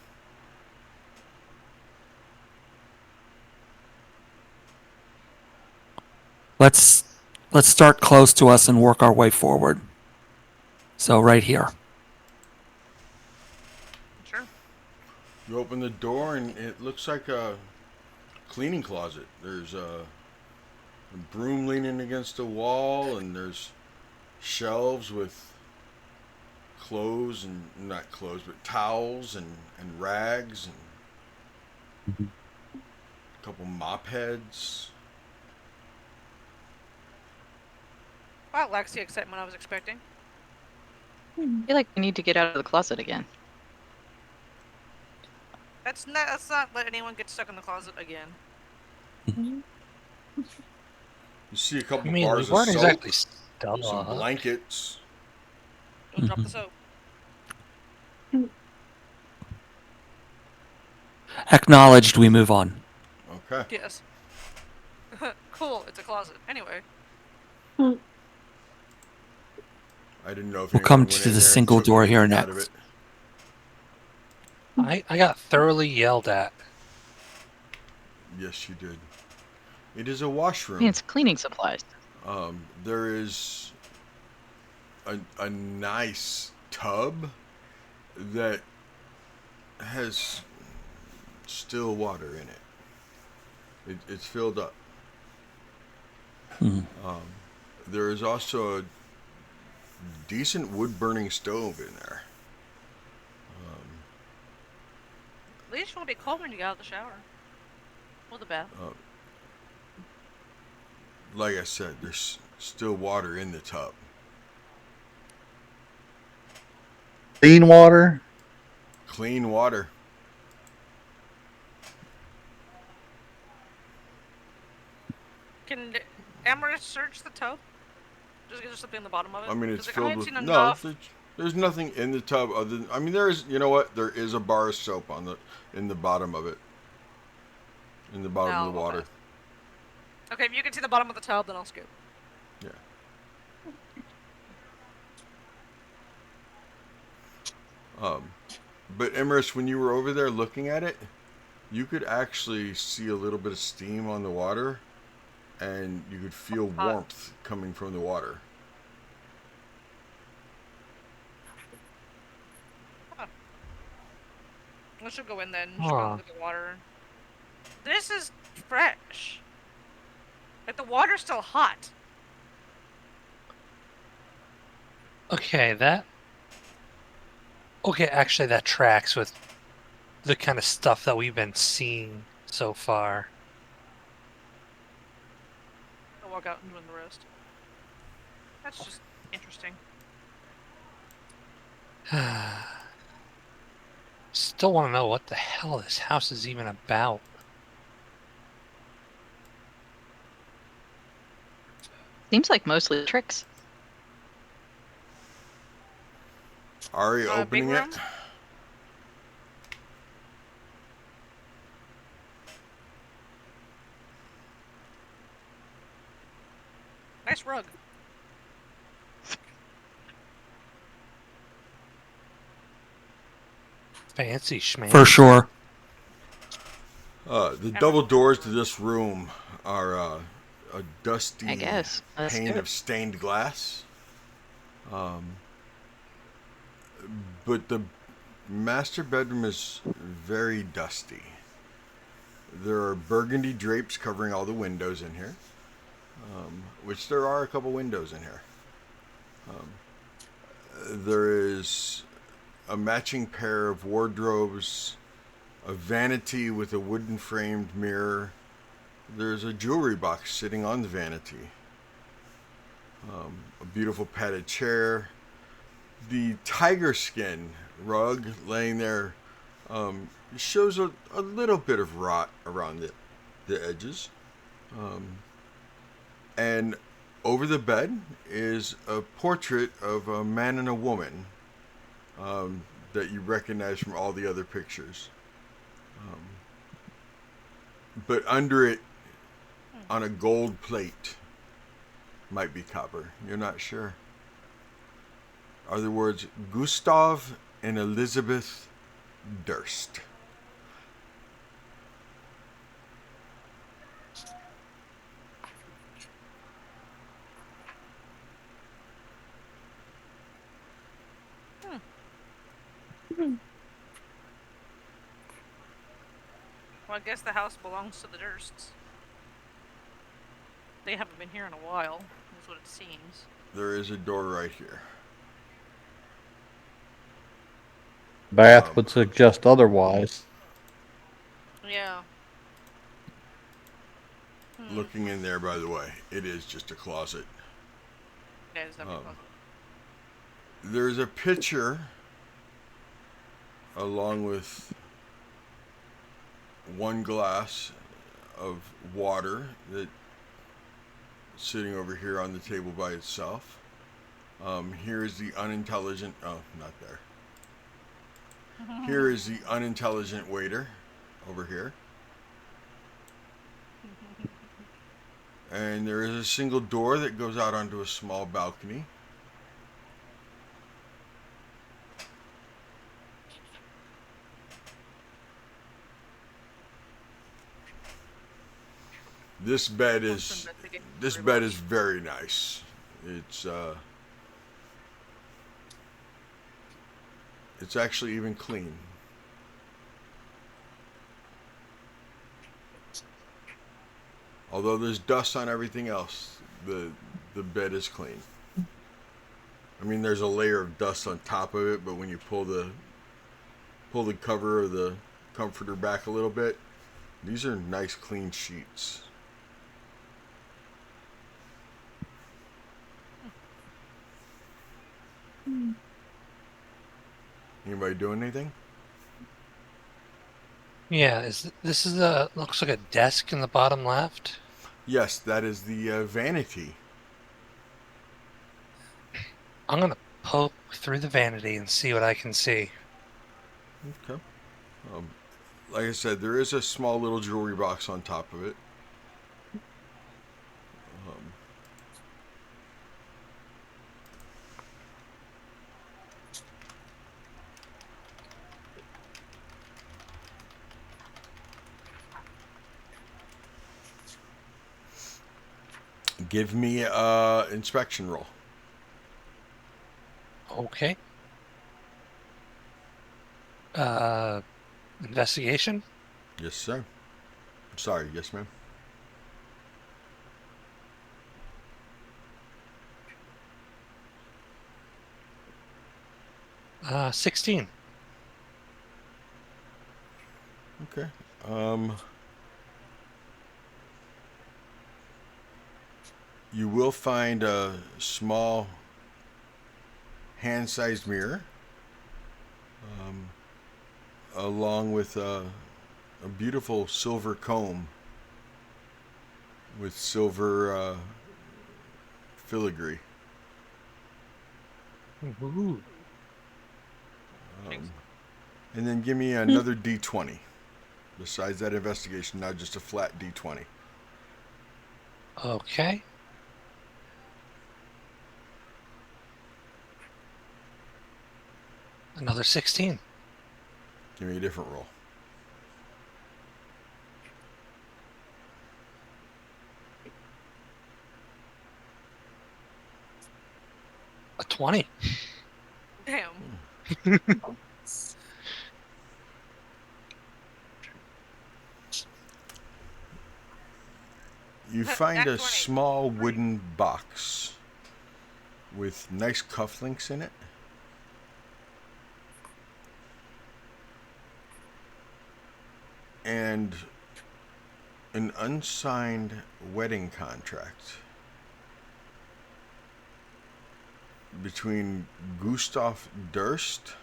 Let's start close to us and work our way forward. So right here. Sure. You open the door and it looks like a cleaning closet. There's a broom leaning against the wall, and there's shelves with clothes and not clothes, but towels and rags and a couple mop heads. Wow, lacks the excitement I was expecting. I feel like we need to get out of the closet again. Let's not let anyone get stuck in the closet again. You see a couple I mean, we bars of weren't soap, exactly stuck. some blankets. Don't drop the soap. Acknowledged, we move on. Okay. Yes. Cool, it's a closet. Anyway. I didn't know if We'll anyone come went to in the there and single took door here anything out of next. it. I got thoroughly yelled at. Yes, you did. It is a I mean, washroom. it's cleaning supplies. There is a nice tub that has still water in it. It's filled up. Hmm. There is also a decent wood-burning stove in there. At least you won't be cold when you get out of the shower. Or the bath. Like I said, there's still water in the tub. Clean water? Clean water. Can Amaris search the tub? Just get something in the bottom of it? I mean, it's 'Cause, like, I filled ain't with seen no. enough. There's nothing in the tub other than. I mean, there is. You know what? There is a bar of soap in the bottom of it. In the bottom of the Oh, water. okay. Okay, if you can see the bottom of the tub, then I'll scoop. Yeah. But Emerus, when you were over there looking at it, you could actually see a little bit of steam on the water, and you could feel warmth coming from the water. I should go in then. Huh. Should go look at the water. This is fresh. Like, the water's still hot. Okay, actually that tracks with the kind of stuff that we've been seeing so far. I'll walk out and doing the rest. That's just interesting. Still want to know what the hell this house is even about. Seems like mostly tricks. Are you Big opening room? it? Nice rug. Fancy schmancy. For sure. The double doors to this room are a dusty I guess. Let's pane do of it. stained glass. But the master bedroom is very dusty. There are burgundy drapes covering all the windows in here, which there are a couple windows in here. There is a matching pair of wardrobes, a vanity with a wooden framed mirror. There's a jewelry box sitting on the vanity. A beautiful padded chair. The tiger skin rug laying there shows a little bit of rot around the edges. And over the bed is a portrait of a man and a woman that you recognize from all the other pictures. But under it, on a gold plate, might be copper. You're not sure. Are the words Gustav and Elizabeth Durst. Well, I guess the house belongs to the Dursts. They haven't been here in a while, is what it seems. There is a door right here. Bath would suggest otherwise. Yeah. Looking in there, by the way, it is just a closet. Yeah, it's definitely closet. There's a pitcher along with one glass of water that sitting over here on the table by itself. Here is the unintelligent. Oh, not there. Here is the unintelligent waiter over here. And there is a single door that goes out onto a small balcony. This bed is very nice. It's actually even clean. Although there's dust on everything else, the bed is clean. I mean, there's a layer of dust on top of it, but when you pull the cover of the comforter back a little bit, these are nice clean sheets. Anybody doing anything? Yeah, this is looks like a desk in the bottom left. Yes, that is the vanity. I'm gonna poke through the vanity and see what I can see. Okay. Like I said, there is a small little jewelry box on top of it. Give me a inspection roll. Okay. Investigation? Yes, sir. Sorry, yes, ma'am. Uh, 16. Okay. You will find a small hand-sized mirror, along with a beautiful silver comb with silver filigree. Ooh. And then give me another D20. Besides that investigation, not just a flat D20. Okay. Another 16. Give me a different roll. A 20. Damn. You find Nat a 20. small wooden box with nice cufflinks in it. And an unsigned wedding contract between Gustav Durst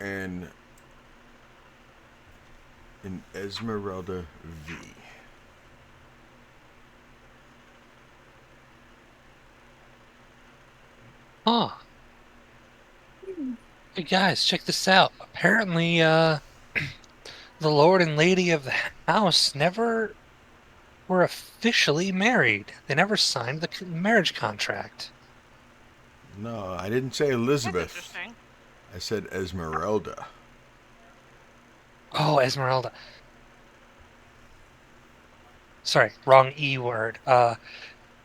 and an Esmeralda V. Huh. Hey guys, check this out. Apparently, the Lord and Lady of the house never were officially married. They never signed the marriage contract. No, I didn't say That's Elizabeth. interesting. I said Esmeralda. Oh, Esmeralda. Sorry, wrong E word.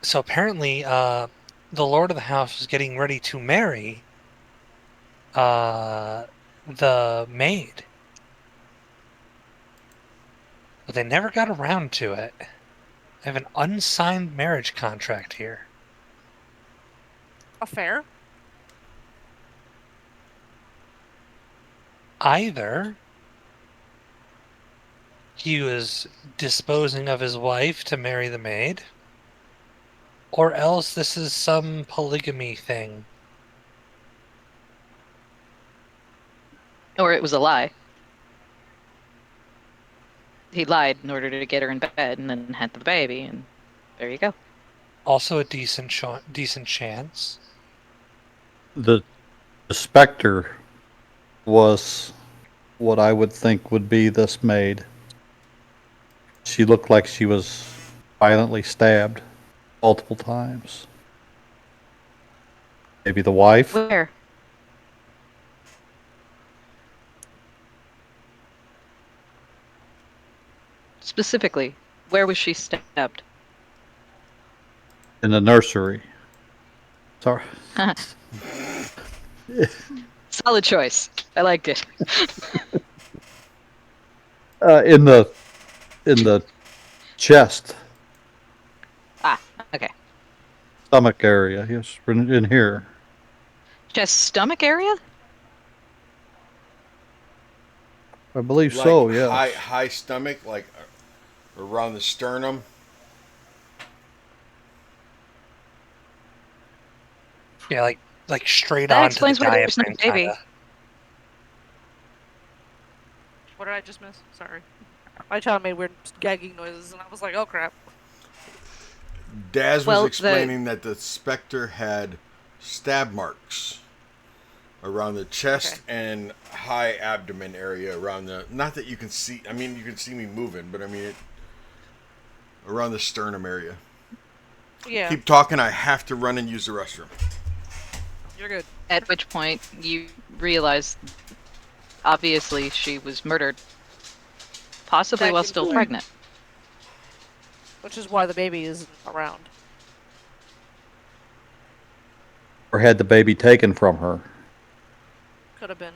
So apparently, the Lord of the house was getting ready to marry the maid. But they never got around to it. I have an unsigned marriage contract here. Affair? Either he was disposing of his wife to marry the maid, or else this is some polygamy thing. Or it was a lie. He lied in order to get her in bed and then had the baby, and there you go. Also a decent chance. The specter was what I would think would be this maid. She looked like she was violently stabbed multiple times. Maybe the wife? Where? Specifically, where was she stabbed? In the nursery. Sorry. Solid choice. I liked it. In the chest, Ah, okay. stomach area. Yes, in here. Chest stomach area? I believe Like so. Yes. high stomach, like around the sternum. Yeah, like straight That on to the explains why there's no diaphragm, baby. kinda. What did I just miss? Sorry. My child made weird gagging noises, and I was like, oh crap. Daz Well, was explaining that the specter had stab marks around the chest and high abdomen area around the. Not that you can see. I mean, you can see me moving, but I mean around the sternum area. Yeah, Keep talking. I have to run and use the restroom. you're good. At which point you realize, obviously, she was murdered, possibly That while gives still away. pregnant. Which is why the baby isn't around. Or had the baby taken from her. Could have been.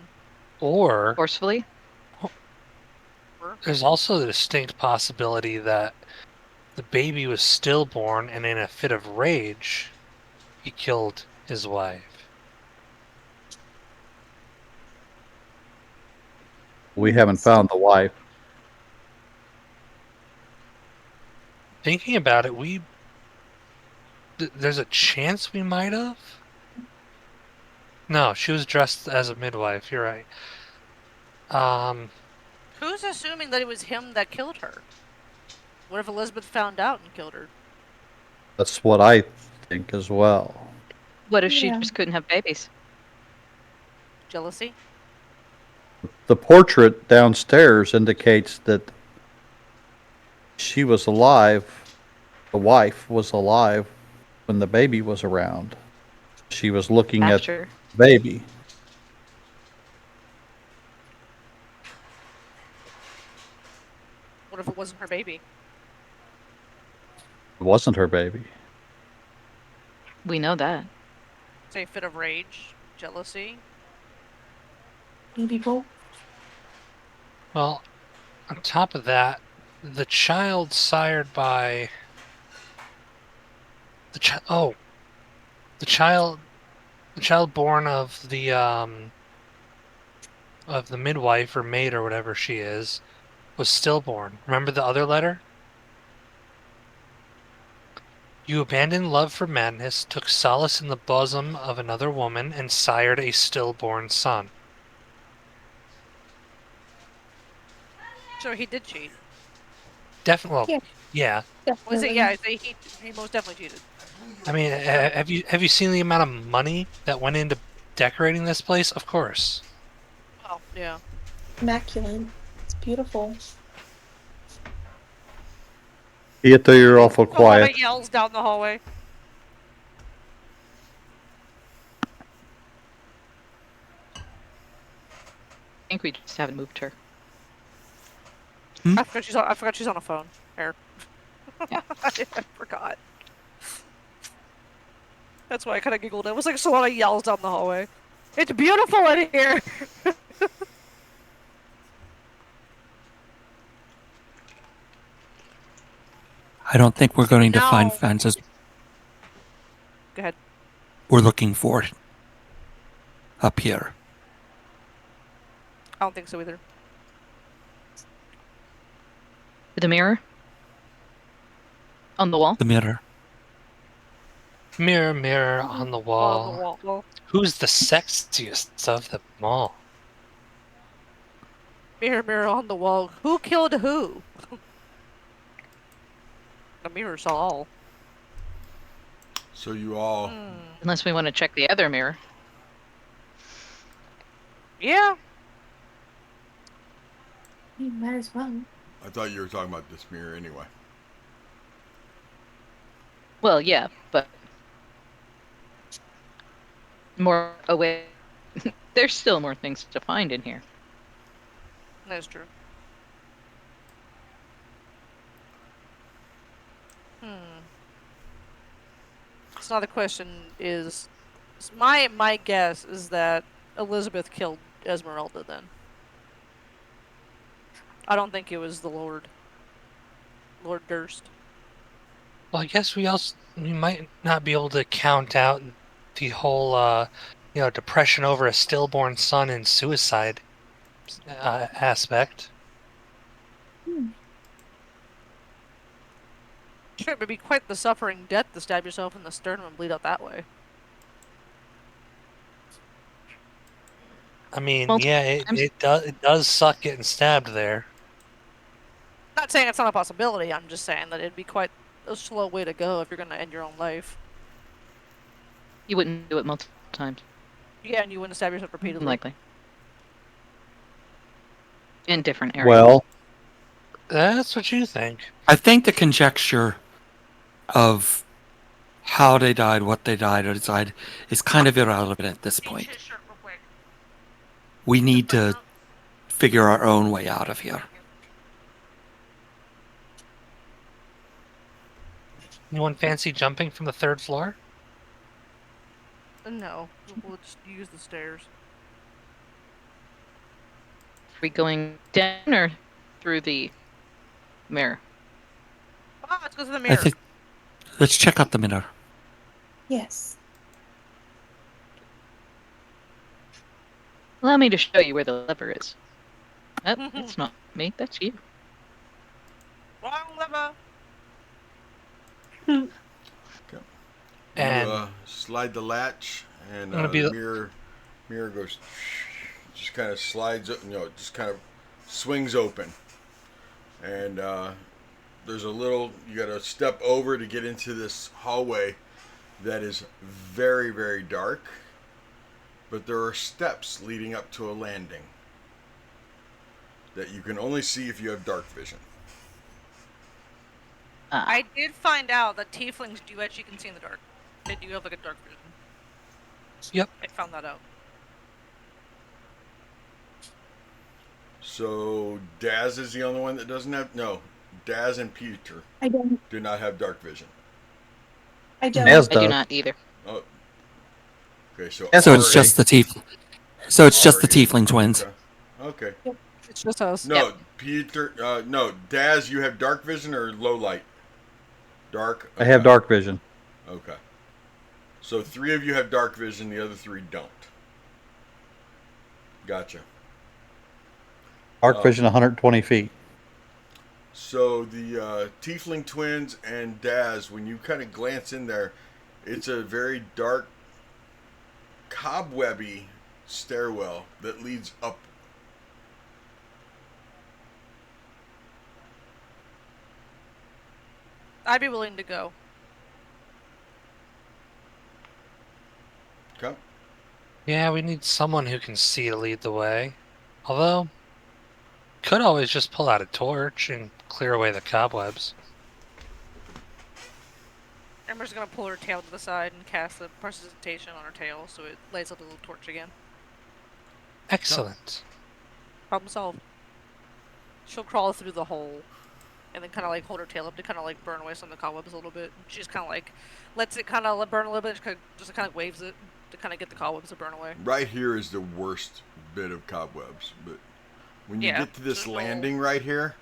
Or Forcefully? there's also the distinct possibility that the baby was stillborn and in a fit of rage, he killed his wife. We haven't found the wife. Thinking about it, there's a chance we might have. No, she was dressed as a midwife. You're right. Who's assuming that it was him that killed her? What if Elizabeth found out and killed her? That's what I think as well. What if she Yeah. just couldn't have babies? Jealousy? The portrait downstairs indicates that she was alive. The wife was alive when the baby was around. She was looking at After. baby. What if it wasn't her baby? It wasn't her baby. We know that. Say fit of rage, jealousy. Maybe both. Well, on top of that, the child sired by the child born of the midwife or maid or whatever she is was stillborn. Remember the other letter? You abandoned love for madness, took solace in the bosom of another woman, and sired a stillborn son. So he did cheat. Definitely, well, Yeah. yeah. Was it? Definitely. Yeah, he most definitely cheated. I mean, have you seen the amount of money that went into decorating this place? Of course. Oh, yeah. Immaculate. It's beautiful. Pieto, you're awful A lot quiet. of yells down the hallway. I think we just haven't moved her. I forgot she's on a phone. Here. Yeah. I forgot. That's why I kind of giggled. It was like a lot of yells down the hallway. It's beautiful in here. I don't think we're going to find No. fences Go ahead. we're looking for up here. I don't think so either. The mirror? On the wall? The mirror. Mirror, mirror on the wall. On the wall. Well, Who's the sexiest of them all? mirror, mirror on the wall. Who killed who? The mirror saw all. So you all. Unless we want to check the other mirror. Yeah. You might as well. I thought you were talking about this mirror anyway. Well, yeah, but more away. There's still more things to find in here. That's true. So now the question is, my guess is that Elizabeth killed Esmeralda then. I don't think it was the Lord Durst. Well, I guess we might not be able to count out the whole depression over a stillborn son and suicide aspect. Sure, it would be quite the suffering death to stab yourself in the sternum and bleed out that way. I mean, Multiple yeah, times. it does suck getting stabbed there. Not saying it's not a possibility, I'm just saying that it'd be quite a slow way to go if you're gonna end your own life. You wouldn't do it multiple times. Yeah, and you wouldn't stab yourself repeatedly. Likely. In different areas. Well, That's what you think. I think the conjecture of how they died, what they died, or died is kind of irrelevant at this point. We need to figure our own way out of here. Anyone fancy jumping from the third floor? No, we'll just use the stairs. Are we going down or through the mirror? Ah, let's go to the mirror. I think let's check out the mirror. Yes. Allow me to show you where the lever is. Oh, that's not me, that's you. Wrong lever. And You slide the latch, and Gonna be the the- mirror goes, just kind of slides, just kind of swings open, and there's a little. You got to step over to get into this hallway that is very, very dark, but there are steps leading up to a landing that you can only see if you have dark vision. Ah, I did find out that tieflings do actually can see in the dark. They do have like a dark vision. Yep. I found that out. So Daz is the only one that doesn't have. No, Daz and Peter I don't. do not have dark vision. I don't. As I do does. not either. Oh, okay. So Yes, So it's Ari, just the Ari- tiefling twins. Okay. It's just us. No, Peter. No, Daz, you have dark vision or low light? Dark. I have Okay. dark vision. Okay. So 3 of you have dark vision. The other 3 don't. Gotcha. Dark vision 120 feet. So the Tiefling twins and Daz, when you kind of glance in there, it's a very dark, cobwebby stairwell that leads up. I'd be willing to go. Okay. Yeah, we need someone who can see to lead the way. Although, could always just pull out a torch and clear away the cobwebs. Ember's gonna pull her tail to the side and cast the precipitation on her tail so it lights up the little torch again. Excellent. Problem solved. She'll crawl through the hole and then kind of like hold her tail up to kind of like burn away some of the cobwebs a little bit. She just kind of like lets it kind of burn a little bit, just kind of waves it to kind of get the cobwebs to burn away. Right here is the worst bit of cobwebs, but when you Yeah, get to this there's no- landing right here,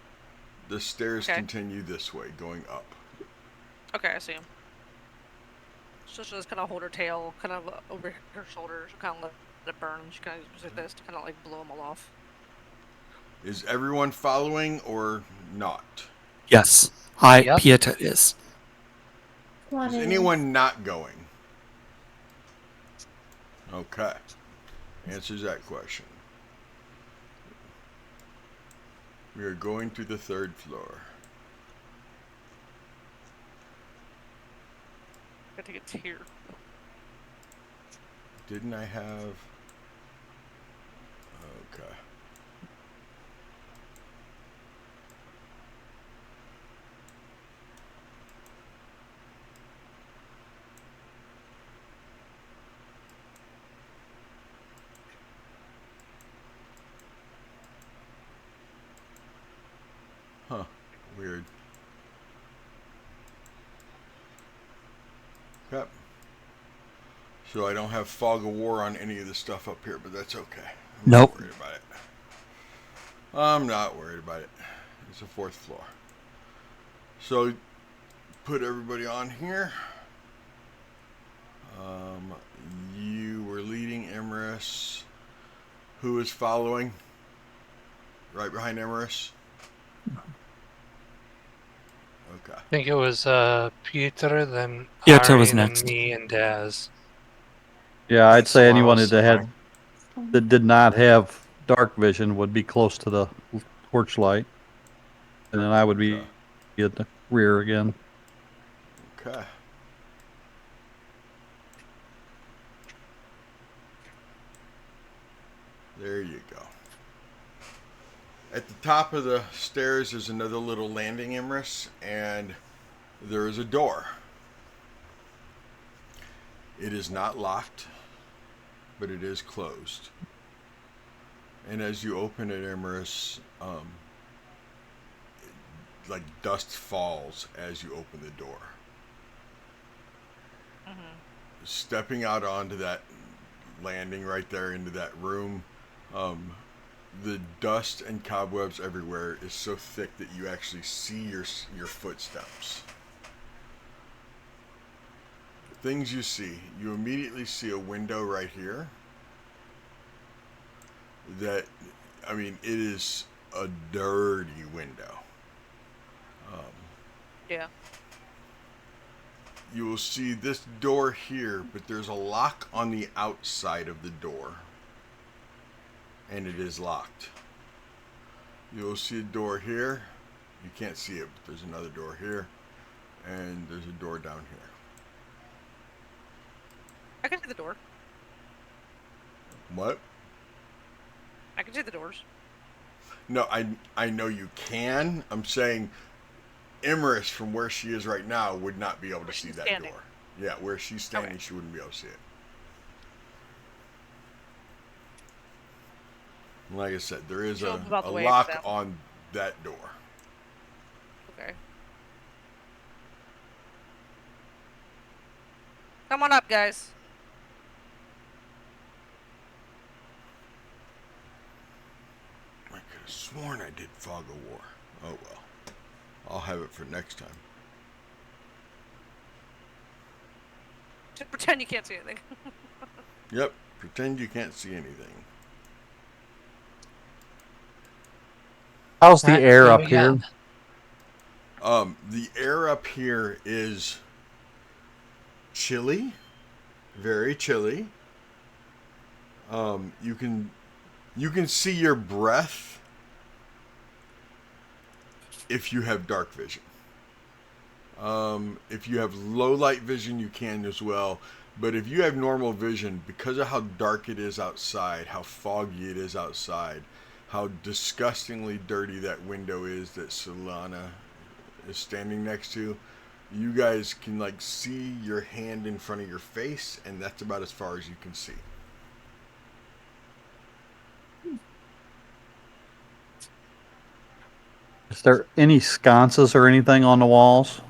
the stairs Okay. continue this way, going up. Okay, I see him. So she'll just kind of hold her tail kind of over her shoulder. She'll kind of let it burn. She kind of uses like this to kind of like blow them all off. Is everyone following or not? Yes, Yep. Pieta is. Come on Is in. anyone not going? Okay. Answers that question. We are going to the 3rd floor. I think it's here. Didn't I have... Okay. Huh. Weird. Yep. So I don't have Fog of War on any of the stuff up here, but that's okay. I'm Nope. not worried about it. I'm not worried about it. It's the 4th floor. So put everybody on here. You were leading Emerus. Who is following? Right behind Emerus? Okay. I think it was Peter, then Pieta Ari, was and then next. me and Daz. Yeah, I'd And say anyone Solano that had somewhere. that did not have dark vision would be close to the torchlight, and then I would be at the rear again. Okay. There you go. At the top of the stairs is another little landing, Emrys, and there is a door. It is not locked, but it is closed. And as you open it, Emrys, like dust falls as you open the door. Stepping out onto that landing right there into that room, the dust and cobwebs everywhere is so thick that you actually see your footsteps. Things you see. You immediately see a window right here. That, I mean, it is a dirty window. Yeah. You will see this door here, but there's a lock on the outside of the door. And it is locked. You will see a door here. You can't see it, but there's another door here. And there's a door down here. I can see the door. What? I can see the doors. No, I know you can. I'm saying Emrys, from where she is right now, would not be able to see she's that standing. door. Yeah, where she's standing, Okay. she wouldn't be able to see it. Like I said, there is She'll a, move out a the way lock for them. on that door. Okay. Come on up, guys. I could have sworn I did Fog of War. Oh well. I'll have it for next time. Just pretend you can't see anything. Yep. Pretend you can't see anything. How's the Alright, air what up do we got? here? The air up here is chilly, very chilly. You can see your breath if you have dark vision. If you have low light vision, you can as well. But if you have normal vision, because of how dark it is outside, how foggy it is outside, how disgustingly dirty that window is that Solana is standing next to, you guys can like see your hand in front of your face, and that's about as far as you can see. Is there any sconces or anything on the walls?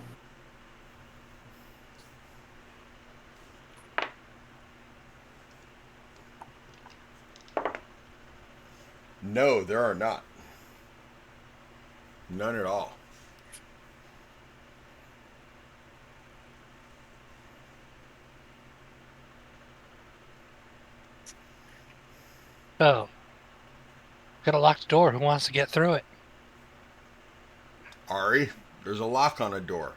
No, there are not. None at all. Oh. Got a locked door. Who wants to get through it? Ari, there's a lock on a door.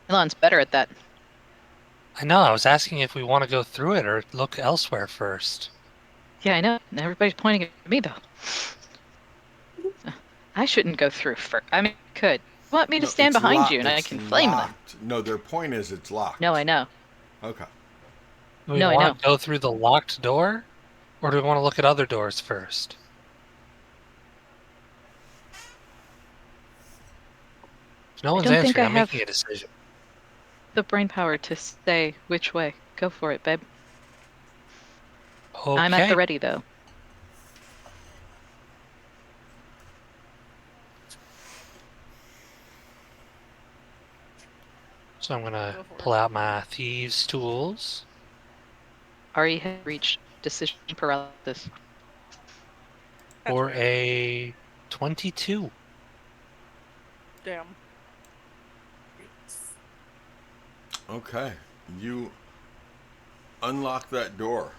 Elon's better at that. I know, I was asking if we want to go through it or look elsewhere first. Yeah, I know. Everybody's pointing at me, though. I shouldn't go through first. I mean, I could. You want me to No, stand it's behind locked. you and I It's can flame them? locked. No, their point is it's locked. No, I know. Okay. Do we No, I want know. to go through the locked door? Or do we want to look at other doors first? If no one's don't think answering, I I'm have- making a decision. The brain power to say which way. Go for it, babe. Okay. I'm at the ready, though. So I'm gonna Go for pull it. out my thieves' tools. Ari had reached decision paralysis. That's For weird. a 22. Damn. Okay. You unlock that door.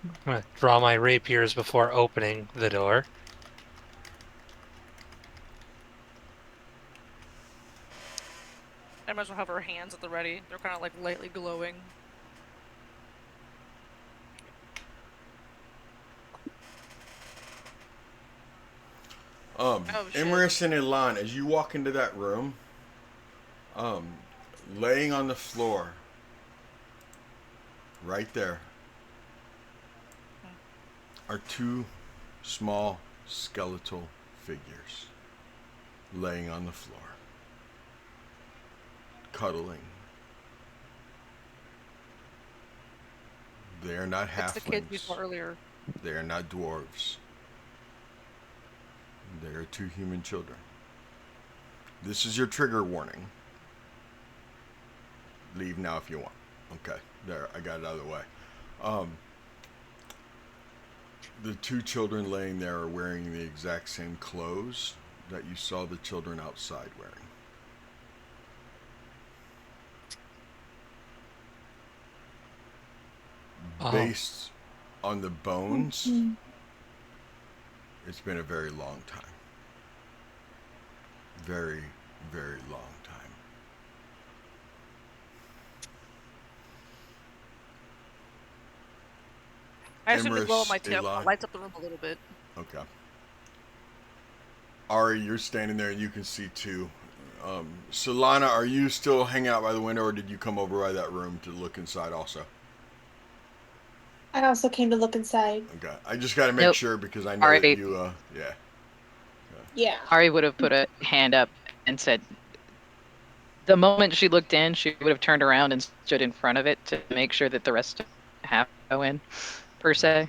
I'm gonna draw my rapiers before opening the door. I might as well have her hands at the ready. They're kind of like lightly glowing. Oh, shit. Imris and Elan, as you walk into that room, laying on the floor, right there, are two small skeletal figures laying on the floor, cuddling. They are not It's the kids we halflings. saw earlier. They are not dwarves. They are two human children. This is your trigger warning. Leave now if you want. Okay, there, I got it out of the way. The two children laying there are wearing the exact same clothes that you saw the children outside wearing. Based on the bones, it's been a very long time. Very, very long time. I assume the glow of my Imris, tail Elon. lights up the room a little bit. Okay. Ari, you're standing there and you can see two. Solana, are you still hanging out by the window, or did you come over by that room to look inside also? I also came to look inside. Okay. I just got to make Nope. sure because I know Ari. that you, yeah. Yeah. Ari would have put a hand up and said, The moment she looked in, she would have turned around and stood in front of it to make sure that the rest have to go in, per se.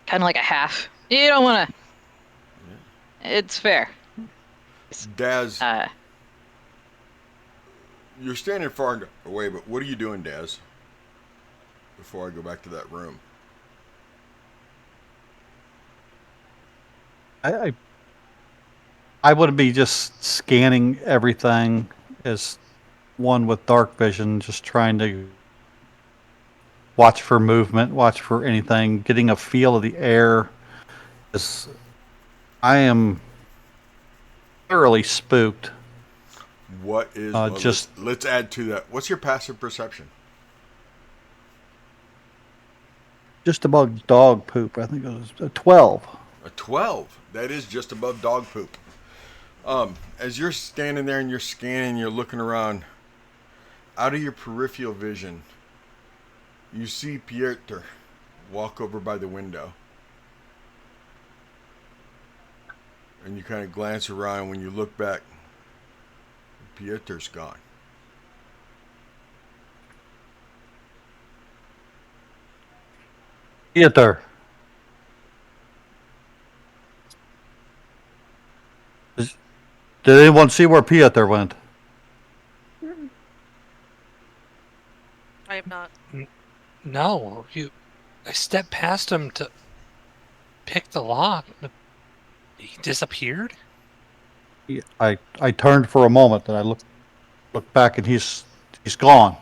Kind of like a half. You don't want to. It's fair. Daz, Uh, you're standing far away, but what are you doing, Daz? Before I go back to that room. I would be just scanning everything as one with dark vision, just trying to watch for movement, watch for anything, getting a feel of the air. 'Cause I am thoroughly spooked. What is? Just let's add to that. What's your passive perception? just above dog poop. I think it was a 12. A 12. That is just above dog poop. As you're standing there and you're scanning, you're looking around. Out of your peripheral vision, you see Pieter walk over by the window. And you kind of glance around. When you look back, Pieter's gone. Theater. Did anyone see where Pieter went? I have not. No, I stepped past him to pick the lock. But he disappeared. I turned for a moment and I looked back and he's gone.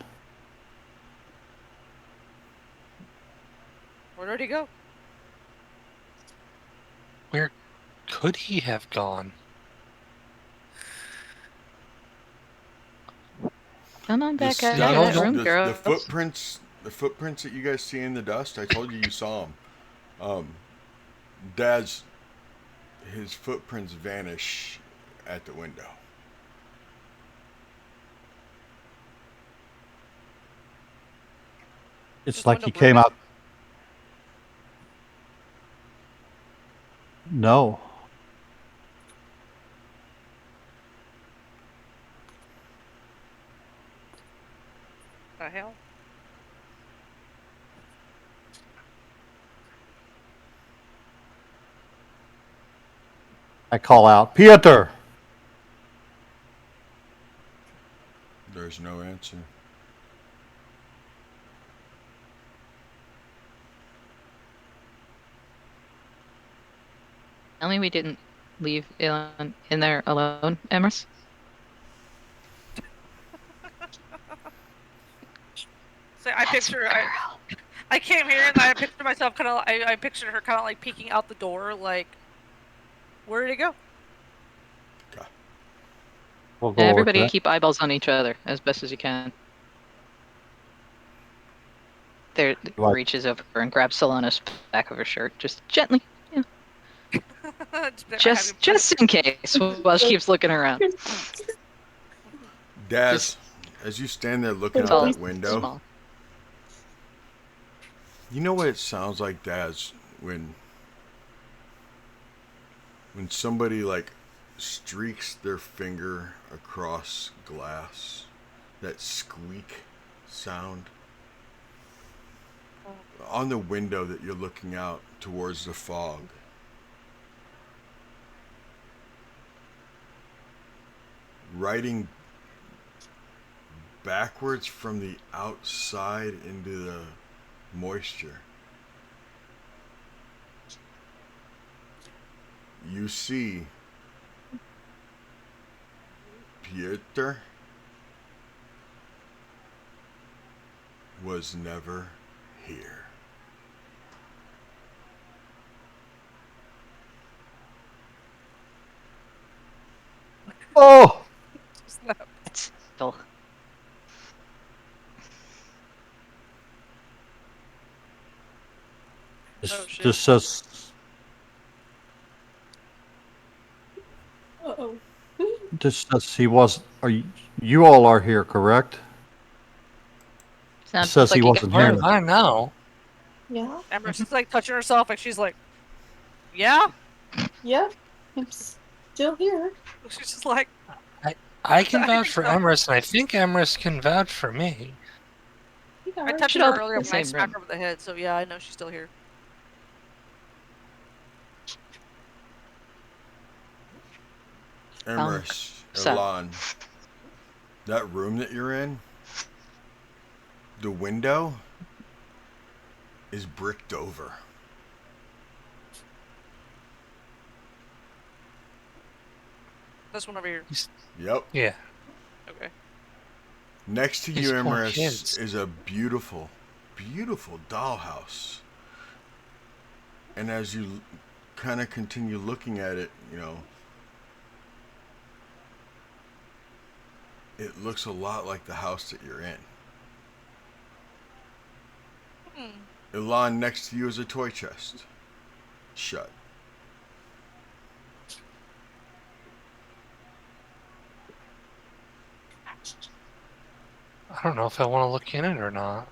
Where did he go? Where could he have gone? come on back out of dust- that room, girl. The footprints that you guys see in the dust. I told you saw them. Dad's his footprints vanish at the window. It's Is like window he came broken? out. No. The hell? I call out, Pieter. There's no answer. Tell me we didn't leave Elon in there alone, Emrys. So I picture I came here and I pictured myself kind of. I pictured her kind of like peeking out the door, like, where did he go? We'll go Everybody over to keep eyeballs on each other as best as you can. There Right. reaches over and grabs Solana's back of her shirt, just gently. Yeah. Just in case, while she keeps looking around. Daz, as you stand there looking It's out all that window, small. you know what it sounds like, Daz, when somebody like streaks their finger across glass, that squeak sound on the window that you're looking out towards the fog. Riding backwards from the outside into the moisture. You see Pieter was never here. Oh, It's still. Oh, shit. just says Uh-oh. he was. You all are here, correct? Sounds says like he you wasn't got Where here. am I now? Yeah? Emrys is like touching herself, and she's like, "Yeah." Yep. I'm still here. She's just like, I can I vouch think for so. Emrys, and I think Emrys can vouch for me. I touched Should her all be in earlier the when I same smacked room. her over the head, so yeah, I know she's still here. Emrys, So- Erlan, that room that you're in, the window is bricked over. This one over here. Yep. Yeah. Okay. Next to These you, poor Emrys, kids. is a beautiful, beautiful dollhouse. And as you kind of continue looking at it, it looks a lot like the house that you're in. Elan, next to you is a toy chest. Shut. I don't know if I want to look in it or not.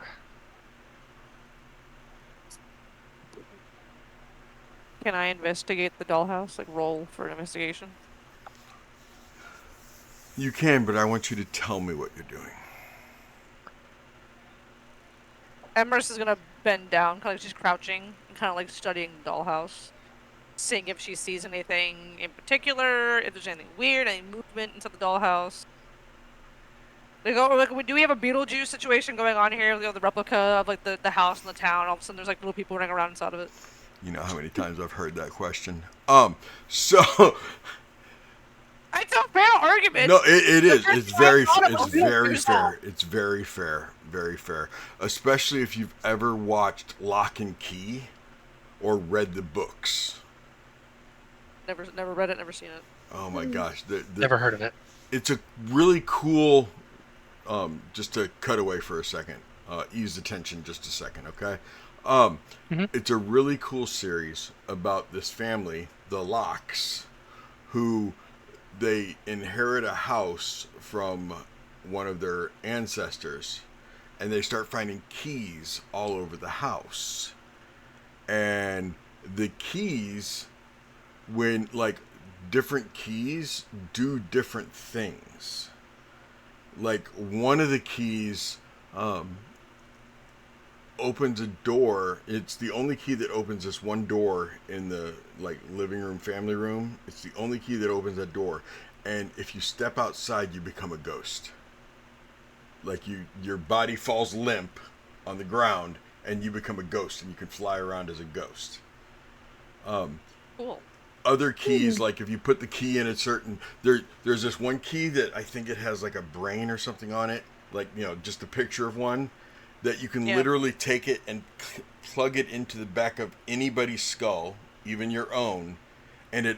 Can I investigate the dollhouse? Like, roll for an investigation? You can, but I want you to tell me what you're doing. Emrys is gonna bend down, kind of like she's crouching, and kind of like studying the dollhouse, seeing if she sees anything in particular, if there's anything weird, any movement inside the dollhouse. Do we have a Beetlejuice situation going on here? The replica of like the house in the town. All of a sudden, there's like little people running around inside of it. You know how many times I've heard that question. So It's a fair argument. no, it is. It's very fair. Beetlejuice. It's very fair. Very fair. Especially if you've ever watched Lock and Key or read the books. Never read it. Never seen it. Oh my gosh. Never heard of it. It's a really cool. Just to cut away for a second, ease the tension just a second, okay? It's a really cool series about this family, the Locks, who they inherit a house from one of their ancestors, and they start finding keys all over the house. And the keys, when like different keys do different things. Like one of the keys opens a door. It's the only key that opens this one door in the like living room, family room. It's the only key that opens that door. And if you step outside, you become a ghost. Like your body falls limp on the ground, and you become a ghost, and you can fly around as a ghost. Cool. Other keys, like if you put the key in a certain there's this one key that I think it has like a brain or something on it, like just a picture of one, that you can literally take it and plug it into the back of anybody's skull, even your own, and it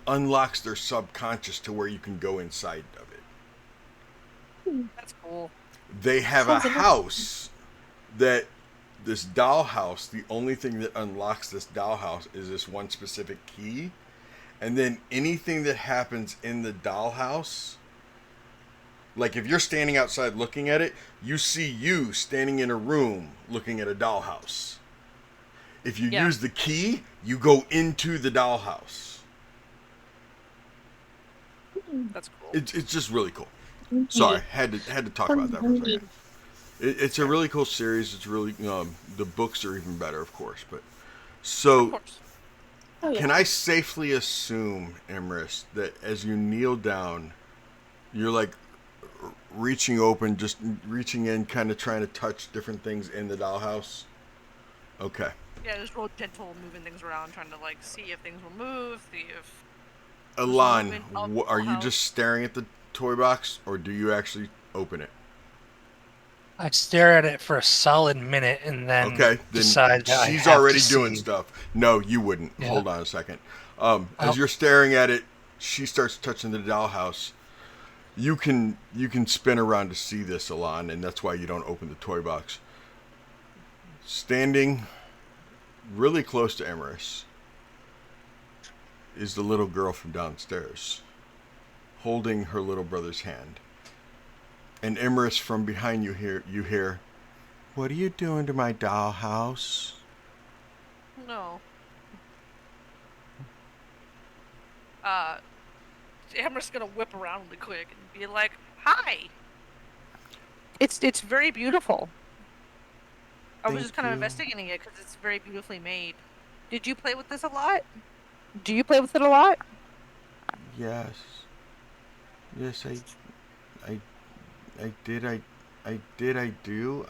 unlocks their subconscious to where you can go inside of it. That's cool. They have a house that this dollhouse, the only thing that unlocks this dollhouse is this one specific key. And then anything that happens in the dollhouse, like if you're standing outside looking at it, you see you standing in a room looking at a dollhouse. If you use the key, you go into the dollhouse. That's cool. It's just really cool. Sorry, had to talk about that for a second. It's a really cool series. It's really the books are even better, of course. But so. Of course. Oh, yeah. Can I safely assume, Emrys, that as you kneel down, you're like reaching open, just reaching in, kind of trying to touch different things in the dollhouse? Okay. Yeah, just real gentle, moving things around, trying to like see if things will move, see if. Elan, are you just staring at the toy box, or do you actually open it? I stare at it for a solid minute and then decide that she's I have already to doing see. stuff. No, you wouldn't. Yeah. Hold on a second. As you're staring at it, she starts touching the dollhouse. You can spin around to see this, Elan, and that's why you don't open the toy box. Standing really close to Emrys is the little girl from downstairs, holding her little brother's hand. And Emrys, from behind you hear, "What are you doing to my dollhouse?" No. Amber's gonna whip around really quick and be like, "Hi." It's very beautiful. I was just kind of investigating it because it's very beautifully made. Did you play with this a lot? Do you play with it a lot? Yes. Yes, I, I did. I did. I do.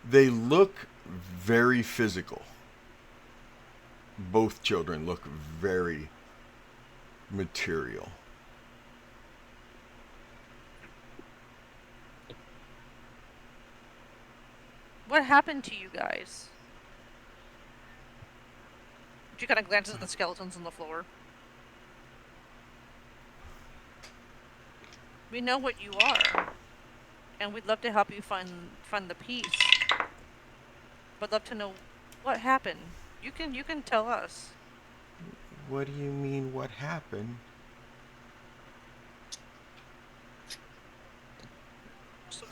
They look very physical. Both children look very material. What happened to you guys? She kind of glances at the skeletons on the floor. We know what you are, and we'd love to help you find the peace. But love to know what happened. You can tell us. What do you mean? What happened?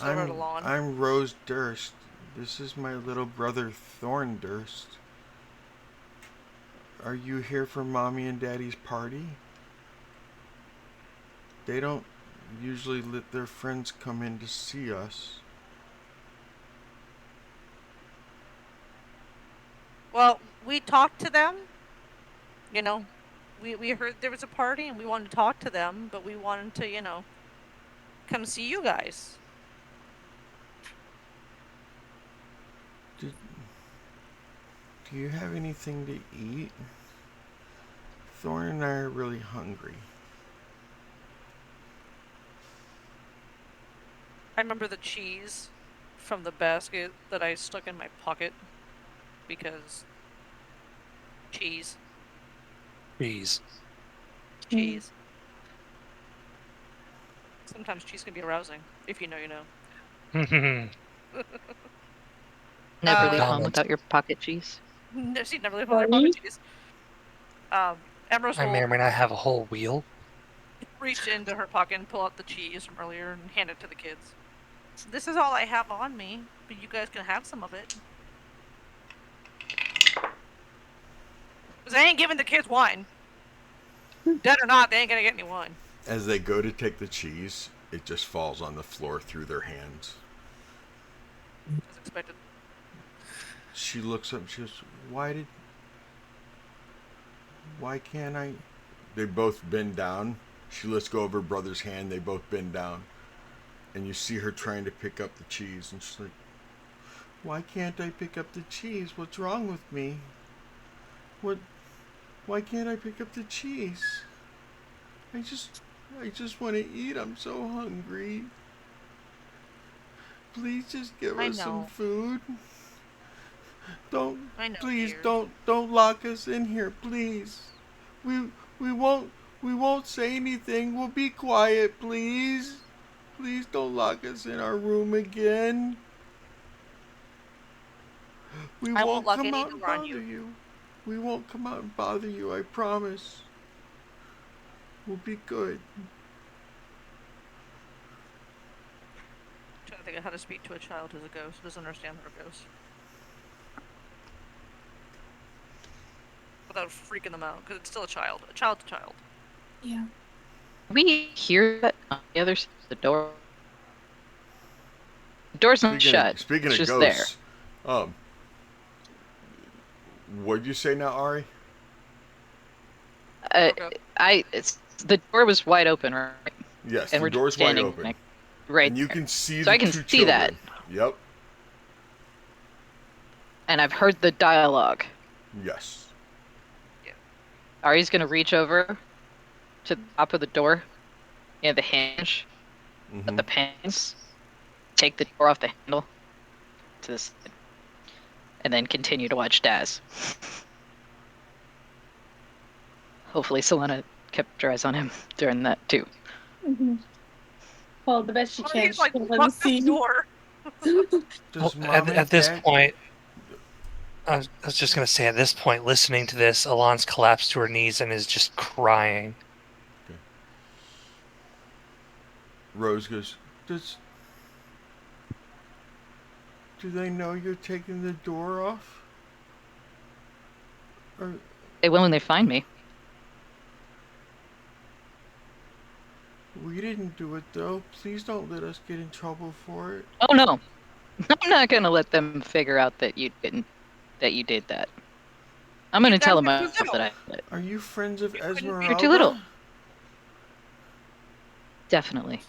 I'm Rose Durst. This is my little brother Thorn Durst. Are you here for Mommy and Daddy's party? They don't usually let their friends come in to see us. Well, we talked to them. You know, we heard there was a party and we wanted to talk to them, but we wanted to, come see you guys. Do you have anything to eat? Thorn and I are really hungry. I remember the cheese from the basket that I stuck in my pocket because cheese. Cheese. Cheese. Sometimes cheese can be arousing. If you know, you know. Never leave home without your pocket cheese. No, she never leave home without pocket cheese. Emerald I may or may not have a whole wheel. reach into her pocket and pull out the cheese from earlier and hand it to the kids. This is all I have on me, but you guys can have some of it. Because I ain't giving the kids wine. Dead or not, they ain't gonna get any wine. As they go to take the cheese, it just falls on the floor through their hands. As expected. She looks up and she goes, why can't I? They both bend down. She lets go of her brother's hand. They both bend down. And you see her trying to pick up the cheese. And she's like, why can't I pick up the cheese? What's wrong with me? Why can't I pick up the cheese? I just want to eat. I'm so hungry. Please just give us some food. Please don't lock us in here, please. We won't say anything. We'll be quiet, please. Please don't lock us in our room again. We won't come out and bother you. We won't come out and bother you, I promise. We'll be good. I'm trying to think of how to speak to a child who's a ghost, who doesn't understand they're a ghost. Without freaking them out, because it's still a child. A child's a child. Yeah. We hear that on the other side of the door. The door's not shut. Speaking it's of just ghosts, there. What'd you say now, Ari? The door was wide open, right? Yes, and the door's wide open. Right. And you can see so the I can two see children. that. Yep. And I've heard the dialogue. Yes. Ari's gonna reach over to the top of the door, the hinge, at the pins, take the door off the handle to the side, and then continue to watch Daz. Hopefully Selena kept her eyes on him during that too. Mm-hmm. Well, the best she can. He's like, fuck this door. At this point, I was just going to say, at this point, listening to this, Alon's collapsed to her knees and is just crying. Okay. Rose goes, do they know you're taking the door off? They will when they find me. didn't do it though. Please don't let us get in trouble for it. Oh no, I'm not gonna let them figure out that you didn't, that you did that. I'm gonna You guys tell them are too myself that little. I did it. Are you friends of couldn't be- You're too little. Esmeralda? Definitely.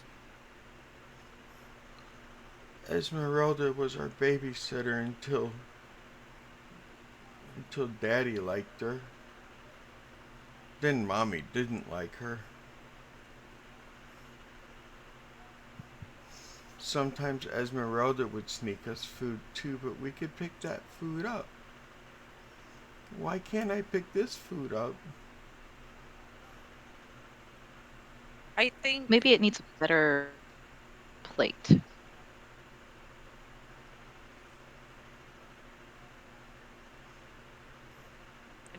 Esmeralda was our babysitter until Daddy liked her. Then Mommy didn't like her. Sometimes Esmeralda would sneak us food too, but we could pick that food up. Why can't I pick this food up? I think Maybe it needs a better plate. it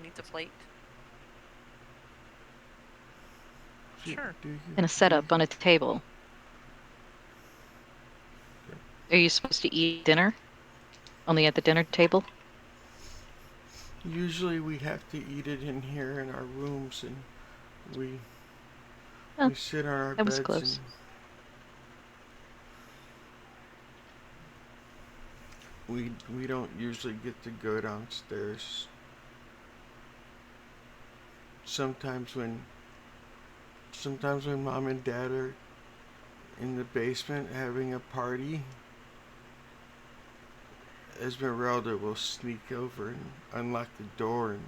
needs a plate. Do- Sure. do you- And a setup on a table. Are you supposed to eat dinner? Only at the dinner table? Usually we have to eat it in here in our rooms, and we Oh, we sit on our that was beds close. and we don't usually get to go downstairs. Sometimes when Mom and Dad are in the basement having a party, Esmeralda will sneak over and unlock the door, and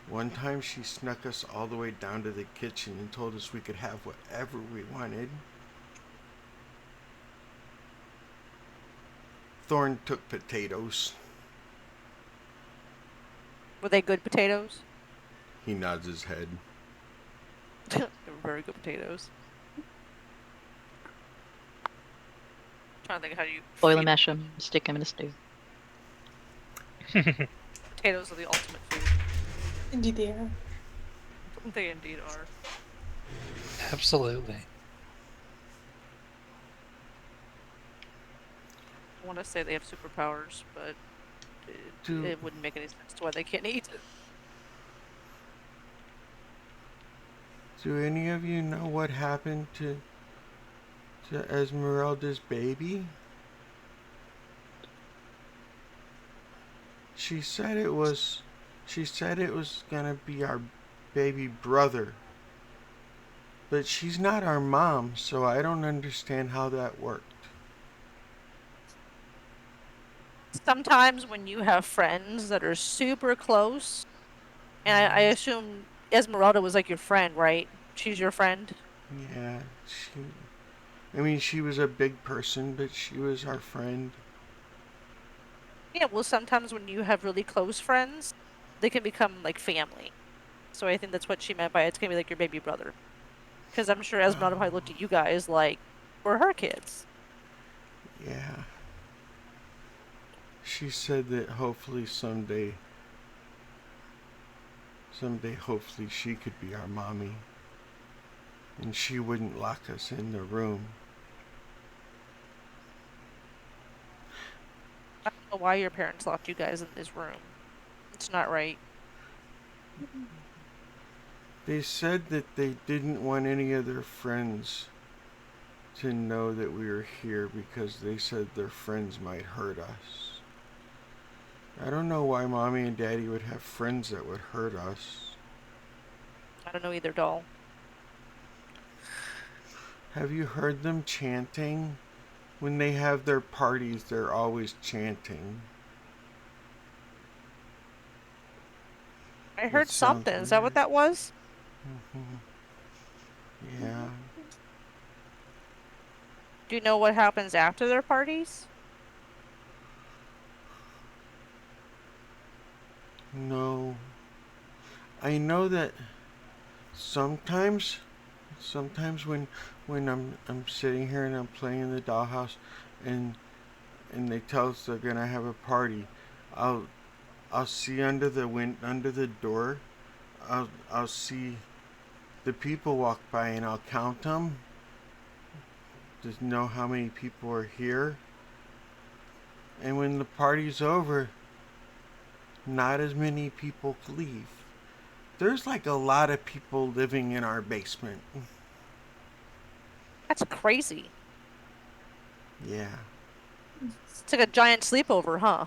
one time she snuck us all the way down to the kitchen and told us we could have whatever we wanted. Thorn took potatoes. Were they good potatoes? He nods his head. They were very good potatoes. Trying to think how you Boil feed- and mash them, stick them in a stew. Potatoes are the ultimate food. Indeed they are. They indeed are. Absolutely. I want to say they have superpowers, but it wouldn't make any sense to why they can't eat. Do any of you know what happened to Esmeralda's baby? She said it was gonna be our baby brother. But she's not our mom, so I don't understand how that worked. Sometimes when you have friends that are super close, and I assume Esmeralda was like your friend, right? She's your friend? Yeah, she was a big person, but she was our friend. Yeah, well, sometimes when you have really close friends, they can become like family. So I think that's what she meant by it's gonna be like your baby brother. Because I'm sure Esmeralda probably looked at you guys like we're her kids. Yeah. She said that hopefully someday, hopefully she could be our mommy. And she wouldn't lock us in the room. I don't know why your parents locked you guys in this room. It's not right. They said that they didn't want any of their friends to know that we were here because they said their friends might hurt us. I don't know why Mommy and Daddy would have friends that would hurt us. I don't know either, doll. Have you heard them chanting? When they have their parties, they're always chanting. I heard sounds something. Is that what weird. that was? Yeah. Do you know what happens after their parties? No. I know that sometimes when I'm sitting here and I'm playing in the dollhouse and they tell us they're gonna have a party, I'll see under the door, I'll see the people walk by and I'll count them to know how many people are here. And when the party's over, not as many people leave. There's like a lot of people living in our basement. That's crazy. Yeah. It's like a giant sleepover, huh?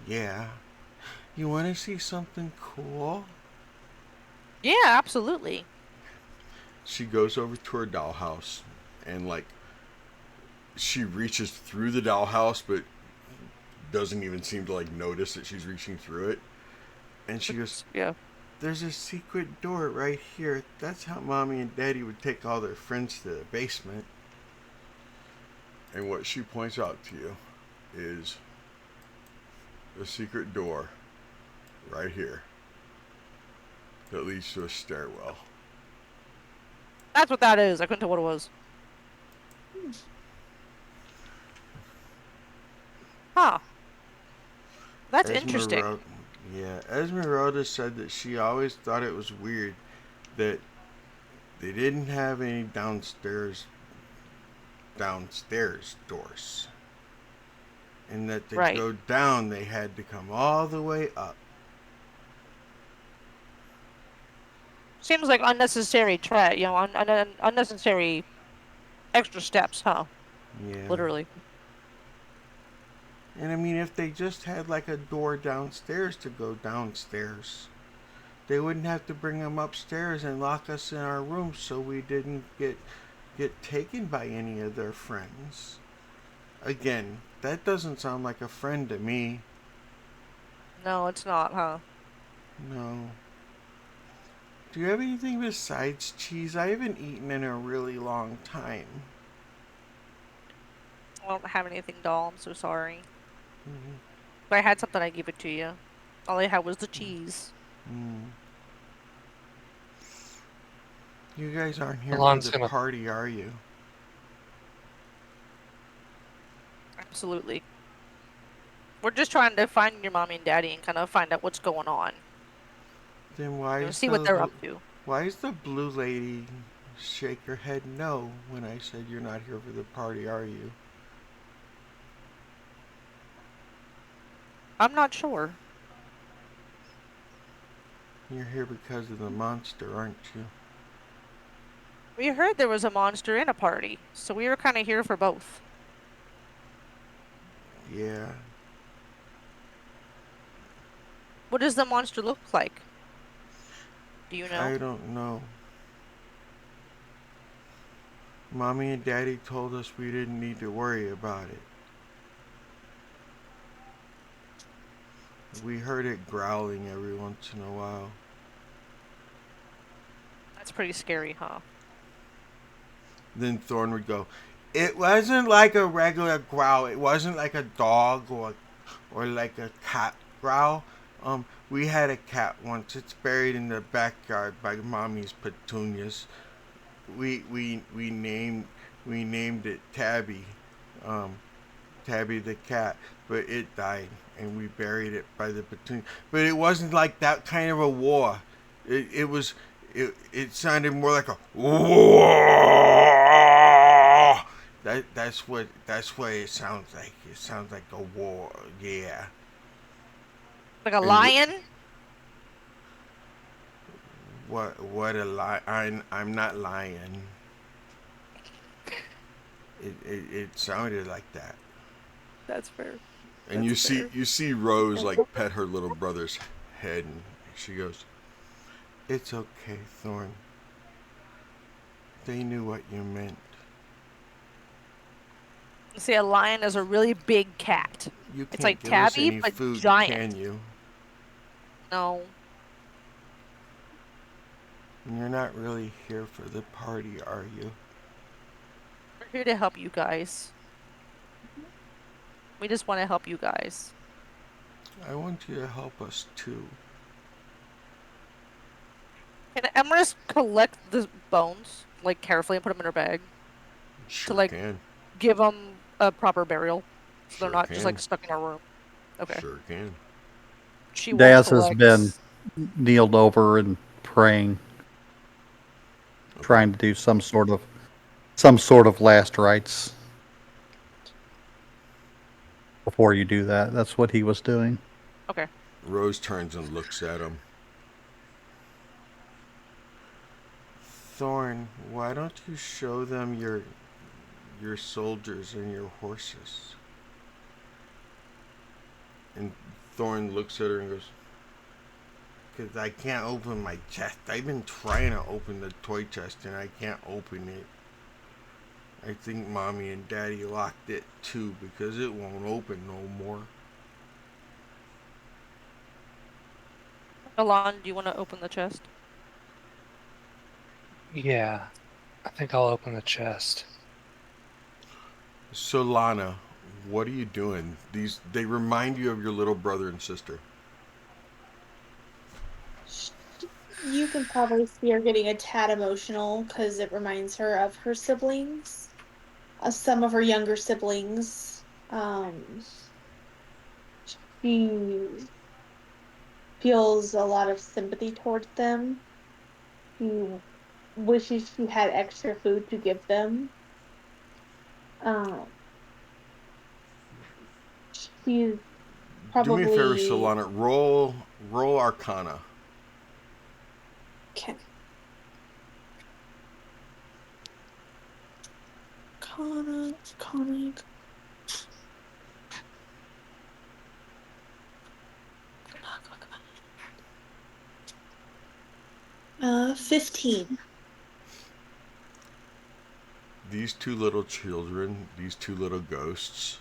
Yeah. You want to see something cool? Yeah, absolutely. She goes over to her dollhouse and, like, she reaches through the dollhouse, but doesn't even seem to, like, notice that she's reaching through it. And she goes, Yeah. "There's a secret door right here. That's how Mommy and Daddy would take all their friends to the basement." And what she points out to you is the secret door right here that leads to a stairwell. That's what that is. I couldn't tell what it was. Huh. That's interesting. Yeah, Esmeralda said that she always thought it was weird that they didn't have any downstairs doors, and that to Right. go down they had to come all the way up. Seems like unnecessary unnecessary extra steps, huh? Yeah. Literally. And I mean, if they just had like a door downstairs to go downstairs, they wouldn't have to bring them upstairs and lock us in our rooms so we didn't get taken by any of their friends. Again, that doesn't sound like a friend to me. No, it's not, huh? No. Do you have anything besides cheese? I haven't eaten in a really long time. I don't have anything, doll. I'm so sorry. Mm-hmm. If I had something, I'd give it to you. All I had was the cheese. Mm. You guys aren't here Alon's for the gonna- party, are you? Absolutely. We're just trying to find your mommy and daddy and kind of find out what's going on. Then why is See what they're up to. Why is the blue lady shake her head no when I said you're not here for the party, are you? I'm not sure. You're here because of the monster, aren't you? We heard there was a monster in a party, so we were kind of here for both. Yeah. What does the monster look like? Do you know? I don't know. Mommy and Daddy told us we didn't need to worry about it. We heard it growling every once in a while. That's pretty scary, huh? Then Thorn would go, "It wasn't like a regular growl. It wasn't like a dog or like a cat growl. We had a cat once. It's buried in the backyard by Mommy's petunias. We named it Tabby, Tabby the cat, but it died and we buried it by the petunia. But it wasn't like that kind of a war. It sounded more like a war. That's what it sounds like. It sounds like a war. Yeah. Like a lion? What a lie! I'm not lying. It sounded like that. That's fair. And you see Rose like pet her little brother's head, and she goes, "It's okay, Thorn. They knew what you meant." See, a lion is a really big cat. You can't It's like give us Tabby, any but food, giant. can you? No. You're not really here for the party, are you? We're here to help you guys. We just want to help you guys. I want you to help us too. Can Emrys collect the bones, like, carefully and put them in her bag? Sure like, can. Give them a proper burial? So Sure they're not can. just, like, stuck in our room. Okay. Sure can. She will Daz has collect- been kneeled over and praying, trying to do some sort of last rites. Before you do that, that's what he was doing. Okay. Rose turns and looks at him. Thorn, why don't you show them your soldiers and your horses? And Thorn looks at her and goes, because I can't open my chest. I've been trying to open the toy chest and I can't open it. I think Mommy and Daddy locked it too because it won't open no more. Alon, do you want to open the chest? Yeah, I think I'll open the chest. So Lana, what are you doing? They remind you of your little brother and sister. You can probably see her getting a tad emotional because it reminds her of her siblings, some of her younger siblings. She feels a lot of sympathy towards them. She wishes she had extra food to give them. Um, she's Do me a favor, probably Solana. Roll Arcana. can Conic. 15. These two little children, these two little ghosts,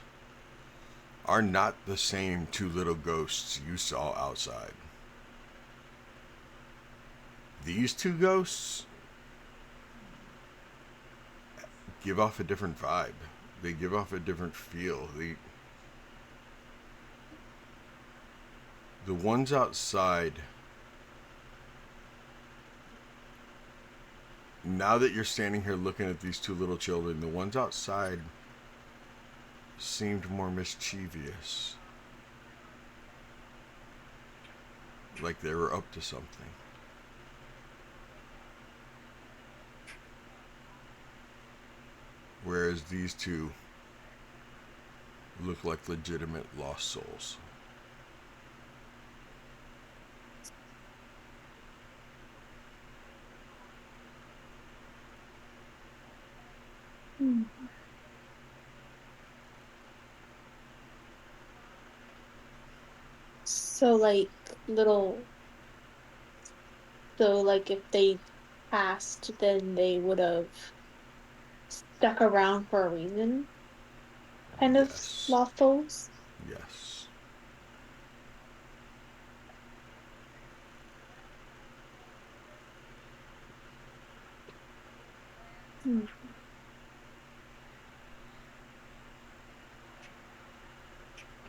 are not the same two little ghosts you saw outside. These two ghosts give off a different vibe. They give off a different feel. The ones outside, now that you're standing here looking at these two little children, the ones outside seemed more mischievous. Like they were up to something. Whereas these two look like legitimate lost souls. Hmm. So like little so like if they passed then they would have stuck around for a reason, kind of Yes. lost souls. Yes. Hmm.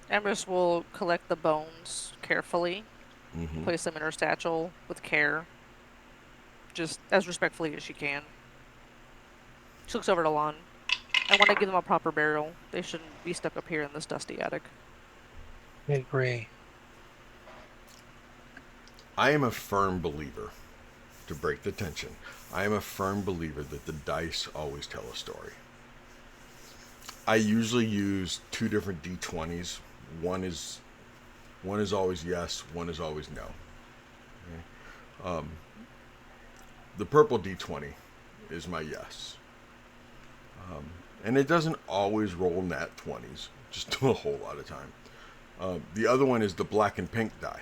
Empress will collect the bones carefully, Mm-hmm. place them in her satchel with care, just as respectfully as she can. She looks over to Lon. I want to give them a proper burial. They shouldn't be stuck up here in this dusty attic. I agree. I am a firm believer, to break the tension, I am a firm believer that the dice always tell a story. I usually use two different D20s. One is always yes, one is always no. Okay? The purple D20 is my yes. And it doesn't always roll nat 20s, just a whole lot of time. The other one is the black and pink die,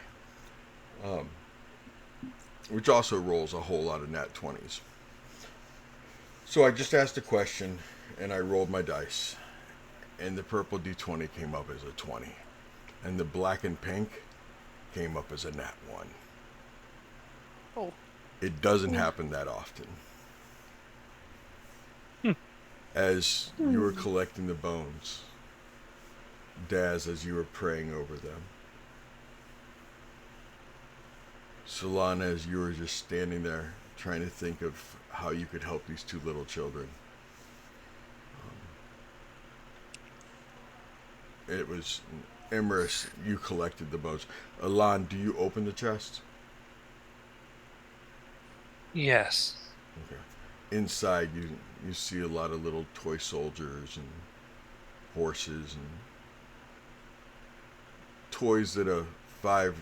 which also rolls a whole lot of nat 20s. So I just asked a question and I rolled my dice, and the purple D20 came up as a 20, and the black and pink came up as a nat 1. Oh. It doesn't happen that often. As you were collecting the bones, Daz, as you were praying over them, Solana, as you were just standing there trying to think of how you could help these two little children. It was Emrys, you collected the bones. Alon, do you open the chest? Yes. Okay. Inside, you see a lot of little toy soldiers and horses and toys that a 5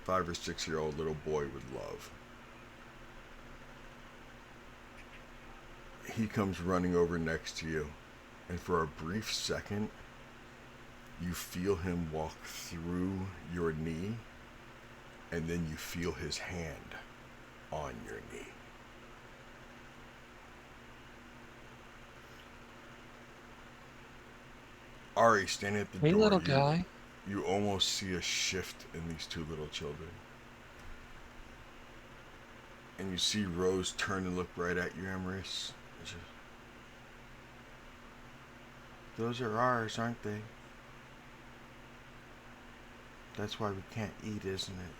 or 6 year old little boy would love. he comes running over next to you, and for a brief second, you feel him walk through your knee, and then you feel his hand on your knee. Ari, standing at the Hey, door, little guy. you almost see a shift in these two little children. And you see Rose turn and look right at you, Emerus. Those are ours, aren't they? That's why we can't eat, isn't it?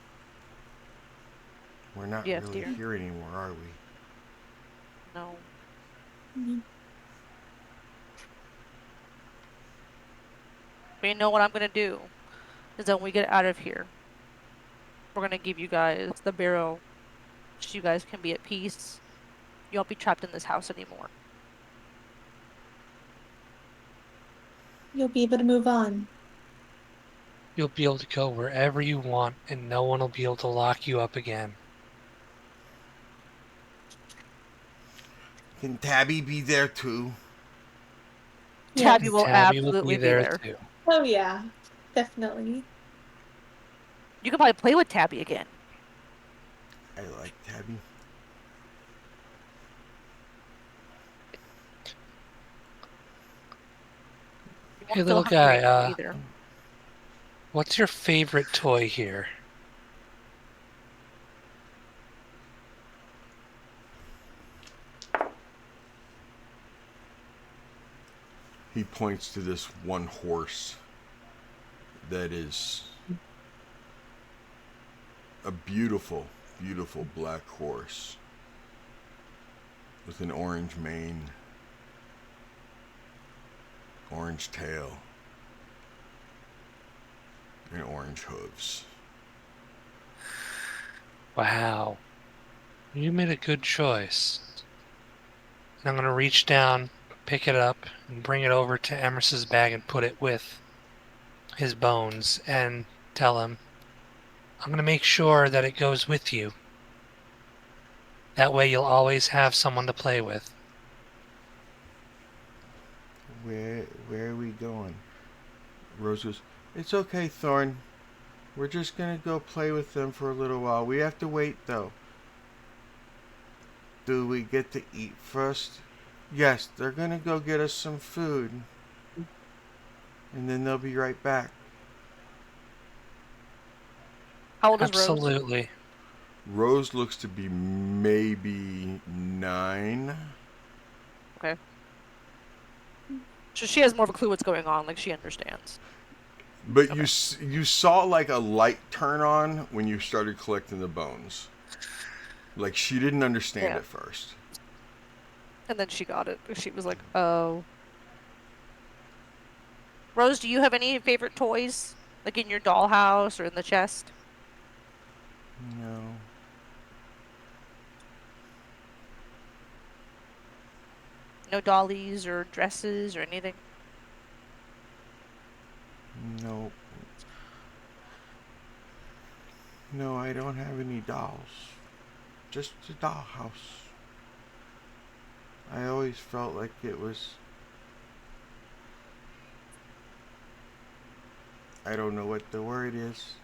We're not Yes, really dear. here anymore, are we? No. But you know what I'm gonna do? Is that when we get out of here, we're gonna give you guys the barrel so you guys can be at peace. You won't be trapped in this house anymore. You'll be able to move on. You'll be able to go wherever you want, and no one will be able to lock you up again. Can Tabby be there too? Tabby Yes. will Tabby will absolutely be be there there. too. Oh yeah, definitely. You can probably play with Tabby again. I like Tabby. You Hey, won't feel little hungry anymore guy, either. what's your favorite toy here? He points to this one horse that is a beautiful, beautiful black horse with an orange mane, orange tail, and orange hooves. Wow. You made a good choice. And I'm going to reach down, pick it up, and bring it over to Emerson's bag and put it with his bones and tell him, I'm going to make sure that it goes with you. That way you'll always have someone to play with. Where are we going? Rose goes, it's okay, Thorn. We're just gonna go play with them for a little while. We have to wait though. Do we get to eat first? Yes, they're gonna go get us some food. And then they'll be right back. How old is Rose? Absolutely. Rose looks to be maybe 9. Okay. So she has more of a clue what's going on, like she understands. But Okay. you saw like a light turn on when you started collecting the bones. Like she didn't understand Yeah. at first. And then she got it. She was like, oh. Rose, do you have any favorite toys? Like in your dollhouse or in the chest? No. No dollies or dresses or anything? No. No, I don't have any dolls. Just a dollhouse. I always felt like it was. I don't know what the word is,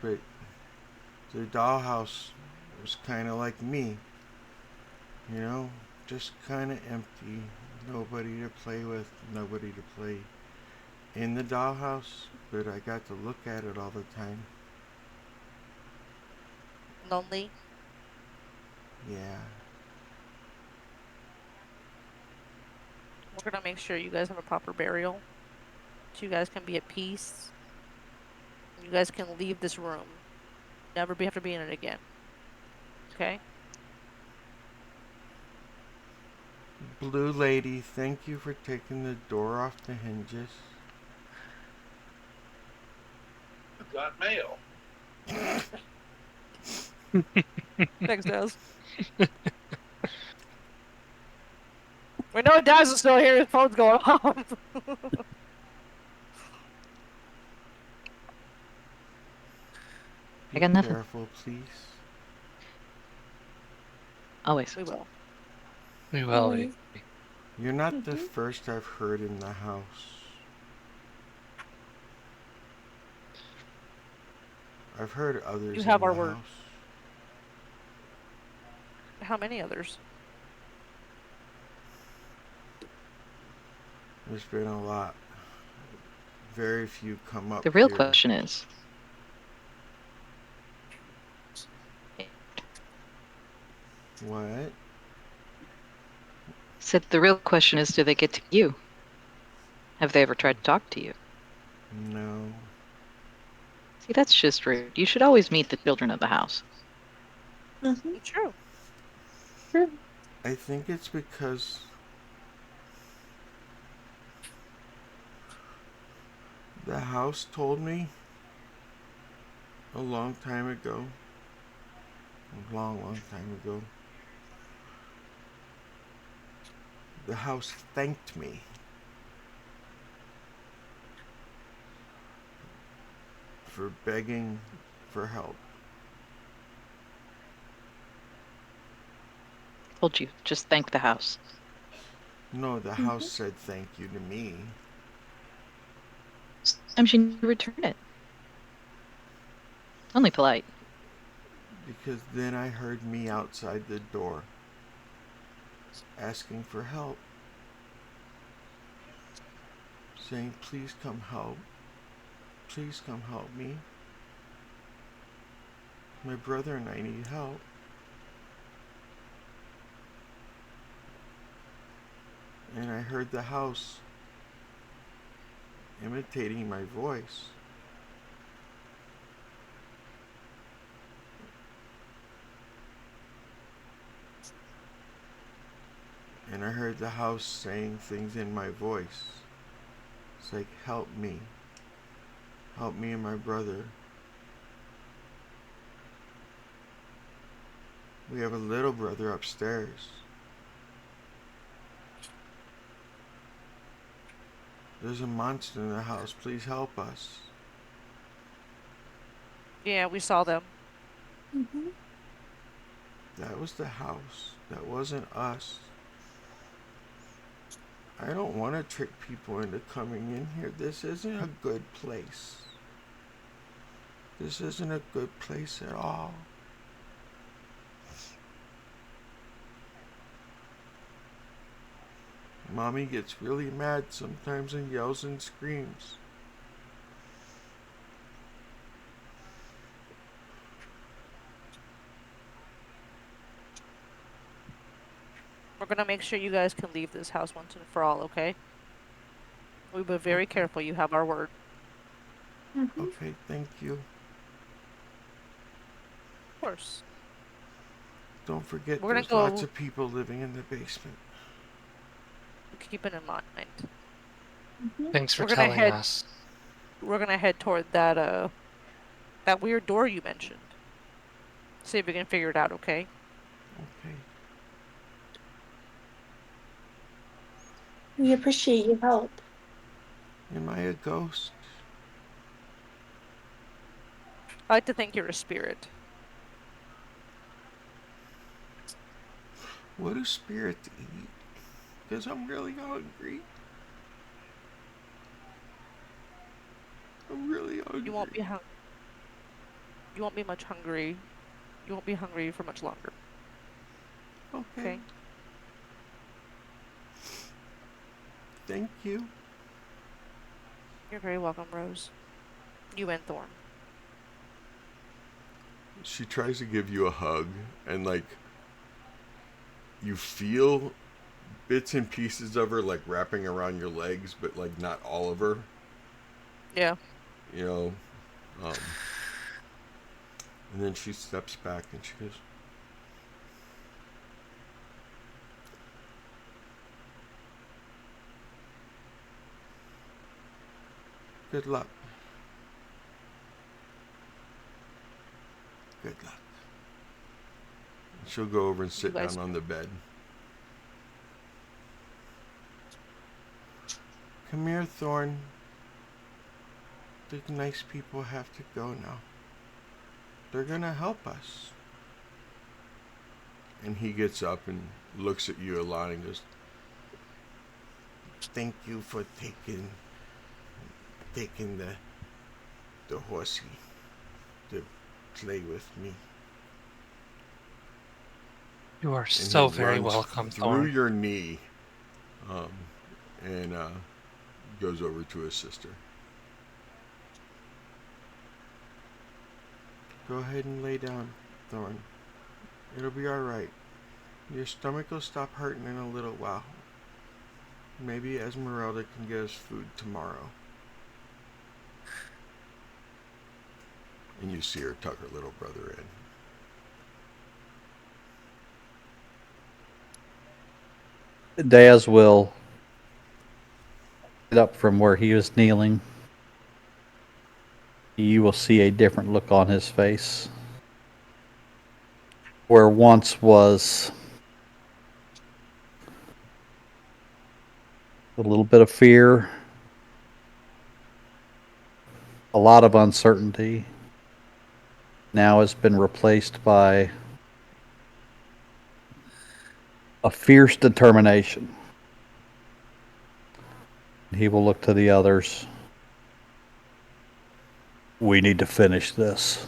but the dollhouse was kind of like me. You know, just kind of empty. Nobody to play with, nobody to play in the dollhouse, but I got to look at it all the time. Lonely? Yeah. We're gonna make sure you guys have a proper burial. So you guys can be at peace. You guys can leave this room. Never have to be in it again. Okay? Blue lady, thank you for taking the door off the hinges. I've got mail. Thanks, Daz. We know Daz is still here. His phone's going off. Be I got nothing. careful, please. Always. We will. We will be. Always. You're not the first I've heard in the house. I've heard others You have in our the word. house. How many others? There's been a lot. Very few come up The real here. question is, What? said the real question is, do they get to you? Have they ever tried to talk to you? No. See, that's just rude. You should always meet the children of the house. Mm-hmm. True. True. I think it's because the house told me a long time ago. A long time ago. The house thanked me for begging for help. Told you, just thank the house. No, the house said thank you to me. Sometimes you need to return it. Only polite. Because then I heard me outside the door asking for help. Saying, please come help. Please come help me. My brother and I need help. And I heard the house imitating my voice. And I heard the house saying things in my voice. It's like, help me. Help me and my brother. We have a little brother upstairs. There's a monster in the house. Please help us. Yeah, we saw them. Mm-hmm. That was the house. That wasn't us. I don't want to trick people into coming in here. This isn't a good place. This isn't a good place at all. Mommy gets really mad sometimes and yells and screams. We're gonna make sure you guys can leave this house once and for all, okay? We'll be very careful. You have our word. Mm-hmm. Okay, thank you. Of course. Don't forget We're gonna there's lots go. of people living in the basement. Keep it in mind. Mm-hmm. Thanks for We're gonna telling head. us. We're gonna head toward that weird door you mentioned. See if we can figure it out, okay? Okay. We appreciate your help. Am I a ghost? I like to think you're a spirit. What do spirits eat? Because I'm really hungry. I'm really hungry. You won't be You won't be much hungry. You won't be hungry for much longer. Okay. Thank you. You're very welcome, Rose. You and Thorn. She tries to give you a hug, and like you feel bits and pieces of her like wrapping around your legs, but like not all of her. Yeah. You know. And then she steps back and she goes, good luck. Good luck. And she'll go over and sit You guys- down on the bed. Come here, Thorn. The nice people have to go now. They're gonna help us. And he gets up and looks at you a lot and goes, "Thank you for taking the horsey to play with me." You are And so he very runs welcome, through Thorn. your knee, and goes over to his sister. "Go ahead and lay down, Thorn. It'll be all right. Your stomach will stop hurting in a little while. Maybe Esmeralda can get us food tomorrow." And you see her tuck her little brother in. Daz will get up from where he was kneeling. You will see a different look on his face. Where once was a little bit of fear, a lot of uncertainty, now has been replaced by a fierce determination. He will look to the others. We need to finish this.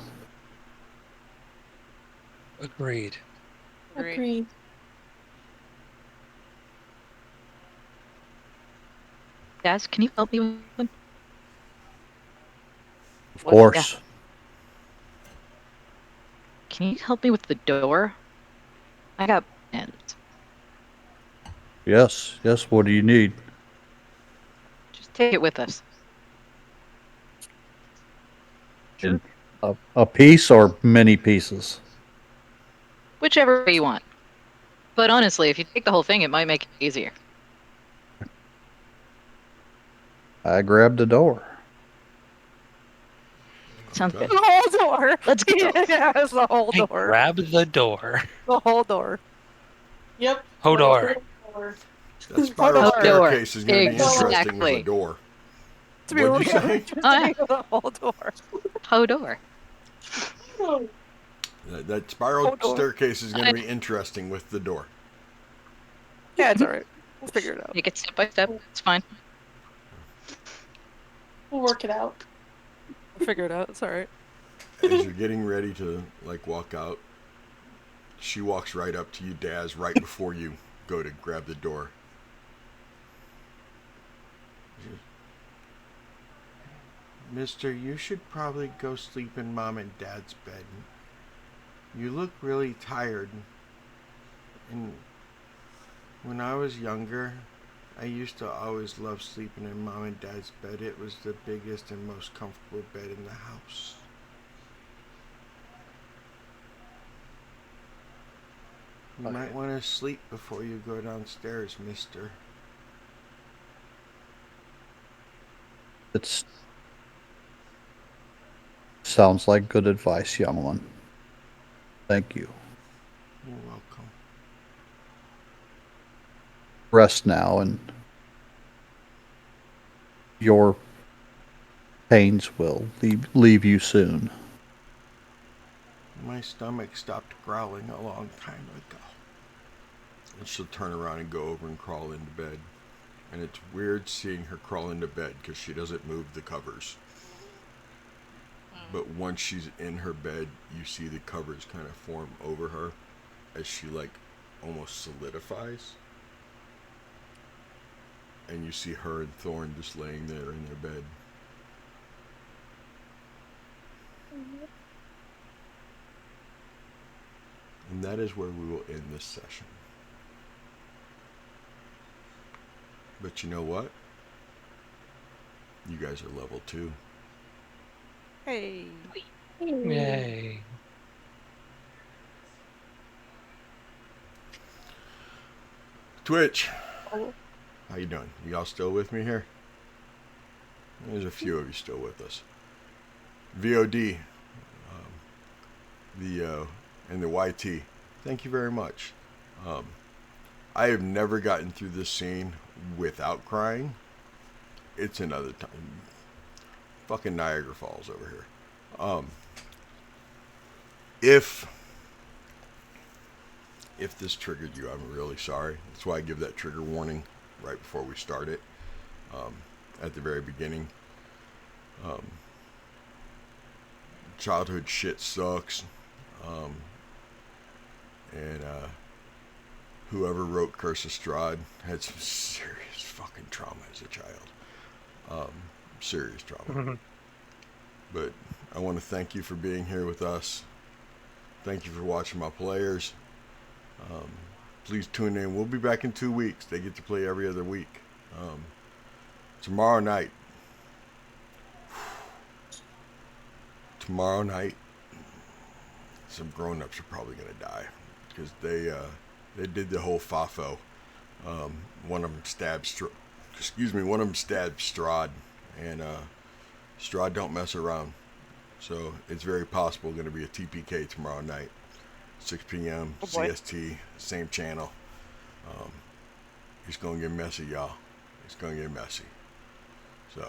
Agreed. Agreed. Daz, can you help me with? Of course. Can you help me with the door? I got plans. Yes. What do you need? Just take it with us. Sure. A piece or many pieces? Whichever way you want. But honestly, if you take the whole thing, it might make it easier. I grabbed the door. Sounds Okay. good. The whole door. Let's go. Yeah, it's the whole Hey, door. grab the door. The whole door. Yep. Hodor. That spiral Door. staircase is going to be Exactly. interesting with a door. To be What'd you really say? interesting Oh, yeah. with the whole door. Hodor. That spiral Hold on. staircase is going to be interesting with the door. Yeah, it's alright. We'll figure it out. Take it step by step. It's fine. We'll work it out. We'll figure it out. It's alright. As you're getting ready to walk out, she walks right up to you, Daz, right before you go to grab the door. "Mister, you should probably go sleep in Mom and Dad's bed. You look really tired. And when I was younger, I used to always love sleeping in Mom and Dad's bed. It was the biggest and most comfortable bed in the house. You might want to sleep before you go downstairs, mister." It sounds like good advice, young one. Thank you. You're welcome. Rest now, and your pains will leave you soon. My stomach stopped growling a long time ago. And she'll turn around and go over and crawl into bed. And it's weird seeing her crawl into bed because she doesn't move the covers. But once she's in her bed, you see the covers kind of form over her as she almost solidifies. And you see her and Thorn just laying there in their bed. And that is where we will end this session. But you know what? You guys are level 2. Hey. Yay. Twitch, how you doing? You all still with me here? There's a few of you still with us. VOD, and the YT, thank you very much. I have never gotten through this scene without crying. It's another time. Fucking Niagara Falls over here. If if this triggered you, I'm really sorry. That's why I give that trigger warning right before we start it, at the very beginning. Childhood shit sucks. And whoever wrote Curse of Strahd had some serious fucking trauma as a child. Serious trauma. But I want to thank you for being here with us. Thank you for watching my players. Please tune in. We'll be back in 2 weeks. They get to play every other week. Tomorrow night, some grown-ups are probably going to die because they did the whole FAFO. One of them stabbed Strahd, and Strahd don't mess around. So it's very possible going to be a TPK tomorrow night, 6 p.m. CST, same channel. It's going to get messy, y'all. It's going to get messy. So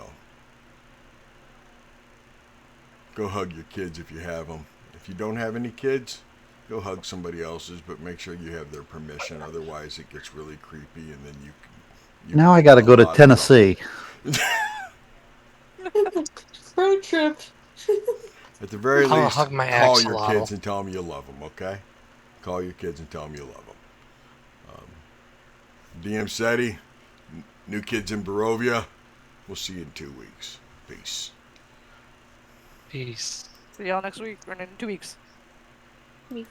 go hug your kids if you have them. If you don't have any kids, go hug somebody else's, but make sure you have their permission. Otherwise, it gets really creepy, and then you Now I got to go to Tennessee. Road trip. At the very I'll least, hug my call your axolotl. kids and tell them you love them, okay? Call your kids and tell them you love them. DM SETI, new kids in Barovia. We'll see you in 2 weeks. Peace. Peace. See y'all next week or in 2 weeks. We